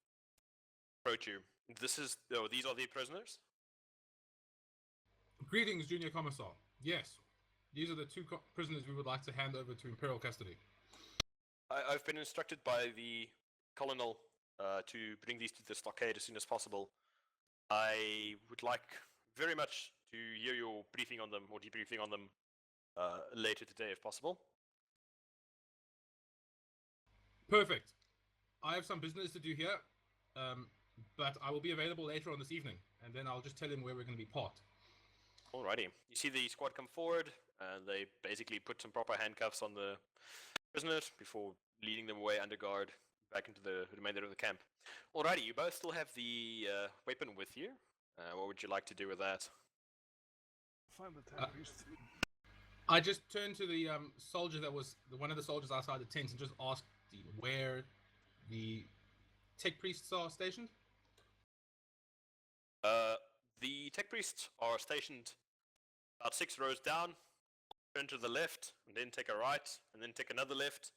approach you. These are the prisoners? Greetings, Junior Commissar. Yes, these are the 2 prisoners we would like to hand over to Imperial custody. I've been instructed by the colonel to bring these to the stockade as soon as possible. I would like very much to hear your briefing on them, or debriefing on them, later today if possible. Perfect. I have some business to do here, but I will be available later on this evening, and then I'll just tell him where we're going to be parked. Alrighty. You see the squad come forward, and they basically put some proper handcuffs on the prisoners before leading them away under guard back into the remainder of the camp. Alrighty, you both still have the weapon with you. What would you like to do with that? Find the tech priest. I just turned to the soldier that was one of the soldiers outside the tent and just asked where the tech priests are stationed. The tech priests are stationed about 6 rows down. Turn to the left, and then take a right, and then take another left,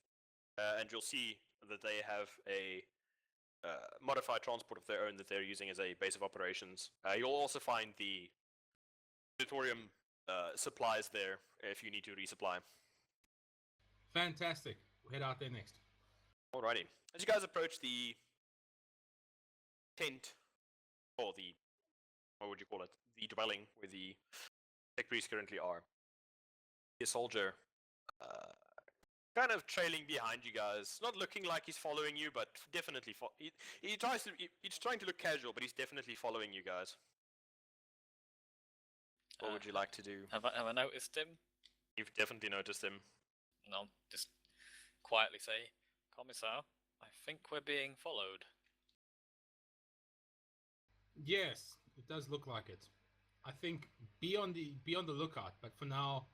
and you'll see that they have a modified transport of their own that they're using as a base of operations. You'll also find the auditorium supplies there if you need to resupply. Fantastic. We'll head out there next. Alrighty. As you guys approach the tent, or the, what would you call it? The dwelling where the tech priests currently are. A soldier kind of trailing behind you guys. Not looking like he's following you, but definitely he's trying to look casual, but he's definitely following you guys. What would you like to do? Have I noticed him? You've definitely noticed him. No, just quietly say, Commissar, I think we're being followed. Yes, it does look like it. I think be on the lookout, but for now,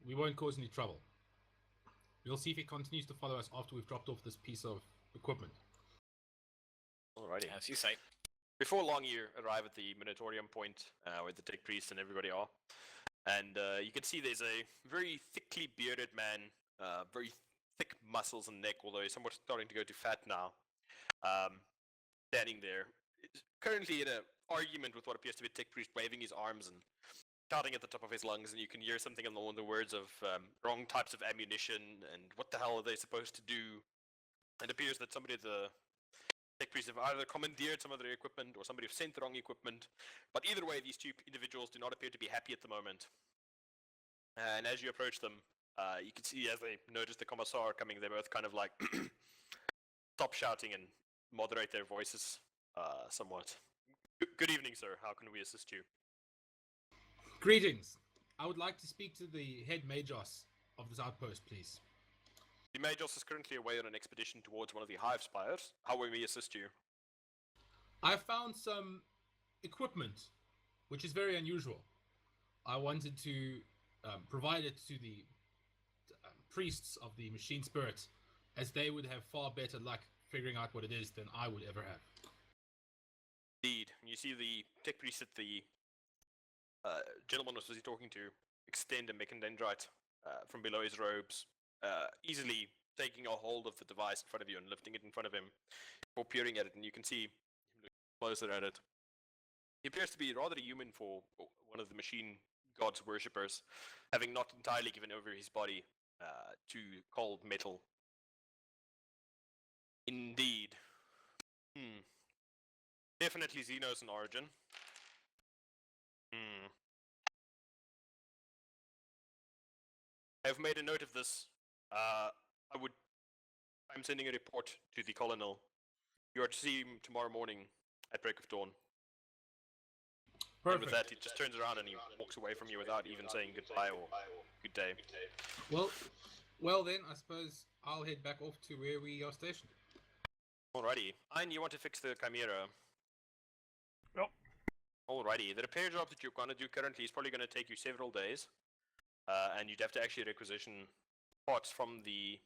we won't cause any trouble. We'll see if he continues to follow us after we've dropped off this piece of equipment. Alrighty. As you say. Before long, you arrive at the Minotaurium point where the tech priest and everybody are. And you can see there's a very thickly bearded man, very thick muscles and neck, although he's somewhat starting to go to fat now, standing there. Currently in an argument with what appears to be a tech priest, waving his arms and shouting at the top of his lungs, and you can hear something along the words of wrong types of ammunition and what the hell are they supposed to do. It appears that somebody at the tech priests have either commandeered some of their equipment or somebody have sent the wrong equipment. But either way, these two individuals do not appear to be happy at the moment. And as you approach them, you can see as they notice the commissar coming, they both kind of like stop shouting and moderate their voices somewhat. Good evening, sir. How can we assist you? Greetings. I would like to speak to the head Magos of this outpost, please. The Magos is currently away on an expedition towards one of the hive spires. How may we assist you? I found some equipment, which is very unusual. I wanted to provide it to the priests of the machine spirit, as they would have far better luck figuring out what it is than I would ever have. Indeed. You see the tech priest at the gentleman was he talking to extend a mechadendrite from below his robes, easily taking a hold of the device in front of you and lifting it in front of him before peering at it, and you can see him looking closer at it. He appears to be rather human for one of the machine god's worshippers, having not entirely given over his body to cold metal. Indeed. Definitely Xenos in origin. I've made a note of this. I'm sending a report to the colonel. You are to see him tomorrow morning at break of dawn. Perfect. And with that, he just turns around and he walks away from you without even saying goodbye or good day. Well then, I suppose I'll head back off to where we are stationed. Alrighty. And you want to fix the Chimera? Yep. Alrighty. The repair job that you're going to do currently is probably going to take you several days. And you'd have to actually requisition parts from the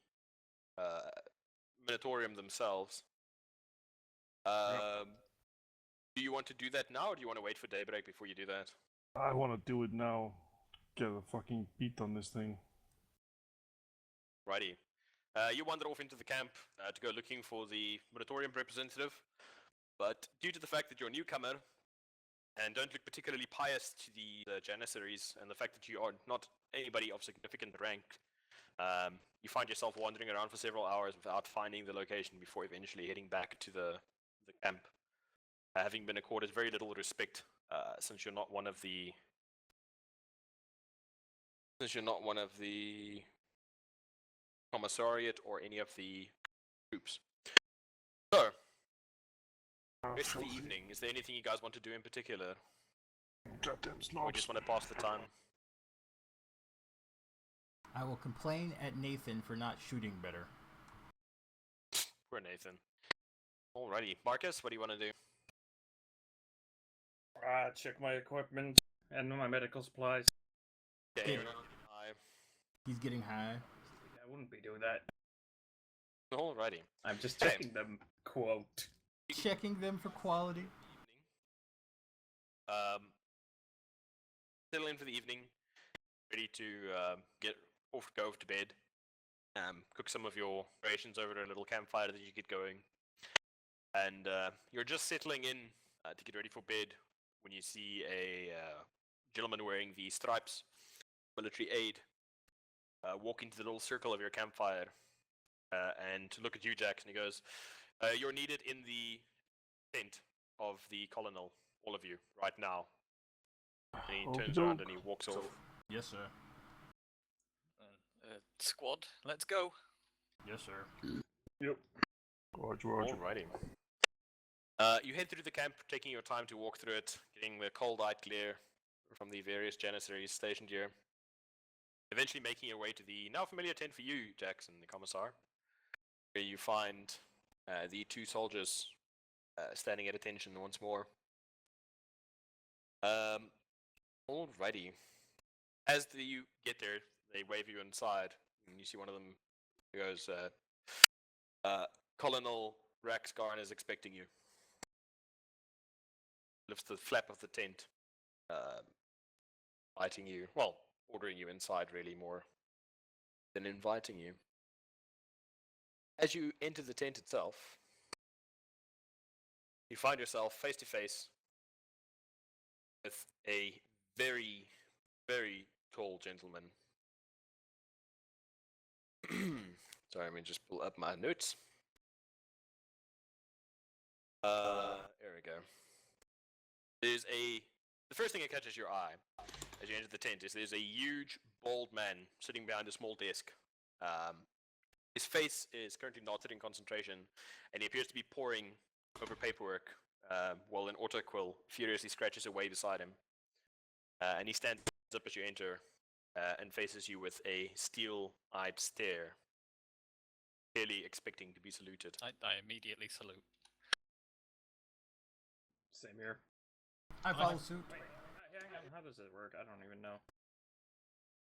Minotaurium themselves. Do you want to do that now, or do you want to wait for daybreak before you do that? I want to do it now. Get a fucking beat on this thing. Righty. You wander off into the camp to go looking for the Minotaurium representative, but due to the fact that you're a newcomer and don't look particularly pious to the Janissaries, and the fact that you are not anybody of significant rank, you find yourself wandering around for several hours without finding the location before eventually heading back to the camp, having been accorded very little respect since you're not one of the commissariat or any of the troops. So, rest of the evening, is there anything you guys want to do in particular? Goddamn Or snobs. just want to pass the time? I will complain at Nathan for not shooting better. Poor Nathan. Alrighty, Marcus, what do you want to do? Check my equipment and my medical supplies. Okay, Okay. you're not getting high. He's getting high. I wouldn't be doing that. Alrighty. I'm just Okay. checking them. Quote. Checking them for quality. Evening. Settle in for the evening. Ready to go off to bed. Cook some of your rations over a little campfire that you get going. And you're just settling in to get ready for bed when you see a gentleman wearing the stripes, military aid, walk into the little circle of your campfire and look at you, Jackson. He goes, "You're needed in the tent of the colonel, all of you, right now." And he turns around and he walks off. Yes, sir. Squad, let's go. Yes, sir. Yep. Roger. Alrighty. You head through the camp, taking your time to walk through it, getting the cold-eyed glare from the various janissaries stationed here. Eventually making your way to the now familiar tent for you, Jackson, the commissar, where you find the two soldiers standing at attention once more. Alrighty. As you get there, they wave you inside, and you see one of them who goes, Colonel Raxgarn is expecting you. Lifts the flap of the tent, inviting you, well, ordering you inside really more than inviting you. As you enter the tent itself, you find yourself face to face with a very, very tall gentleman. Sorry, let me just pull up my notes. There we go. The first thing that catches your eye as you enter the tent is there's a huge, bald man sitting behind a small desk. His face is currently knotted in concentration, and he appears to be poring over paperwork while an autoquill furiously scratches away beside him. And he stands up as you enter and faces you with a steel-eyed stare, clearly expecting to be saluted. I immediately salute. Same here. I follow suit. Wait, hang on. How does it work? I don't even know.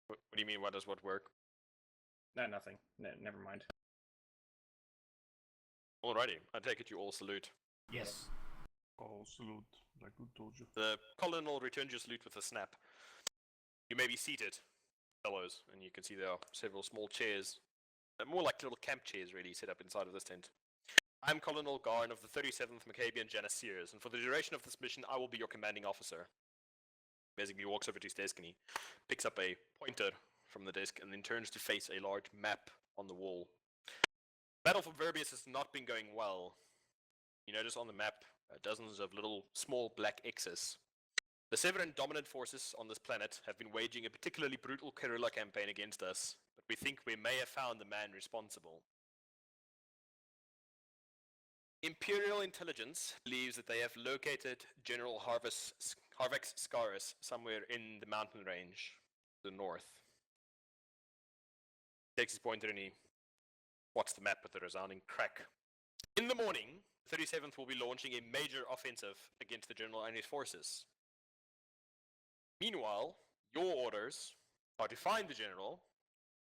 What do you mean, what does what work? No, nothing. Never mind. Alrighty, I take it you all salute. Yes. All salute, like we told you. The colonel returns your salute with a snap. You may be seated, fellows, and you can see there are several small chairs, more like little camp chairs really, set up inside of this tent. I'm Colonel Garn of the 37th Macabian Janissaries, and for the duration of this mission, I will be your commanding officer. Basically walks over to his desk and he picks up a pointer from the desk and then turns to face a large map on the wall. Battle for Verbius has not been going well. You notice on the map dozens of little small black X's. The Severan dominant forces on this planet have been waging a particularly brutal guerrilla campaign against us, but we think we may have found the man responsible. Imperial intelligence believes that they have located General Harvex Scaris somewhere in the mountain range to the north. Takes his pointer and he spots the map with a resounding crack. In the morning, the 37th will be launching a major offensive against the General and his forces. Meanwhile, your orders are to find the General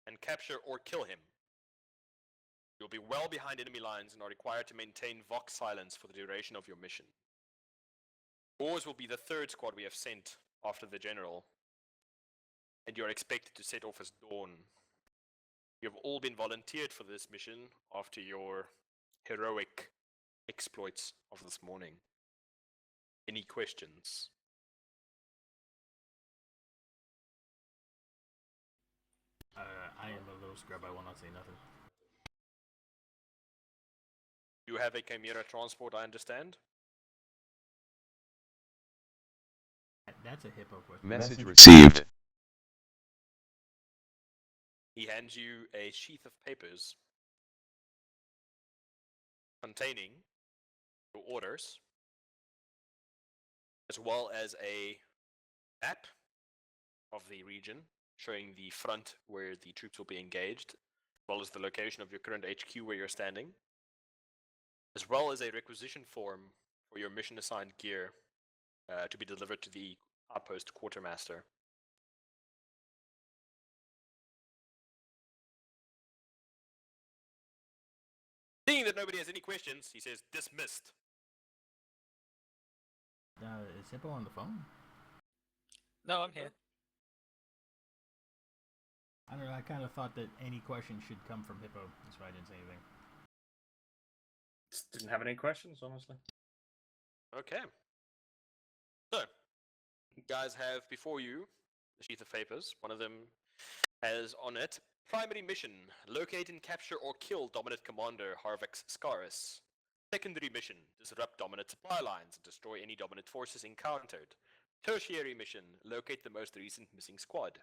and capture or kill him. You'll be well behind enemy lines and are required to maintain Vox silence for the duration of your mission. Yours will be the third squad we have sent after the General, and you are expected to set off as dawn. You have all been volunteered for this mission after your heroic exploits of this morning. Any questions? I am a little scrub. I will not say nothing. You have a Chimera transport, I understand? That's a hippo question. Message received. He hands you a sheath of papers containing your orders, as well as a map of the region showing the front where the troops will be engaged, as well as the location of your current HQ where you're standing. as well as a requisition form for your mission assigned gear to be delivered to the outpost quartermaster. Seeing that nobody has any questions, he says, dismissed. Is Hippo on the phone? No, I'm here. I don't know. I kind of thought that any question should come from Hippo. That's why I didn't say anything. Just didn't have any questions, honestly. Okay. So, you guys have before you the sheath of papers. One of them has on it, primary mission, locate and capture or kill dominant commander Harvex Scaris. Secondary mission, disrupt dominant supply lines and destroy any dominant forces encountered. Tertiary mission, locate the most recent missing squad.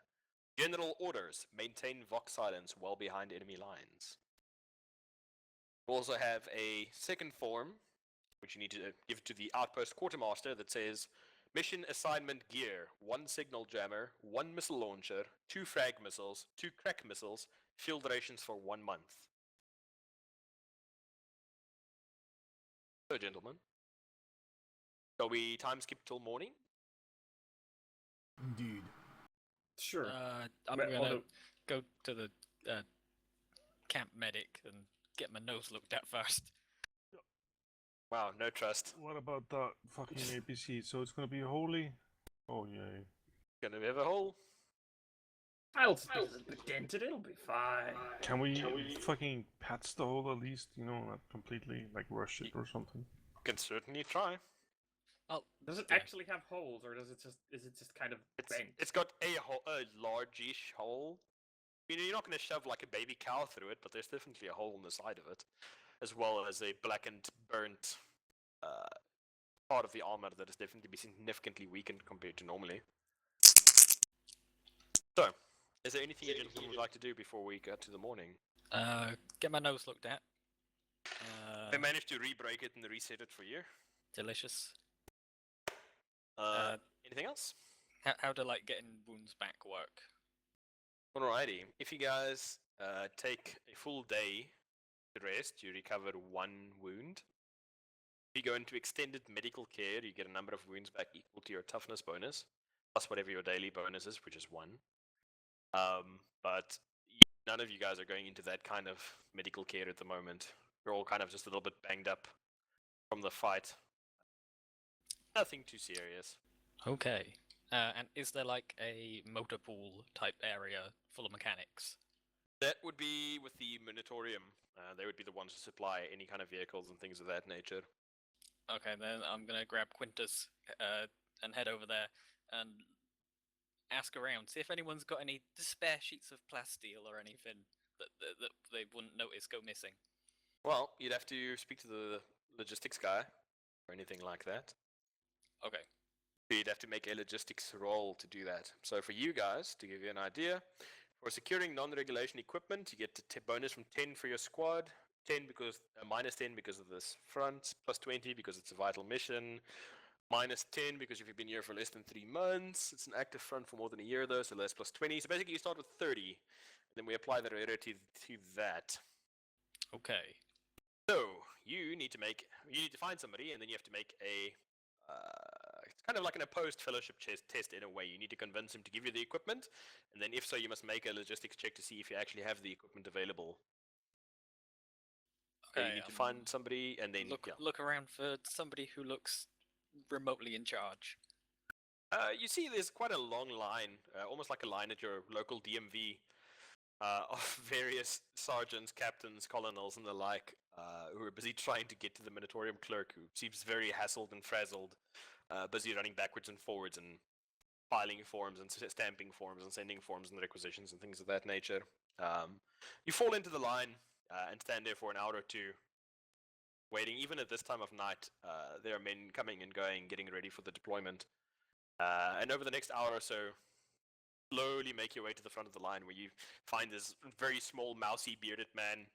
General orders, maintain Vox silence well behind enemy lines. You also have a second form, which you need to give to the outpost quartermaster, that says, mission assignment gear, 1 signal jammer, 1 missile launcher, 2 frag missiles, 2 crack missiles, field rations for 1 month. So, gentlemen, shall we time skip till morning? Indeed. Sure. I'm Well, gonna although- go to the camp medic and get my nose looked at first. Wow, no trust. What about the fucking APC? So it's gonna be holy? Oh yay. Gonna have a hole. I'll dent it, it'll be fine. Can we fucking patch the hole at least? You know, not completely like rush it or something. Can certainly try. Oh, Does it yeah. actually have holes, or is it just kind of bent? It's got a large-ish hole. You know, you're not going to shove like a baby cow through it, but there's definitely a hole in the side of it, as well as a blackened, burnt part of the armor that has definitely been significantly weakened compared to normally. So, is there anything you gentlemen would like to do before we get to the morning? Get my nose looked at. They managed to re-break it and reset it for you. Delicious. Anything else? How do like getting wounds back work? Alrighty. If you guys take a full day to rest, you recover 1 wound. If you go into extended medical care, you get a number of wounds back equal to your toughness bonus, plus whatever your daily bonus is, which is 1. But none of you guys are going into that kind of medical care at the moment. You're all kind of just a little bit banged up from the fight. Nothing too serious. Okay. And is there like a motor pool type area full of mechanics? That would be with the Minotaurium. They would be the ones to supply any kind of vehicles and things of that nature. Okay, then I'm gonna grab Quintus and head over there and ask around, see if anyone's got any spare sheets of plasteel or anything that they wouldn't notice go missing. Well, you'd have to speak to the logistics guy or anything like that. Okay. You'd have to make a logistics roll to do that. So for you guys, to give you an idea, for securing non-regulation equipment, you get a bonus from 10 for your squad, 10 because minus 10 because of this front, plus 20 because it's a vital mission, minus 10 because if you've been here for less than 3 months, it's an active front for more than a year though, so that's plus 20. So basically you start with 30, and then we apply the rarity to that. Okay. So you need to find somebody, and then you have to make a it's kind of like an opposed fellowship test in a way. You need to convince him to give you the equipment, and then if so, you must make a logistics check to see if you actually have the equipment available. So Okay. you need to find somebody, and then look around for somebody who looks remotely in charge. You see, there's quite a long line, almost like a line at your local DMV, of various sergeants, captains, colonels, and the like, who are busy trying to get to the Minotaurium clerk, who seems very hassled and frazzled, busy running backwards and forwards and filing forms and stamping forms and sending forms and requisitions and things of that nature. You fall into the line and stand there for an hour or two, waiting. Even at this time of night, there are men coming and going, getting ready for the deployment. And over the next hour or so, slowly make your way to the front of the line, where you find this very small, mousy, bearded man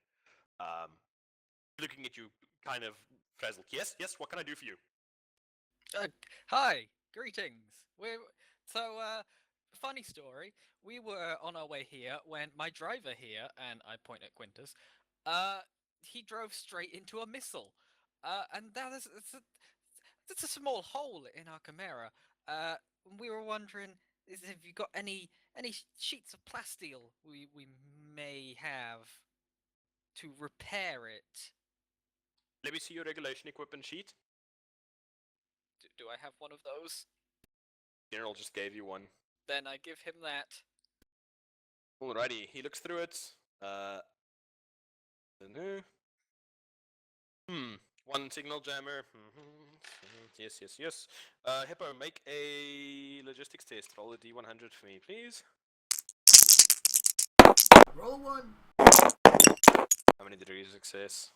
looking at you kind of frazzled. Yes, what can I do for you? Hi, greetings. Funny story. We were on our way here when my driver here, and I point at Quintus, he drove straight into a missile. And now there's a small hole in our chimera. We were wondering, have you got any sheets of plasteel we may have to repair it? Let me see your regulation equipment sheet. Do I have one of those? General just gave you one. Then I give him that. Alrighty, he looks through it. No. One signal jammer. Yes. Hippo, make a logistics test. Roll a D100 for me, please. Roll a 1. How many degrees of success?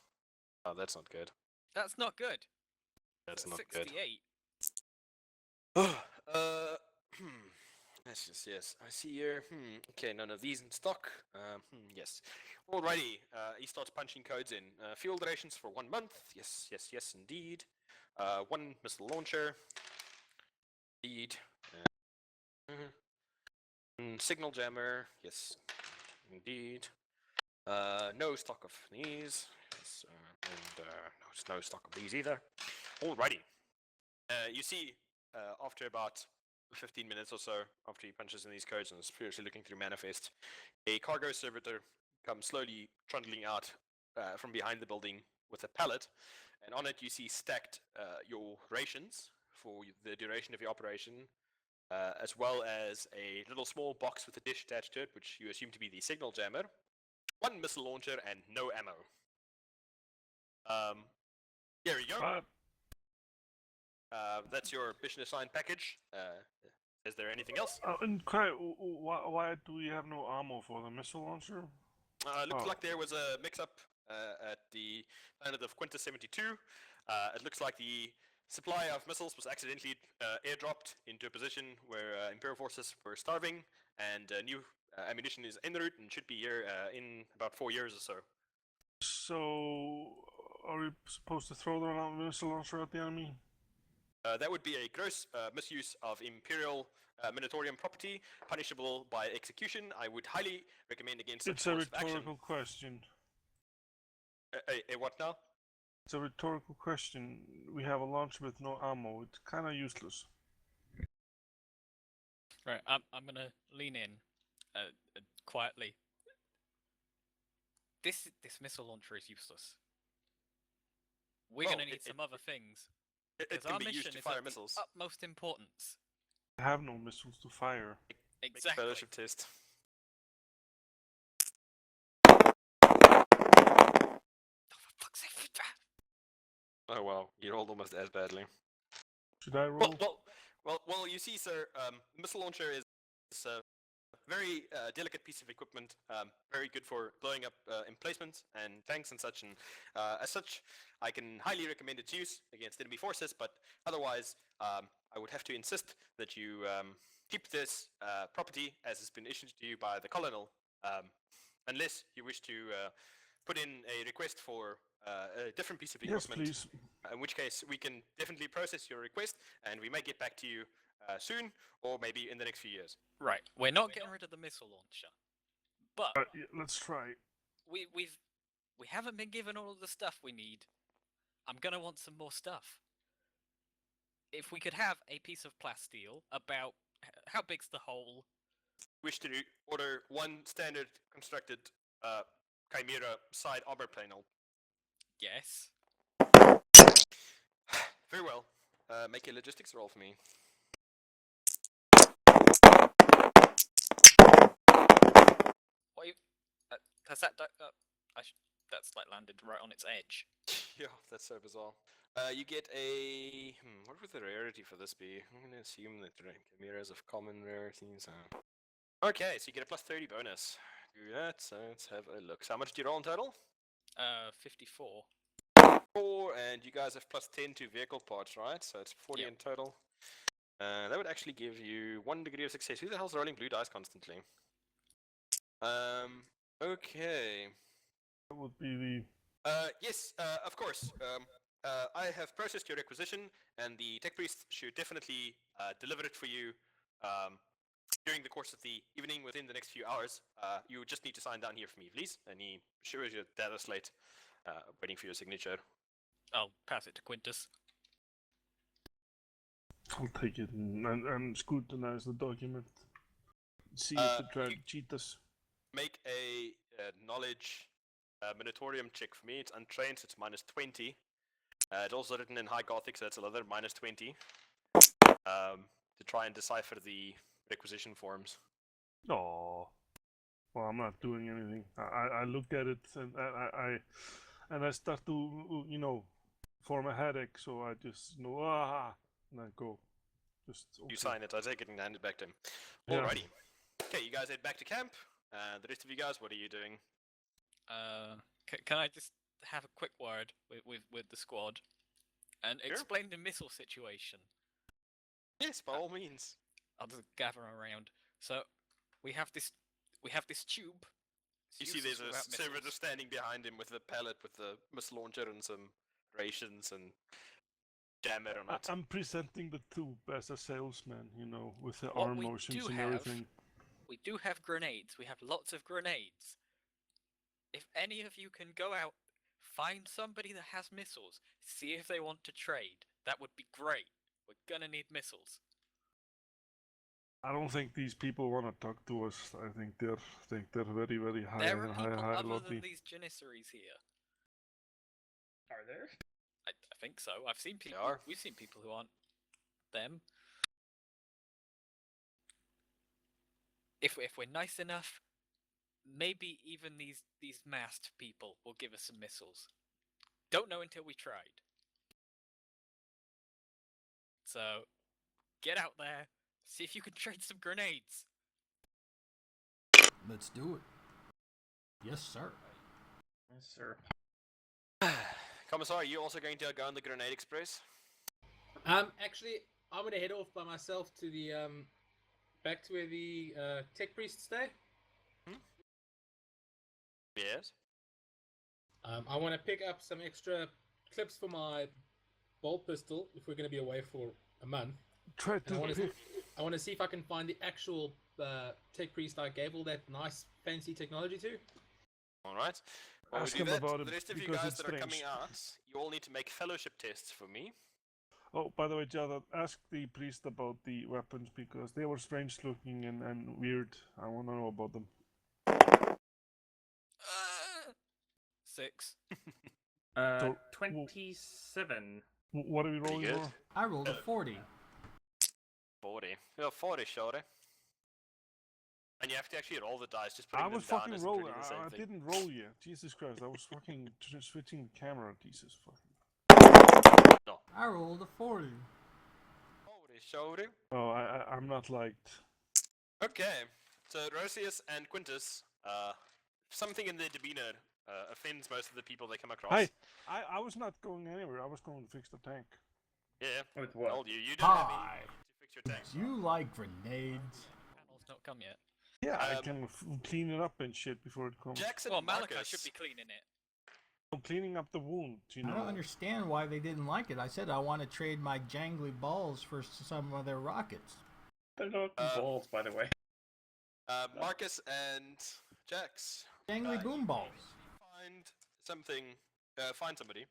Oh, that's not good. That's not good. That's not 68. good. Yes. I see here. Okay, none of these in stock. Yes. Alrighty. He starts punching codes in. Fuel durations for 1 month. Yes, indeed. 1 missile launcher. Indeed. Signal jammer. Yes, indeed. No stock of these. Yes, and no stock of these either. Alrighty. You see, after about 15 minutes or so, after he punches in these codes and is furiously looking through Manifest, a cargo servitor comes slowly trundling out from behind the building with a pallet, and on it you see stacked your rations for the duration of your operation, as well as a little small box with a dish attached to it, which you assume to be the signal jammer, 1 missile launcher, and no ammo. Here you go. That's your mission assigned package. Is there anything else? And why do we have no ammo for the missile launcher? Looks like there was a mix-up at the planet of Quintus 72. It looks like the supply of missiles was accidentally airdropped into a position where Imperial forces were starving, and new ammunition is en route and should be here in about 4 years or so. So, are we supposed to throw the missile launcher at the enemy? That would be a gross misuse of Imperial Minotaurian property, punishable by execution. I would highly recommend against such It's a course of action. rhetorical question. What now? It's a rhetorical question. We have a launcher with no ammo. It's kind of useless. Right, I'm gonna lean in quietly. This missile launcher is useless. We're gonna need some other things. It Because can our be mission used to is fire of the missiles. utmost importance. I have no missiles to fire. Exactly. Fellowship test. Oh, for fuck's sake. Oh wow, you rolled almost as badly. Should I roll? Well, you see, sir, missile launcher is a very delicate piece of equipment, very good for blowing up emplacements and tanks and such, and as such, I can highly recommend its use against enemy forces, but otherwise, I would have to insist that you keep this property as has been issued to you by the colonel, unless you wish to put in a request for a different piece of equipment. Yes, please. In which case, we can definitely process your request, and we may get back to you soon, or maybe in the next few years. Right, we're not getting rid of the missile launcher, but Yeah, let's try. we haven't been given all of the stuff we need. I'm gonna want some more stuff. If we could have a piece of plasteel about how big's the hole? Wish to order 1 standard constructed Chimera side armor panel. Yes. Very well. Make a logistics roll for me. What? Has that? That's like landed right on its edge. Yeah, that's so bizarre. You get a... what would the rarity for this be? I'm going to assume that Chimeras of common rarities. Okay, so you get a plus 30 bonus. Do that, so let's have a look. So how much do you roll in total? 54. 4, and you guys have plus 10 to vehicle parts, right? So it's 40 Yep. in total. That would actually give you 1 degree of success. Who the hell's rolling blue dice constantly? Okay. That would be the... Yes, of course. I have processed your requisition, and the tech priest should definitely deliver it for you during the course of the evening, within the next few hours. You just need to sign down here for me, please. And he shows you the data slate, waiting for your signature. I'll pass it to Quintus. I'll take it and scrutinize the document. See if they try to cheat us. Make a knowledge Minotaurium check for me. It's untrained, so it's -20. It's also written in High Gothic, so that's another -20. To try and decipher the requisition forms. Oh, well, I'm not doing anything. I look at it and I start to form a headache. So I just and I go. Just okay. You sign it. I take it and hand it back to him. Yeah. Alrighty. Okay, you guys head back to camp. The rest of you guys, what are you doing? Can I just have a quick word with the squad and explain the missile situation? Yes, by all means. I'll just gather around. So we have this tube. You see there's a servitor standing behind him with a pallet with the missile launcher and some rations and jammer on it. I'm presenting the tube as a salesman, with the arm motions and everything. We do have grenades. We have lots of grenades. If any of you can go out, find somebody that has missiles, see if they want to trade. That would be great. We're gonna need missiles. I don't think these people want to talk to us. I think they're very, very high. There are people high other lobby. than these Janissaries here. Are there? I think so. I've seen people. We've seen people who aren't them. If we're nice enough, maybe even these masked people will give us some missiles. Don't know until we tried. So, get out there, see if you can trade some grenades. Let's do it. Yes, sir. Yes, sir. Commissar, are you also going to go on the Grenade Express? Actually, I'm gonna head off by myself to the back to where the tech priests stay. Yes. I want to pick up some extra clips for my bolt pistol if we're going to be away for a month. I want to see if I can find the actual tech priest I gave all that nice fancy technology to. All right. Well, Ask we'll do him that. about it The rest of you because guys it's that are coming strange. out, you all need to make fellowship tests for me. Oh, by the way, Jada, ask the priest about the weapons because they were strange looking and weird. I want to know about them. 6. 27. What are we Pretty rolling good. for? I rolled a 40. 40. You're 40, shorty. And you have to actually roll the dice. Just putting I was them down fucking isn't rolling. really the same I thing. didn't roll yet. Jesus Christ! I was fucking switching the camera. Jesus fucking. No. I rolled a 40. 40, shorty. Oh, I'm not liked. Okay. So Rosius and Quintus, something in their demeanor offends most of the people they come across. Hey, I was not going anywhere. I was going to fix the tank. Yeah. With what? Told you. You don't have Hi. any to fix your tank. Do you like grenades? Panel's not come yet. Yeah, I can clean it up and shit before it comes. Jackson Well, Malachi Marcus. should be cleaning it. I'm cleaning up the wound, I don't understand why they didn't like it. I said I want to trade my jangly balls for some of their rockets. They're not balls, by the way. Marcus and Jax. Jangly boom balls. Find something. Find somebody.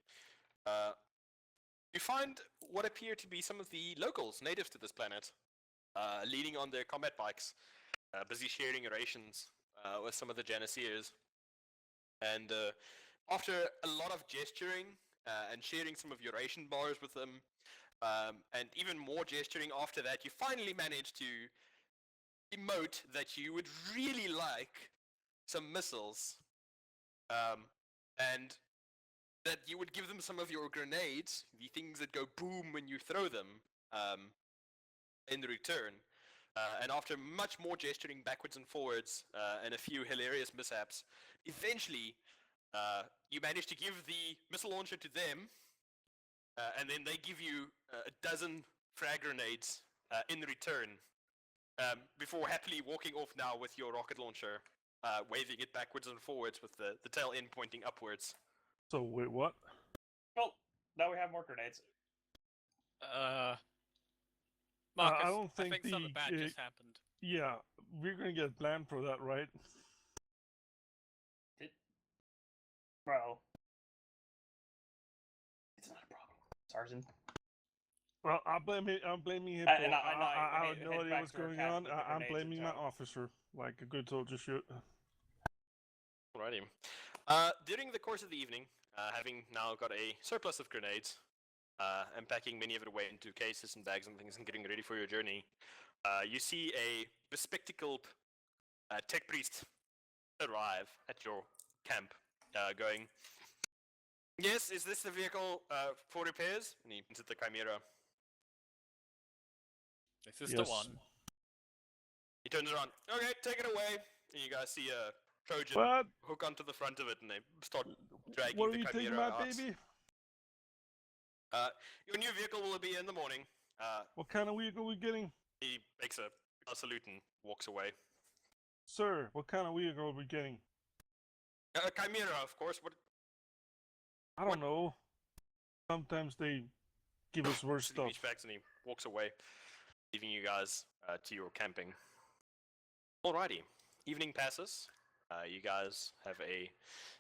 You find what appear to be some of the locals, natives to this planet, leaning on their combat bikes, busy sharing rations with some of the Janissaries. And after a lot of gesturing and sharing some of your ration bars with them, and even more gesturing after that, you finally manage to emote that you would really like some missiles, and that you would give them some of your grenades, the things that go boom when you throw them, in return. And after much more gesturing backwards and forwards, and a few hilarious mishaps, eventually you manage to give the missile launcher to them, and then they give you a dozen frag grenades in return, before happily walking off now with your rocket launcher, waving it backwards and forwards with the tail end pointing upwards. So wait, what? Well, now we have more grenades. Marcus, I don't think something bad just happened. Yeah, we're gonna get banned for that, right? Well, it's not Sergeant. Well, I'm blaming him. And I I head had no back idea what's to our going camp on. with the I'm grenades blaming in my tow. officer, like a good soldier should. Alrighty. During the course of the evening, having now got a surplus of grenades, and packing many of it away into cases and bags and things and getting ready for your journey, you see a bespectacled tech priest arrive at your camp, going, "Yes, is this the vehicle for repairs?" And he points at the Chimera. This is Yes. the one. He turns around. "Okay, take it away." And you guys see a Trojan What? hook onto the front of it, and they start dragging What are the you taking, Chimera my out. baby? Your new vehicle will be in the morning. What kind of vehicle are we getting? He makes a salute and walks away. Sir, what kind of vehicle are we getting? Chimera, of course. What? I don't know. Sometimes they give us worse He stuff. reaches back and he walks away, leaving you guys to your camping. Alrighty. Evening passes. You guys have a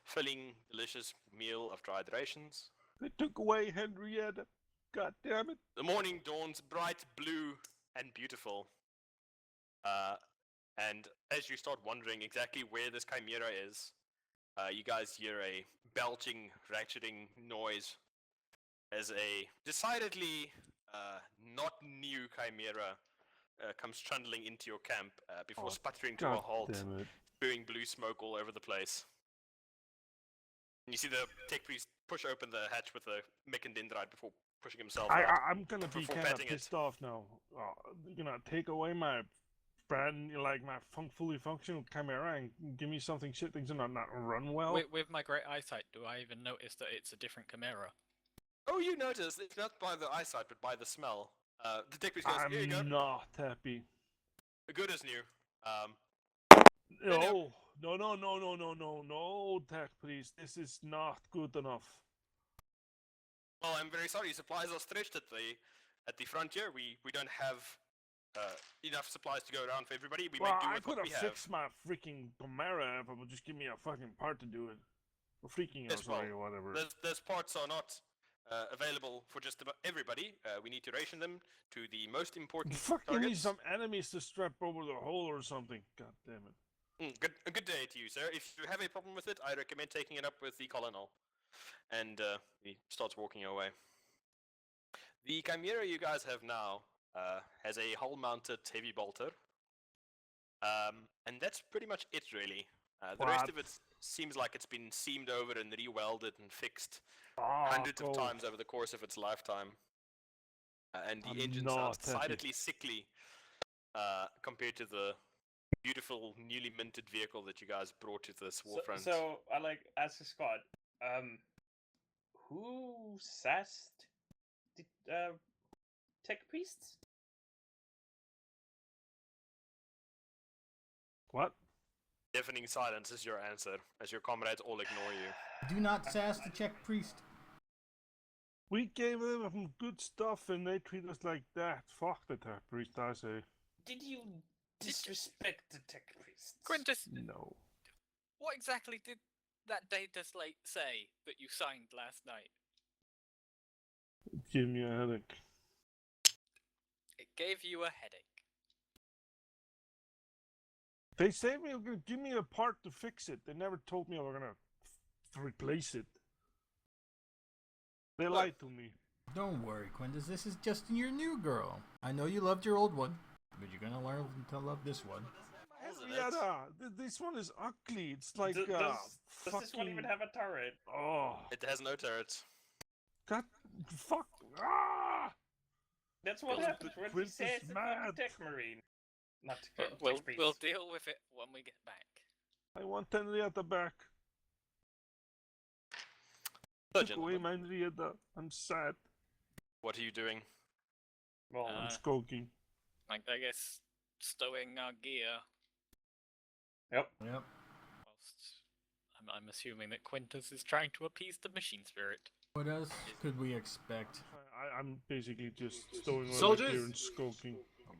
filling, delicious meal of dried rations. They took away Henrietta. God damn it. The morning dawns bright blue and beautiful. And as you start wondering exactly where this Chimera is, you guys hear a belching, ratcheting noise as a decidedly not new Chimera comes trundling into your camp before sputtering to a God halt, damn it. spewing blue smoke all over the place. And you see the tech priest push open the hatch with a mech and dendrite before pushing himself out. I'm gonna be before kind of petting it. pissed off now. You're gonna take away my my fully functional Chimera and give me something shit things are not run well. With my great eyesight, do I even notice that it's a different Chimera? Oh, you notice it's not by the eyesight, but by the smell. The tech priest goes, "Here you go. I'm not happy. Good as new." No, no, tech please. This is not good enough. Well, I'm very sorry. Supplies are stretched at the frontier. We don't have enough supplies to go around for everybody. We Well, make do I with could what we have have. fixed my freaking Chimera if it would just give me a fucking part to do it. Or freaking Yes, well, or whatever. Those parts are not available for just about everybody. We need to ration them to the most important Fucking need targets. some enemies to strap over the hole or something. God damn it. A good day to you, sir. If you have a problem with it, I recommend taking it up with the colonel. And he starts walking away. The Chimera you guys have now has a hull-mounted heavy bolter. And that's pretty much it, really. The rest of it seems like it's been seamed over and re-welded and fixed hundreds of times over the course of its lifetime. And the engine sounds decidedly sickly compared to the beautiful, newly minted vehicle that you guys brought to this warfront. So I ask Scott, who sassed the tech priests? What? Deafening silence is your answer, as your comrades all ignore you. Do not sass the Czech priest. We gave them some good stuff and they treat us like that. Fuck the tech priest, I say. Did you disrespect the tech priests? Quintus, No. what exactly did that data slate say that you signed last night? Give me a headache. It gave you a headache. They said they were gonna give me a part to fix it. They never told me they were gonna replace it. They lied to me. Don't worry, Quintus. This is just your new girl. I know you loved your old one, but you're gonna learn to love this one. Henrietta, this one is ugly. It's like Does fucking... this one even have a turret? Oh, It has no turrets. God, fuck! Ah! That's what Well, happens when he Quintus says it's mad. a tech marine. Not We'll tech priest. deal with it when we get back. I want Henrietta back. So, Took away gentlemen, my Henrietta. I'm sad. what are you doing? Well, I'm skulking. I guess stowing our gear. yep. Whilst I'm assuming that Quintus is trying to appease the machine spirit. What else could we expect? I'm basically just stowing away Soldiers? here and skulking.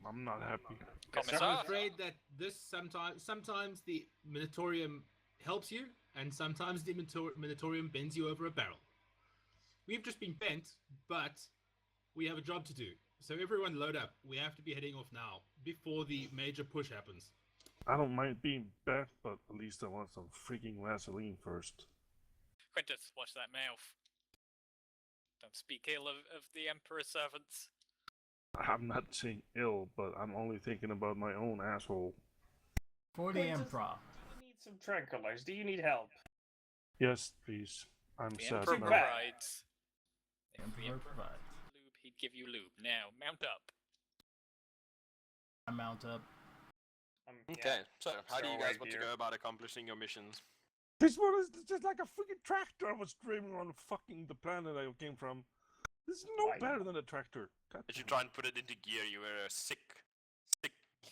I'm not happy. I'm Commissar, afraid that this sometimes the Minotaurium helps you, and sometimes the Minotaurium bends you over a barrel. we've just been bent, but we have a job to do. So everyone load up. We have to be heading off now before the major push happens. I don't mind being back, but at least I want some freaking Vaseline first. Quintus, watch that mouth. Don't speak ill of the Emperor's servants. I'm not saying ill, but I'm only thinking about my own asshole. For the Quintus, Emperor. Do you need some tranquilizers? Do you need help? Yes, please. I'm The sad Emperor Too now. bad. provides. If the Emperor Emperor provides. needed lube, he'd give you lube. Now, mount up. I mount up. Okay, so how do you guys right want to here. go about accomplishing your missions? This one is just like a freaking tractor I was driving on fucking the planet I came from. This is no Why? better than a tractor. God As you damn try and put it into gear, you hear a sick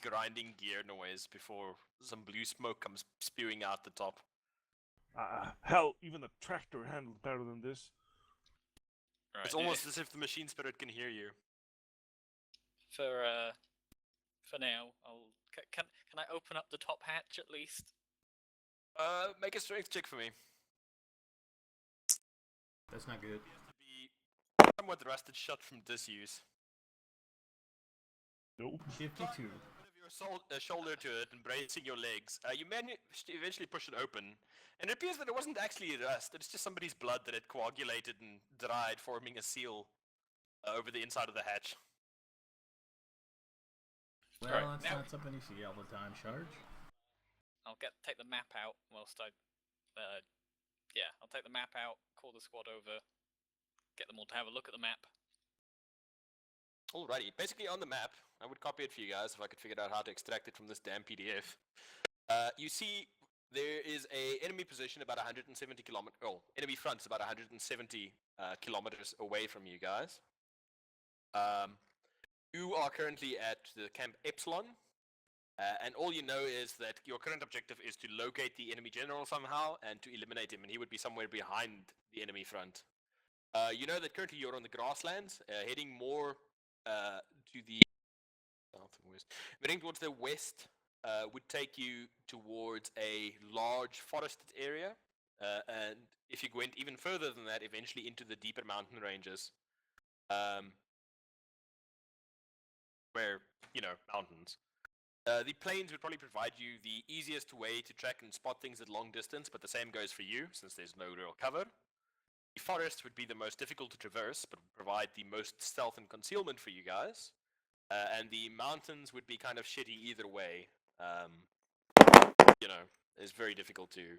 grinding gear noise before some blue smoke comes spewing out the top. hell, even a tractor handles better than this. Right. It's almost as if the machine spirit can hear you. For now, can I open up the top hatch at least? Make a strength check for me. That's not good. It has to be somewhat rusted shut from disuse. Nope. 52. Put your shoulder to it and bracing your legs. You managed to eventually push it open, and it appears that it wasn't actually rust. It's just somebody's blood that had coagulated and dried, forming a seal over the inside of the hatch. Well, Right, that's now- not something you see all the time, Charge. I'll take the map out whilst I'll take the map out, call the squad over, get them all to have a look at the map. Alrighty, basically on the map, I would copy it for you guys if I could figure out how to extract it from this damn PDF. You see, there is a enemy position about 170 kilometers. Oh, enemy front is about 170 kilometers away from you guys. You are currently at the Camp Epsilon, and all you know is that your current objective is to locate the enemy general somehow and to eliminate him, and he would be somewhere behind the enemy front. You know that currently you're on the grasslands, heading more to the south and west. Heading towards the west would take you towards a large forested area, and if you went even further than that, eventually into the deeper mountain ranges, where, mountains. The plains would probably provide you the easiest way to track and spot things at long distance, but the same goes for you, since there's no real cover. The forest would be the most difficult to traverse, but would provide the most stealth and concealment for you guys. And the mountains would be kind of shitty either way. It's very difficult to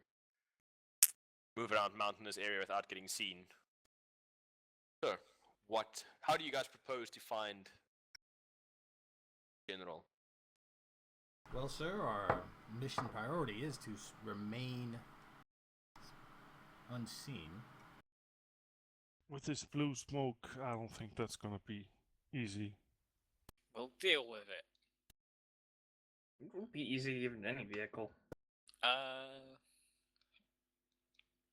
move around mountainous area without getting seen. So, how do you guys propose to find General? Well, sir, our mission priority is to remain unseen. With this blue smoke, I don't think that's gonna be easy. We'll deal with it. It would be easy given any vehicle.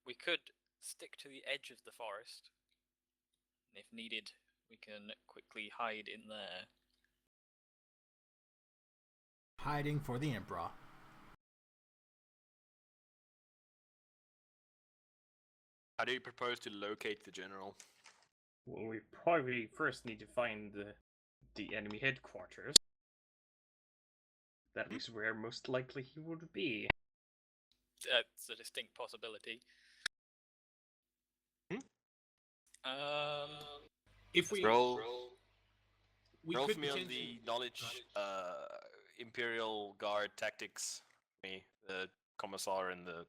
We could stick to the edge of the forest. And if needed, we can quickly hide in there. Hiding for the Emperor. How do you propose to locate the general? Well, we probably first need to find the enemy headquarters. That is where most likely he would be. That's a distinct possibility. If we Roll could for me on potentially- the knowledge Imperial Guard tactics. Me, the commissar and the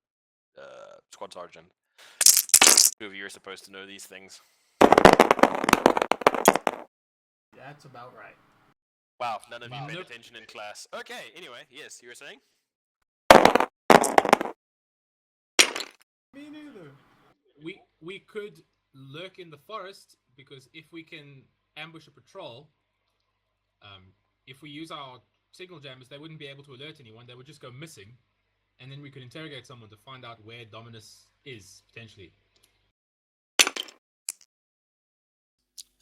squad sergeant. Two of you are supposed to know these things. That's about right. Wow, none of you paid Nope. attention in class. Okay, anyway, yes, you were saying? Me neither. we could lurk in the forest, because if we can ambush a patrol, if we use our signal jammers, they wouldn't be able to alert anyone. They would just go missing, and then we could interrogate someone to find out where Dominus is potentially.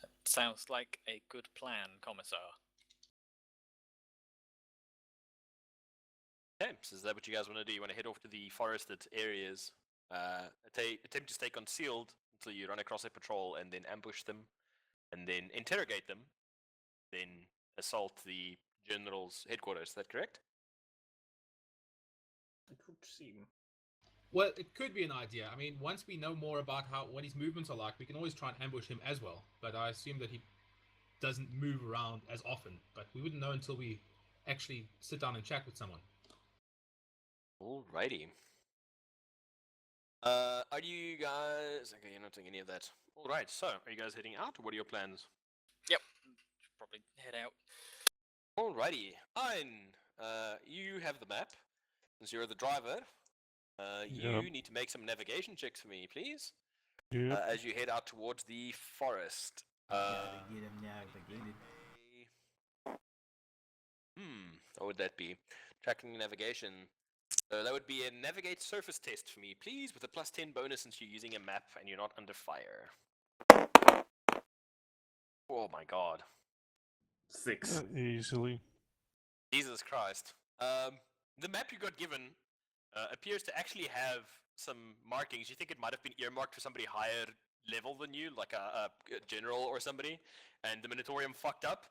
That sounds like a good plan, Commissar. Okay, so is that what you guys want to do? You want to head off to the forested areas, attempt to stay concealed until you run across a patrol and then ambush them, and then interrogate them, then assault the general's headquarters. Is that correct? It would seem. Well, it could be an idea. I mean, once we know more about what his movements are like, we can always try and ambush him as well. But I assume that he doesn't move around as often. But we wouldn't know until we actually sit down and chat with someone. Alrighty. Are you guys... Okay, you're not doing any of that. Alright, so, are you guys heading out, or what are your plans? Yep. Should probably head out. Alrighty. Ein, you have the map. Since you're the driver, you Yep. need to make some navigation checks for me, please. Yep. As you head out towards the forest. Gotta get him navigated. What would that be? Tracking navigation. So that would be a navigate surface test for me, please, with a +10 bonus since you're using a map and you're not under fire. Oh my god. 6. Easily. Jesus Christ. The map you got given appears to actually have some markings. You think it might have been earmarked for somebody higher level than you, like a general or somebody, and the Minotaurium fucked up.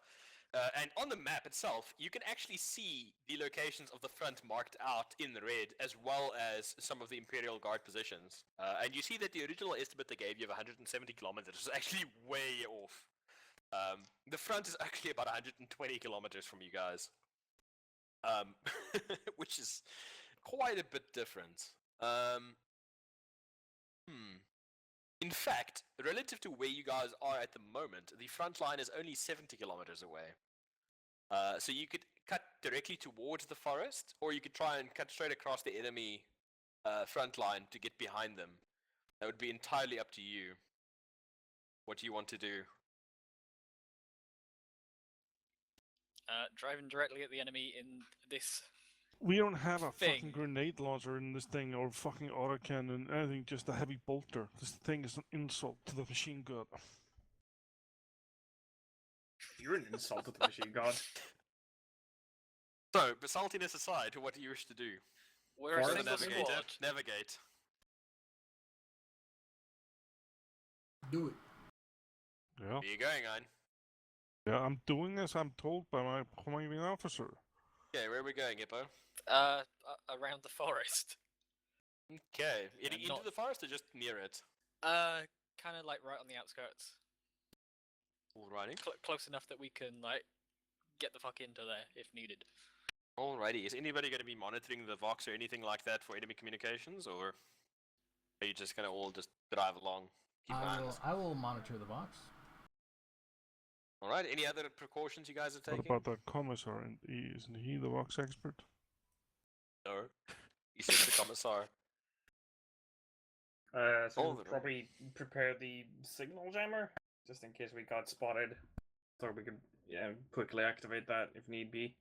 And on the map itself, you can actually see the locations of the front marked out in red, as well as some of the Imperial Guard positions. And you see that the original estimate they gave you of 170 kilometers is actually way off. The front is actually about 120 kilometers from you guys. Which is quite a bit different. In fact, relative to where you guys are at the moment, the front line is only 70 kilometers away. So you could cut directly towards the forest, or you could try and cut straight across the enemy front line to get behind them. That would be entirely up to you. What do you want to do? Driving directly at the enemy in this. We don't have a Thing. fucking grenade launcher in this thing, or fucking autocannon, anything, just a heavy bolter. This thing is an insult to the machine gun. You're an insult to the machine god. So, but saltiness aside, what do you wish to do? We're a Forest single Navigate. squad. Navigate. Do it. Yeah. Where are you going, Ein? Yeah, I'm doing as I'm told by my commanding officer. Okay, where are we going, Hippo? Around the forest. Okay, heading into not- the forest or just near it? Kind of like right on the outskirts. Alrighty. Close enough that we can like get the fuck into there if needed. Alrighty. Is anybody going to be monitoring the Vox or anything like that for enemy communications, or are you just going to all just drive along? Keep an eye on this? I will monitor the box. Alright, any other precautions you guys are What taking? about the commissar? And isn't he the Vox expert? No. He's just the commissar. So Oh, we'll the- probably prepare the signal jammer, just in case we got spotted. So we could, quickly activate that if need be.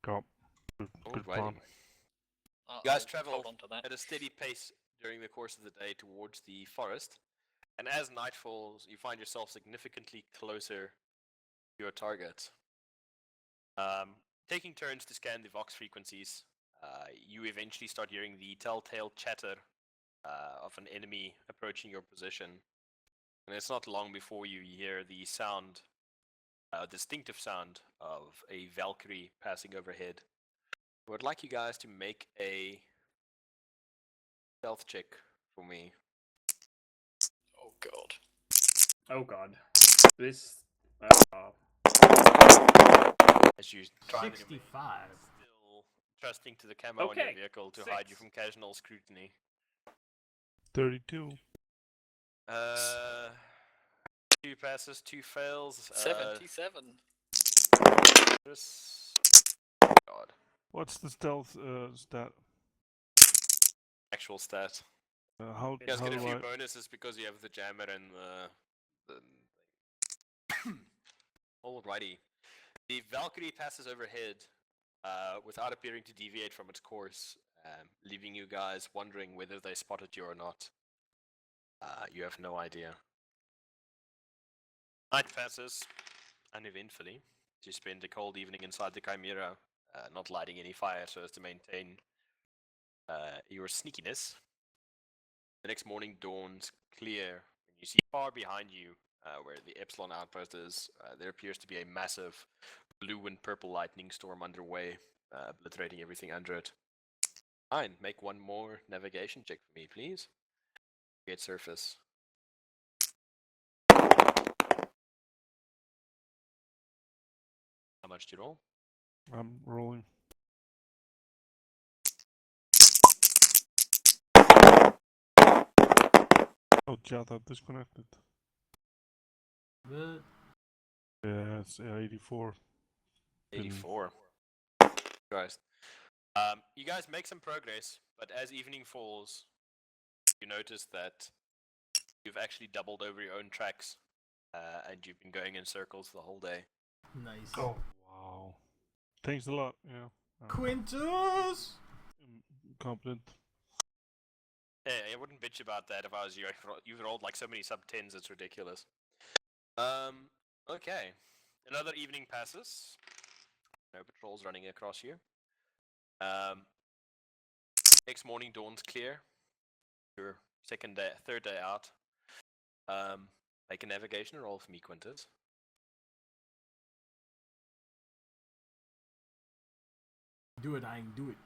Go. Good plan. Alrighty. You guys I'll travel hold on to that. at a steady pace during the course of the day towards the forest, and as night falls, you find yourself significantly closer to your target. Taking turns to scan the Vox frequencies, you eventually start hearing the telltale chatter of an enemy approaching your position, and it's not long before you hear the sound, distinctive sound of a Valkyrie passing overhead. I would like you guys to make a stealth check for me. Oh god. Oh god. This. As you try and 65. still trusting to the camo on your Okay, vehicle to hide you 6. from casual scrutiny. 32. 2 passes, 2 fails. 77. God. What's the stealth stat? Actual stat. How You guys how get a do few I? bonuses because you have the jammer and the Alrighty. The Valkyrie passes overhead without appearing to deviate from its course, leaving you guys wondering whether they spotted you or not. You have no idea. Night passes uneventfully. You spend a cold evening inside the Chimera, not lighting any fire so as to maintain your sneakiness. The next morning dawns clear. You see far behind you, where the Epsilon outpost is, there appears to be a massive blue and purple lightning storm underway, obliterating everything under it. Fine, make one more navigation check for me, please. Navigate surface. How much do you roll? I'm rolling. Oh, chat, I've disconnected. Good. Yeah, it's 84. 84. Christ. You guys make some progress, but as evening falls, you notice that you've actually doubled over your own tracks, and you've been going in circles the whole day. Nice. Oh, wow. Thanks a lot. Yeah. Quintus! Competent. Hey, I wouldn't bitch about that if I was you. You've rolled like so many sub-10s, it's ridiculous. Okay. Another evening passes. No patrols running across you. Next morning dawns clear. Your third day out. Make a navigation roll for me, Quintus. Do it, Aang, do it.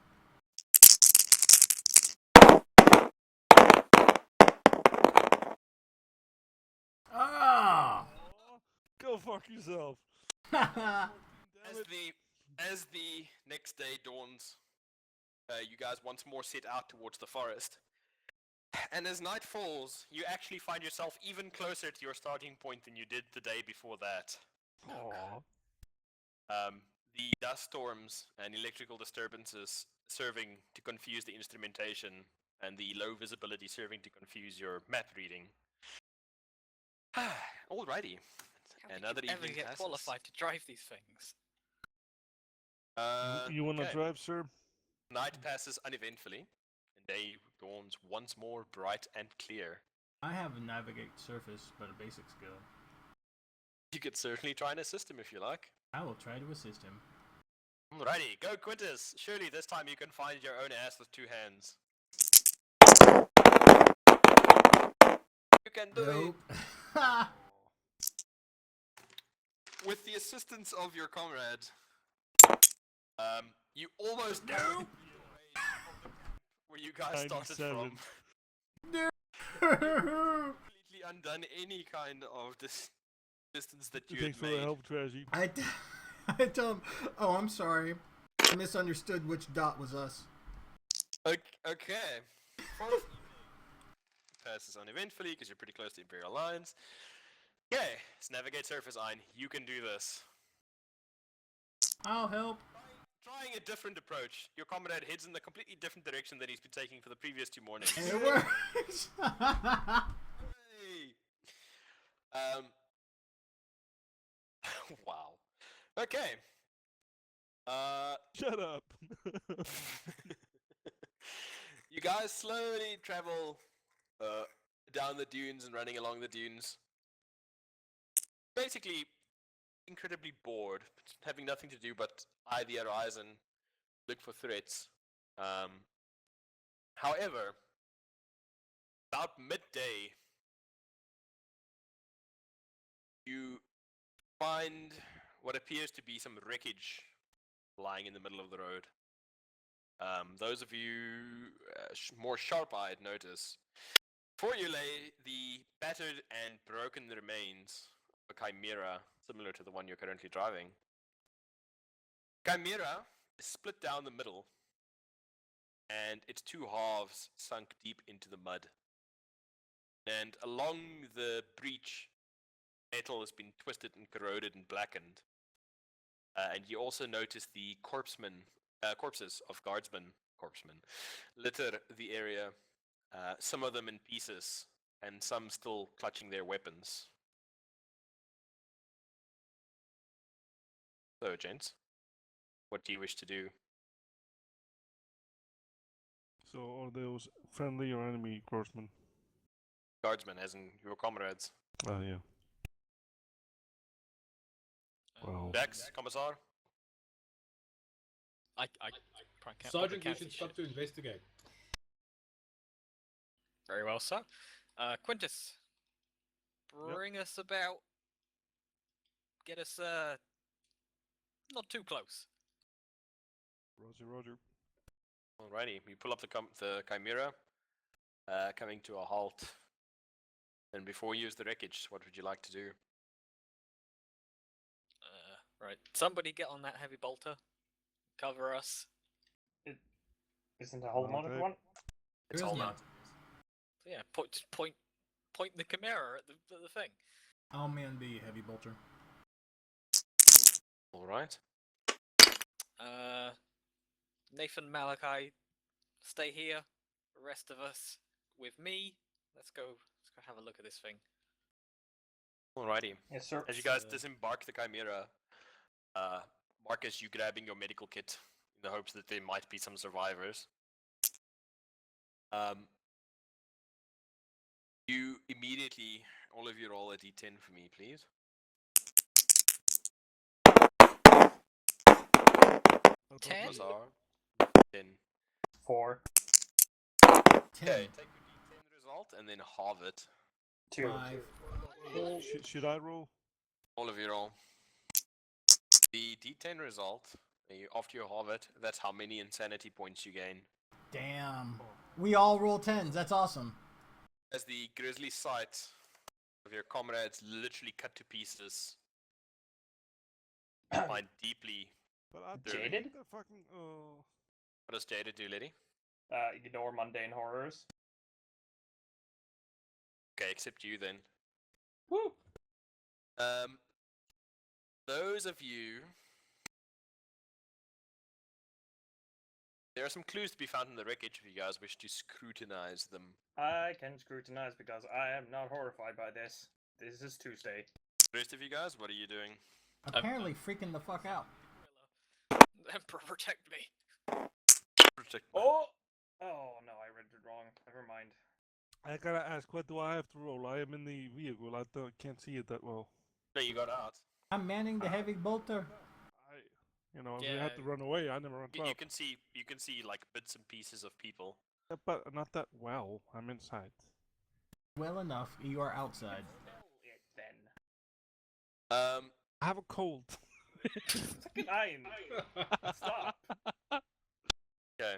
Ah! Go fuck yourself. As the next day dawns, you guys once more set out towards the forest. And as night falls, you actually find yourself even closer to your starting point than you did the day before that. Aww. The dust storms and electrical disturbances serving to confuse the instrumentation, and the low visibility serving to confuse your map reading. Alrighty. Another How did you ever evening get passes. qualified to drive these things? You wanna Okay. drive, sir? Night passes uneventfully, and day dawns once more bright and clear. I have a navigate surface, but a basic skill. You could certainly try and assist him if you like. I will try to assist him. Alrighty, go Quintus! Surely this time you can find your own ass with two hands. You can do Nope. it! With the assistance of your comrade, you almost know where you guys started from. 97. Completely undone any kind of distance that you Thanks had for the made. help, Trashy. I tell him, oh, I'm sorry. I misunderstood which dot was us. Okay. Fourth passes uneventfully because you're pretty close to Imperial lines. Okay, let's navigate surface Ein. You can do this. I'll help. Trying a different approach. Your comrade heads in the completely different direction that he's been taking for the previous 2 mornings. It works. Hey. Wow. Okay. Shut up. You guys slowly travel down the dunes and running along the dunes. Basically, incredibly bored, having nothing to do but eye the horizon, look for threats. However, about midday, you find what appears to be some wreckage lying in the middle of the road. Those of you more sharp-eyed notice. Before you lay the battered and broken remains of a chimera, similar to the one you're currently driving. Chimera is split down the middle, and its 2 halves sunk deep into the mud. And along the breach, metal has been twisted and corroded and blackened. And you also notice the corpses of guardsmen litter the area, some of them in pieces, and some still clutching their weapons. So, gents, what do you wish to do? So are those friendly or enemy horsemen? Guardsmen, as in your comrades. Yeah. Wow. Dex, Commissar? I can't Sergeant, you count should this stop shit. to investigate. Very well, sir. Quintus, bring us about. Get us not too close. Roger. Alrighty, we pull up the Chimera, coming to a halt. And before we use the wreckage, what would you like to do? Right. Somebody get on that heavy bolter. Cover us. Isn't a whole modded Okay. one? It's There is all no. out. So yeah, point the Chimera at the thing. I'll man the heavy bolter. Alright. Nathan, Malachi, stay here. The rest of us with me. Let's go have a look at this thing. Alrighty. Yes, sir. As you guys disembark the Chimera, Marcus, you grabbing your medical kit in the hopes that there might be some survivors. You immediately, all of you roll a d10 for me, please. Ten? Plus R. 10. 4, 10. Okay, take your d10 result and then halve it. 2. 5. Should I roll? All of you roll. The d10 result, after you halve it, that's how many insanity points you gain. Damn. We all roll 10s. That's awesome. As the grisly sight of your comrades literally cut to pieces, you find deeply. But I Jaded? think the fucking oh. What does Jada do, lady? Ignore mundane horrors. Okay, except you then. Woo! Those of you. There are some clues to be found in the wreckage if you guys wish to scrutinize them. I can scrutinize because I am not horrified by this. This is Tuesday. The rest of you guys, what are you doing? Apparently freaking the fuck out. Emperor, protect me. Oh! Oh no, I read it wrong. Never mind. I gotta ask, what do I have to roll? I am in the vehicle. Can't see it that well. No, you got out. I'm manning the heavy bolter. If we had to run away, I never run You out. can see like bits and pieces of people. Yeah, but not that well. I'm inside. Well enough, you are outside. It then. I have a cold. Fucking nine. Stop. Okay.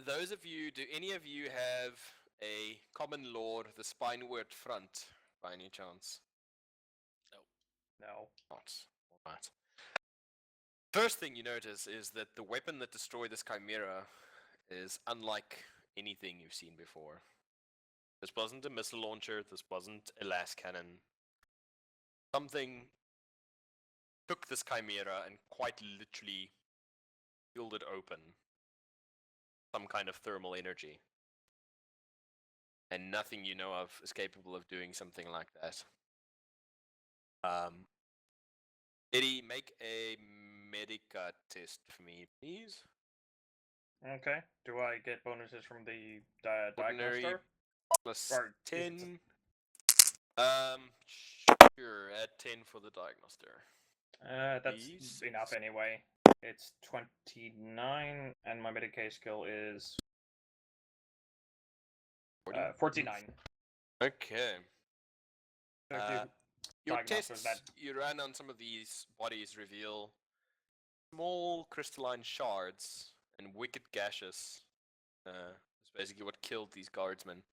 Those of you, do any of you have a common lord, the Spineward Front, by any chance? No. Not. Alright. First thing you notice is that the weapon that destroyed this Chimera is unlike anything you've seen before. This wasn't a missile launcher, this wasn't a las cannon. Something took this Chimera and quite literally peeled it open. Some kind of thermal energy. And nothing you know of is capable of doing something like that. Eddie, make a Medica test for me, please. Okay. Do I get bonuses from the Ordinary diagnoster? plus Or is 10. Sure, add 10 for the diagnoster. That's Please. enough anyway. It's 29, and my Medicaid skill is 49. Okay. So if you Your diagnose tests that- you ran on some of these bodies reveal small crystalline shards and wicked gashes. That's basically what killed these guardsmen.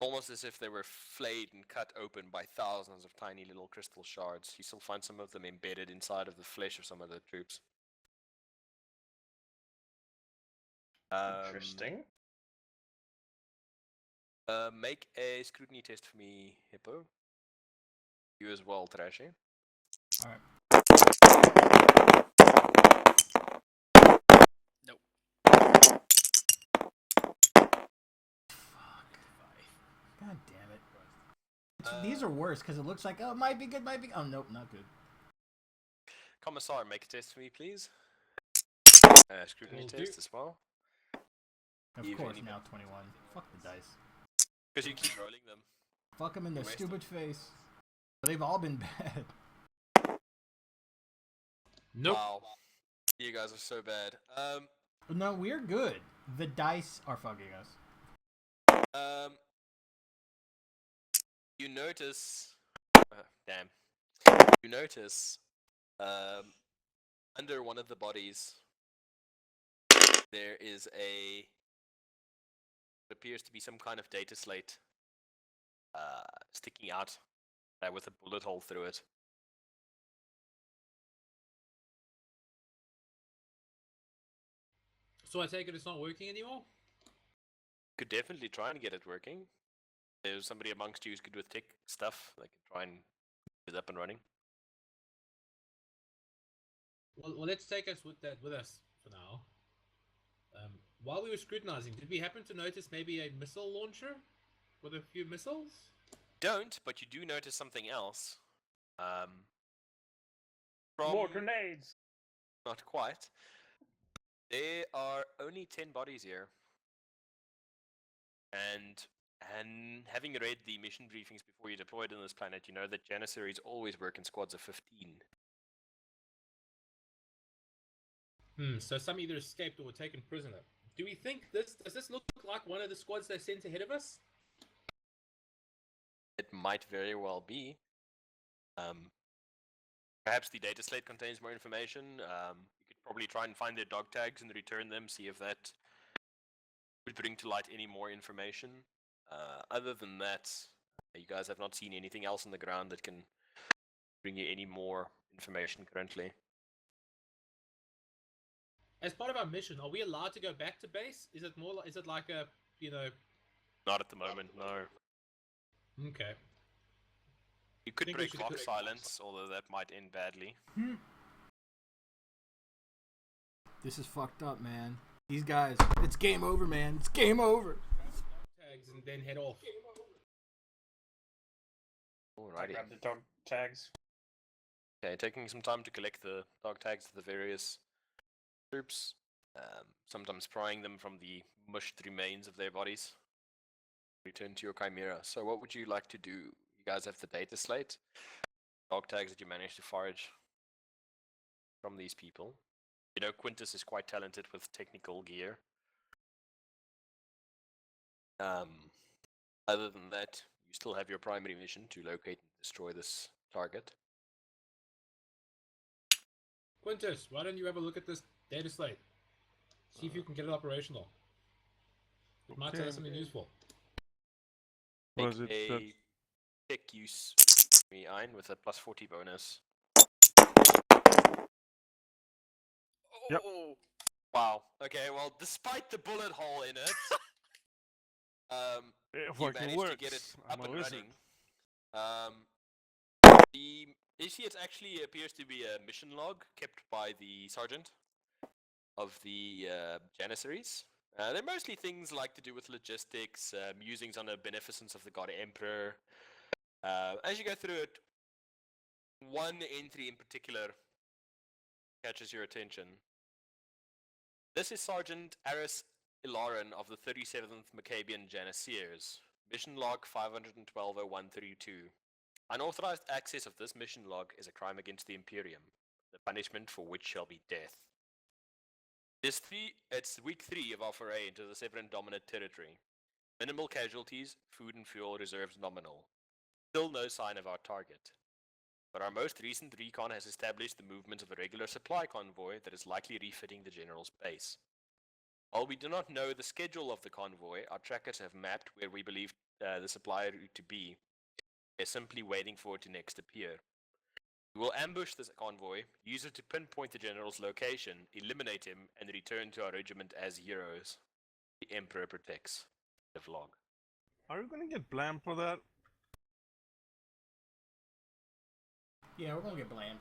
Almost as if they were flayed and cut open by thousands of tiny little crystal shards. You still find some of them embedded inside of the flesh of some of the troops. Interesting. Make a scrutiny test for me, Hippo. You as well, Trashy. Alright. Nope. God damn it. These are worse because it looks like, oh, it might be good, oh, nope, not good. Commissar, make a test for me, please. Scrutiny Will test do. as well. Of Even course, any- now 21. Fuck the dice. Because you keep rolling them. Fuck them in their Waste stupid face. They've all been bad. Nope. Wow. You guys are so bad. No, we're good. The dice are fucking us. You notice. Damn. You notice. Under one of the bodies, there is a. What appears to be some kind of data slate. Sticking out, with a bullet hole through it. So I take it it's not working anymore? Could definitely try and get it working. There's somebody amongst you who's good with tech stuff. They can try and get it up and running. Well, let's take us with us for now. While we were scrutinizing, did we happen to notice maybe a missile launcher with a few missiles? Don't, but you do notice something else. More grenades! Not quite. There are only 10 bodies here. And having read the mission briefings before you deployed on this planet, you know that Janissaries always work in squads of 15. So some either escaped or were taken prisoner. Do we think does this look like one of the squads they sent ahead of us? It might very well be. Perhaps the data slate contains more information. You could probably try and find their dog tags and return them, see if that would bring to light any more information. Other than that, you guys have not seen anything else on the ground that can bring you any more information currently. As part of our mission, are we allowed to go back to base? Is it more? Is it like a Not at the moment, no. Okay. You could Think we break should lock go- silence, although that might end badly. This is fucked up, man. These guys, it's game over, man. It's game over. Tags and then head off. I Alrighty. grab the dog tags. Okay, taking some time to collect the dog tags of the various troops. Sometimes prying them from the mushed remains of their bodies. Return to your chimera. So what would you like to do? You guys have the data slate. Dog tags that you managed to forage from these people. You know, Quintus is quite talented with technical gear. Other than that, you still have your primary mission to locate and destroy this target. Quintus, why don't you have a look at this data slate? See if you can get it operational. It might tell Okay. us something useful. Was Make it that? a tech use me ein with a plus 40 bonus. Yep. Oh, Wow. Okay, well, despite the bullet hole in it, It you fucking managed works. to get it I'm up a and wizard. running. You see, it actually appears to be a mission log kept by the sergeant of the Janissaries. They're mostly things like to do with logistics, musings on the beneficence of the god emperor. As you go through it, one entry in particular catches your attention. This is Sergeant Aris Ilaran of the 37th Maccabean Janissaries. Mission log 512-0132. Unauthorized access of this mission log is a crime against the Imperium, the punishment for which shall be death. It's week 3 of our foray into the Severan dominant territory. Minimal casualties, food and fuel reserves nominal. Still no sign of our target. But our most recent recon has established the movement of a regular supply convoy that is likely refitting the general's base. While we do not know the schedule of the convoy, our trackers have mapped where we believe the supply route to be. They're simply waiting for it to next appear. We will ambush this convoy, use it to pinpoint the general's location, eliminate him, and return to our regiment as heroes. The Emperor protects. The vlog. Are you gonna get blamed for that? Yeah, we're gonna get blamed.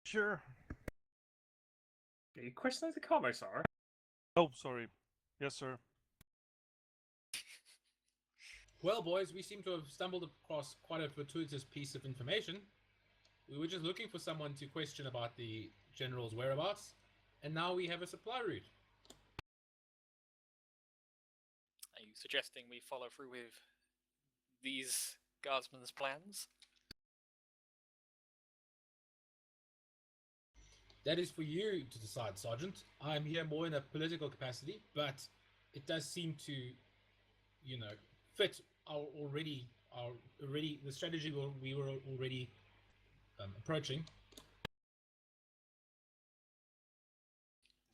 Sure. Are you questioning the commissar? Oh, sorry. Yes, sir. Well, boys, we seem to have stumbled across quite a fortuitous piece of information. We were just looking for someone to question about the general's whereabouts, and now we have a supply route. are you suggesting we follow through with these guardsmen's plans? That is for you to decide, Sergeant. I'm here more in a political capacity, but it does seem to, fit the strategy we were already approaching.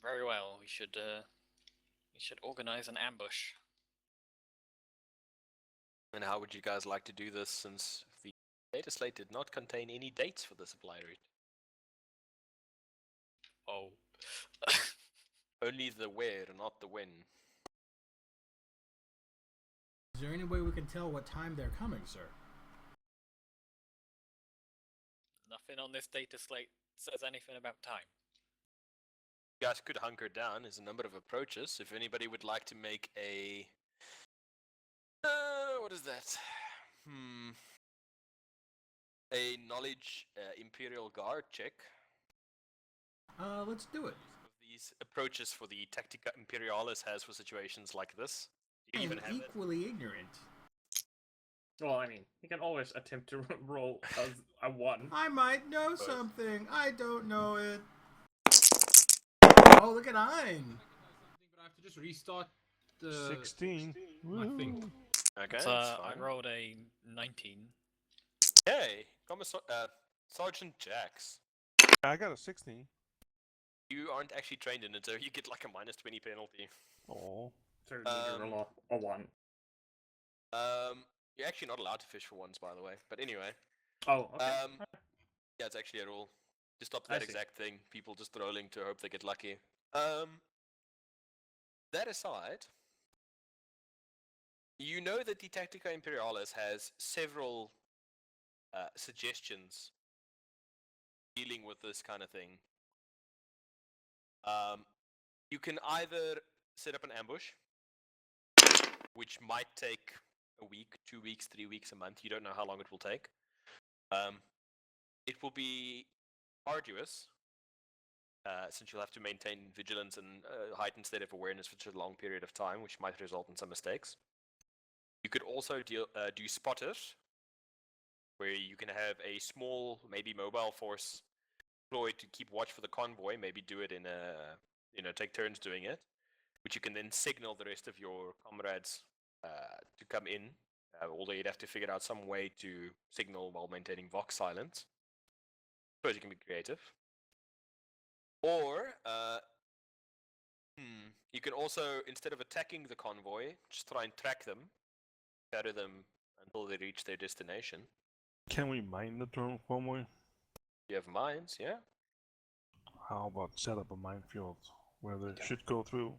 Very well. We should organize an ambush. And how would you guys like to do this, since the data slate did not contain any dates for the supply route? Oh. Only the where, not the when. Is there any way we can tell what time they're coming, sir? Nothing on this data slate says anything about time. You guys could hunker down. There's a number of approaches. If anybody would like to make a... what is that? A knowledge Imperial Guard check. Let's do it. These approaches for the Tactica Imperialis has for situations like this. You I'm even have it. equally ignorant. Well, I mean, you can always attempt to roll a 1. I might know something. I don't know it. Oh, look at Ein. But I have to just restart the 16. my thing. Woo. Okay, So, that's I fine. rolled a 19. Hey, Sergeant Jax. I got a 16. You aren't actually trained in it, so you get like a -20 penalty. Oh. So you need to roll a 1. You're actually not allowed to fish for ones, by the way. But anyway, Oh, okay. yeah, it's actually a rule. To stop I that see. exact thing, people just rolling to hope they get lucky. That aside, you know that the Tactica Imperialis has several suggestions dealing with this kind of thing. You can either set up an ambush, which might take a week, 2 weeks, 3 weeks, a month. You don't know how long it will take. It will be arduous, since you'll have to maintain vigilance and heightened state of awareness for such a long period of time, which might result in some mistakes. You could also do spotters, where you can have a small, maybe mobile force deployed to keep watch for the convoy, maybe do it in a, take turns doing it, which you can then signal the rest of your comrades to come in, although you'd have to figure out some way to signal while maintaining Vox silence. Suppose you can be creative. Or, you can also, instead of attacking the convoy, just try and track them, shadow them until they reach their destination. Can we mine the drone convoy? You have mines, yeah? How about set up a minefield where they should go through?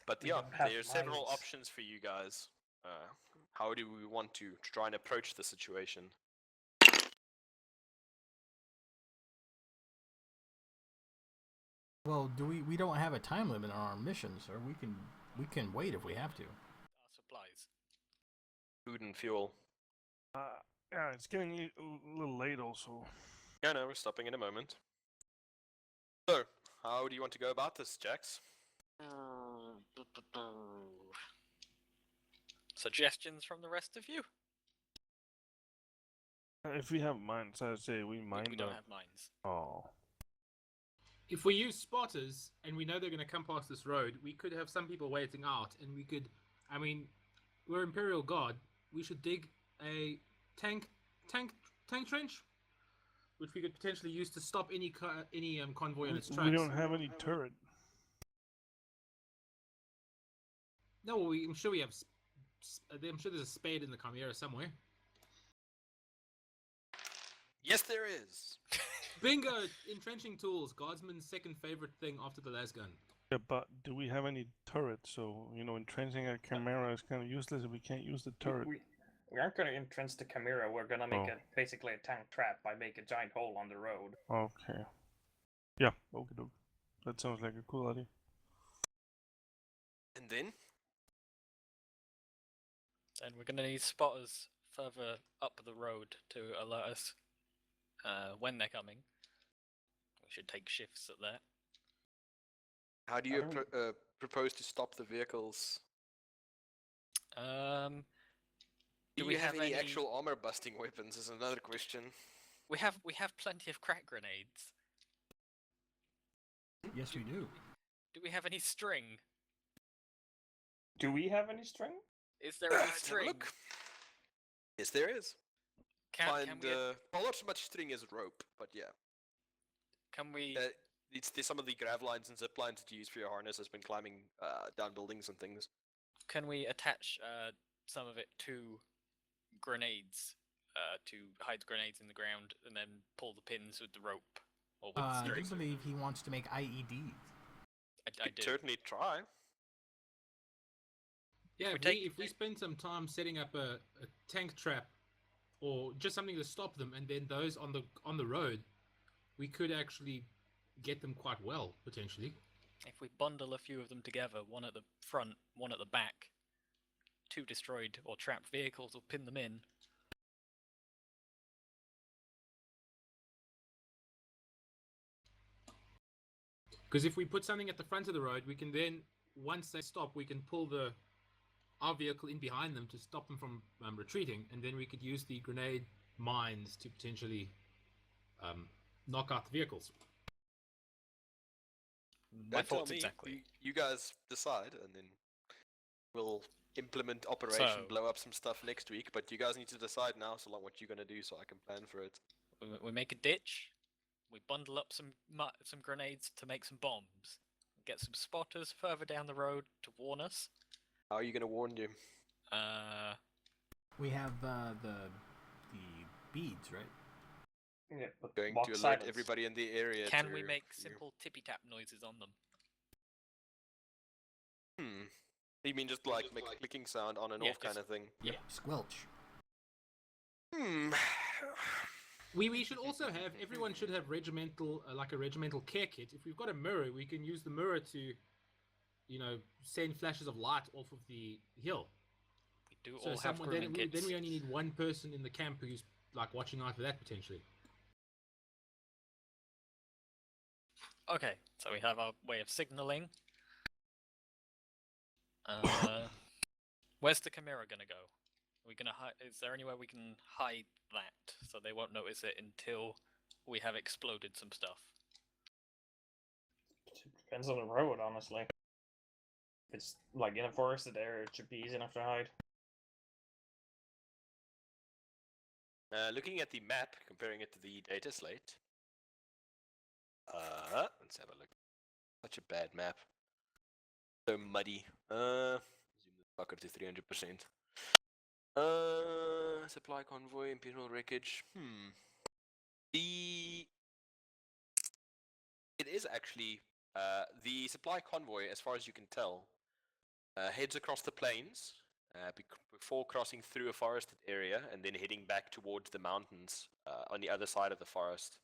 But We yeah, don't have there are several mines. options for you guys. How do we want to try and approach the situation? Well, we don't have a time limit on our mission, sir. We can wait if we have to. Our supplies. Food and fuel. Yeah, it's getting a little late also. Yeah, no, we're stopping in a moment. So, how do you want to go about this, Jax? Suggestions from the rest of you? If we have mines, I say we mine We don't have mines. Oh. If we use spotters and we know they're going to come past this road, we could have some people waiting out, and we could. I mean, we're Imperial Guard. We should dig a tank trench, which we could potentially use to stop any convoy on its tracks. We don't have any turret. No, well, I'm sure we have. I'm sure there's a spade in the Chimera somewhere. Yes, there is. Bingo! Entrenching tools. Guardsman's second favorite thing after the las gun. Yeah, but do we have any turrets? So, entrenching a Chimera is kind of useless if we can't use the turret. We aren't going to entrench the Chimera. We're going to make basically a tank trap by making a giant hole on the road. Okay. Yeah, okay, doke. That sounds like a cool idea. And then? Then we're gonna need spotters further up the road to alert us when they're coming. We should take shifts at that. How do you propose to stop the vehicles? Do Do we we have have any any- actual armor busting weapons is another question. We have plenty of crack grenades. Yes, we do. Do we have any string? Do we have any string? Is there any Let's have a string? look. Yes, there is. Can we well, not so much string as rope, but yeah. can we There's some of the grav lines and zip lines that you use for your harness has been climbing down buildings and things. can we attach some of it to grenades? To hide grenades in the ground and then pull the pins with the rope or with the I string. do believe he wants to make IEDs. I Could do. certainly try. Yeah, We if we spend some time setting up a tank trap or just something to stop them, and then those on the road, we could actually get them quite well potentially. If we bundle a few of them together, one at the front, one at the back, 2 destroyed or trapped vehicles will pin them in. Because if we put something at the front of the road, we can then, once they stop, we can pull our vehicle in behind them to stop them from retreating, and then we could use the grenade mines to potentially knock out the vehicles. My Don't tell thoughts me. exactly. You guys decide, and then we'll implement Operation So- Blow Up some stuff next week. But you guys need to decide now, so long what you're gonna do, so I can plan for it. We make a ditch. We bundle up some grenades to make some bombs. Get some spotters further down the road to warn us. How are you gonna warn you? We have the beads, right? Yeah, but Going walk to alert silence. everybody in the area. Can we to- make for you. simple tippy tap noises on them? You mean just like make a clicking sound on and Yeah, off kind just- of thing? Yep. Squelch. We should also have, everyone should have regimental, like a regimental care kit. If we've got a mirror, we can use the mirror to, send flashes of light off of the hill. We do So all have someone, grooming then kits. we only need one person in the camp who's like watching out for that potentially. Okay, so we have our way of signaling. Where's the Chimera gonna go? Are we gonna hide? Is there anywhere we can hide that so they won't notice it until we have exploded some stuff? Depends on the road, honestly. If it's like in a forested area, it should be easy enough to hide. Looking at the map, comparing it to the data slate. Let's have a look. Such a bad map. So muddy. Zoom the fucker to 300%. Supply convoy, imperial wreckage. It is actually the supply convoy, as far as you can tell, heads across the plains before crossing through a forested area and then heading back towards the mountains on the other side of the forest.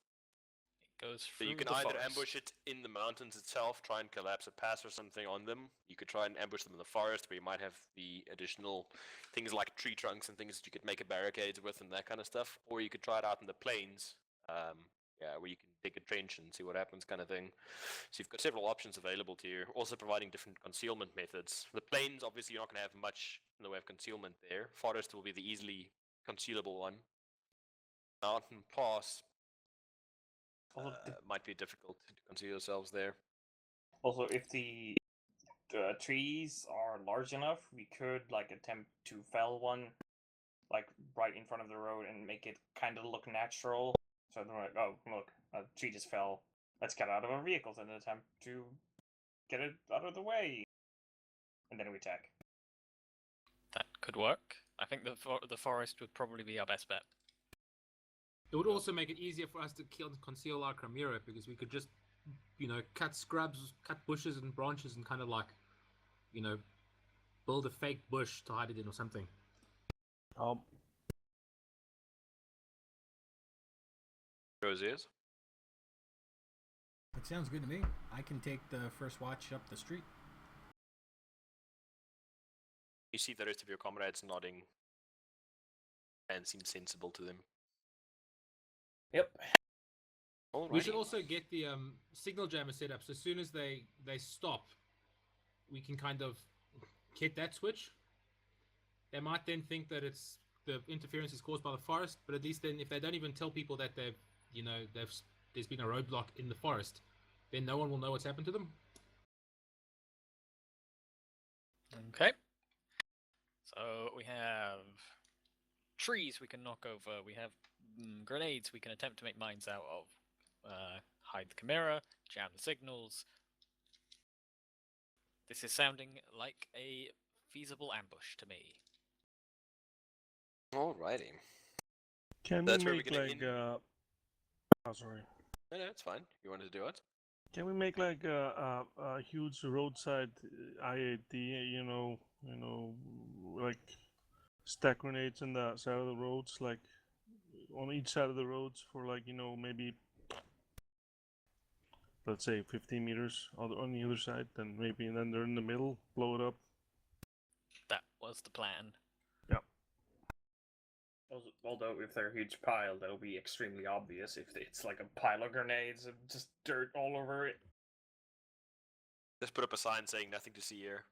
It goes So through you can the either forest. ambush it in the mountains itself, try and collapse a pass or something on them. You could try and ambush them in the forest, where you might have the additional things like tree trunks and things that you could make a barricades with and that kind of stuff. Or you could try it out in the plains, where you can dig a trench and see what happens, kind of thing. So you've got several options available to you, also providing different concealment methods. The plains, obviously, you're not going to have much in the way of concealment there. Forest will be the easily concealable one. Mountain pass might be difficult to conceal yourselves there. Also, if the trees are large enough, we could like attempt to fell one, like right in front of the road, and make it kind of look natural. So they're like, "Oh, look, a tree just fell. Let's get out of our vehicles and attempt to get it out of the way." And then we attack. That could work. I think the forest would probably be our best bet. It would also make it easier for us to conceal our Chimera, because we could just, cut scrubs, cut bushes and branches, and kind of like, build a fake bush to hide it in or something. Roses. It sounds good to me. I can take the first watch up the street. You see the rest of your comrades nodding and seem sensible to them. Yep. We should Alrighty. also get the signal jammer set up, so as soon as they stop, we can kind of hit that switch. They might then think that it's the interference is caused by the forest, but at least then if they don't even tell people that there's been a roadblock in the forest, then no one will know what's happened to them. Okay. So we have trees we can knock over. We have grenades we can attempt to make mines out of. Hide the Chimera, jam the signals. This is sounding like a feasible ambush to me. Alrighty. Can That's we where we're make gonna like end. oh sorry. No, it's fine. You wanted to do it? Can we make like a huge roadside IAD? Like stack grenades on the side of the roads, like on each side of the roads for like maybe let's say 15 meters on the other side. Then maybe and then they're in the middle, blow it up. That was the plan. Although if they're a huge pile, that'll be extremely obvious if it's like a pile of grenades and just dirt all over it. Just put up a sign saying nothing to see here.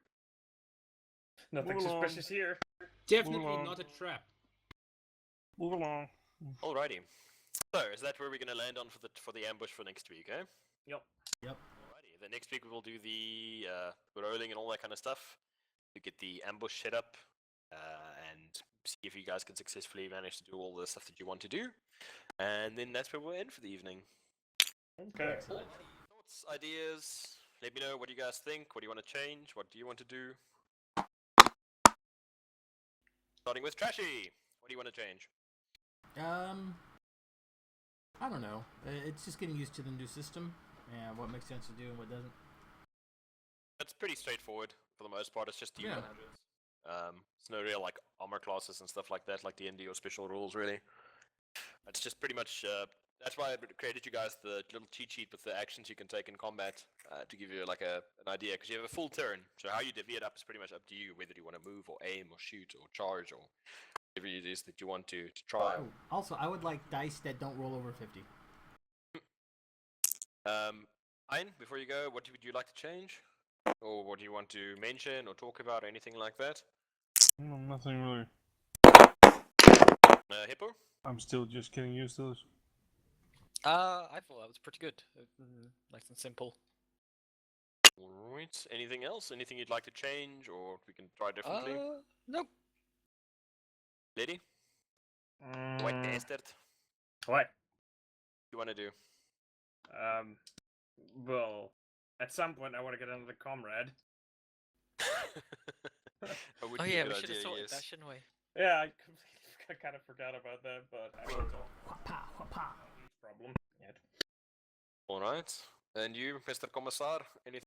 Nothing Move along. suspicious here. Definitely along. not a trap. Move along. Alrighty. So is that where we're gonna land on for the ambush for next week, eh? Yep. Alrighty. Then next week we will do the rolling and all that kind of stuff to get the ambush set up and see if you guys can successfully manage to do all the stuff that you want to do. And then that's where we'll end for the evening. Okay. Excellent. Thoughts, ideas? Let me know what you guys think. What do you want to change? What do you want to do? Starting with Trashy. What do you want to change? I don't know. It's just getting used to the new system and what makes sense to do and what doesn't. It's pretty straightforward for the most part. It's just Yeah. it's no real like armor classes and stuff like that, like DnD or special rules really. It's just pretty much that's why I created you guys the little cheat sheet with the actions you can take in combat to give you like an idea, because you have a full turn. So how you divvy it up is pretty much up to you, whether you want to move or aim or shoot or charge or whatever it is that you want to try. Oh, also, I would like dice that don't roll over 50. Ein, before you go, what would you like to change? Or what do you want to mention or talk about or anything like that? No, nothing really. Hippo? I'm still just getting used to this. I thought that was pretty good. Nice and simple. Alright, anything else? Anything you'd like to change or we can try differently? Nope. Lady? White bastard? What? You want to do? Well, at some point I want to get another comrade. That would Oh be a yeah, good we should have idea, sorted yes. that, shouldn't we? Yeah, I completely kind of forgot about that, but I mean, it's Whapa, whapa. no problem yet. Alright. And you, Mr. Commissar, anything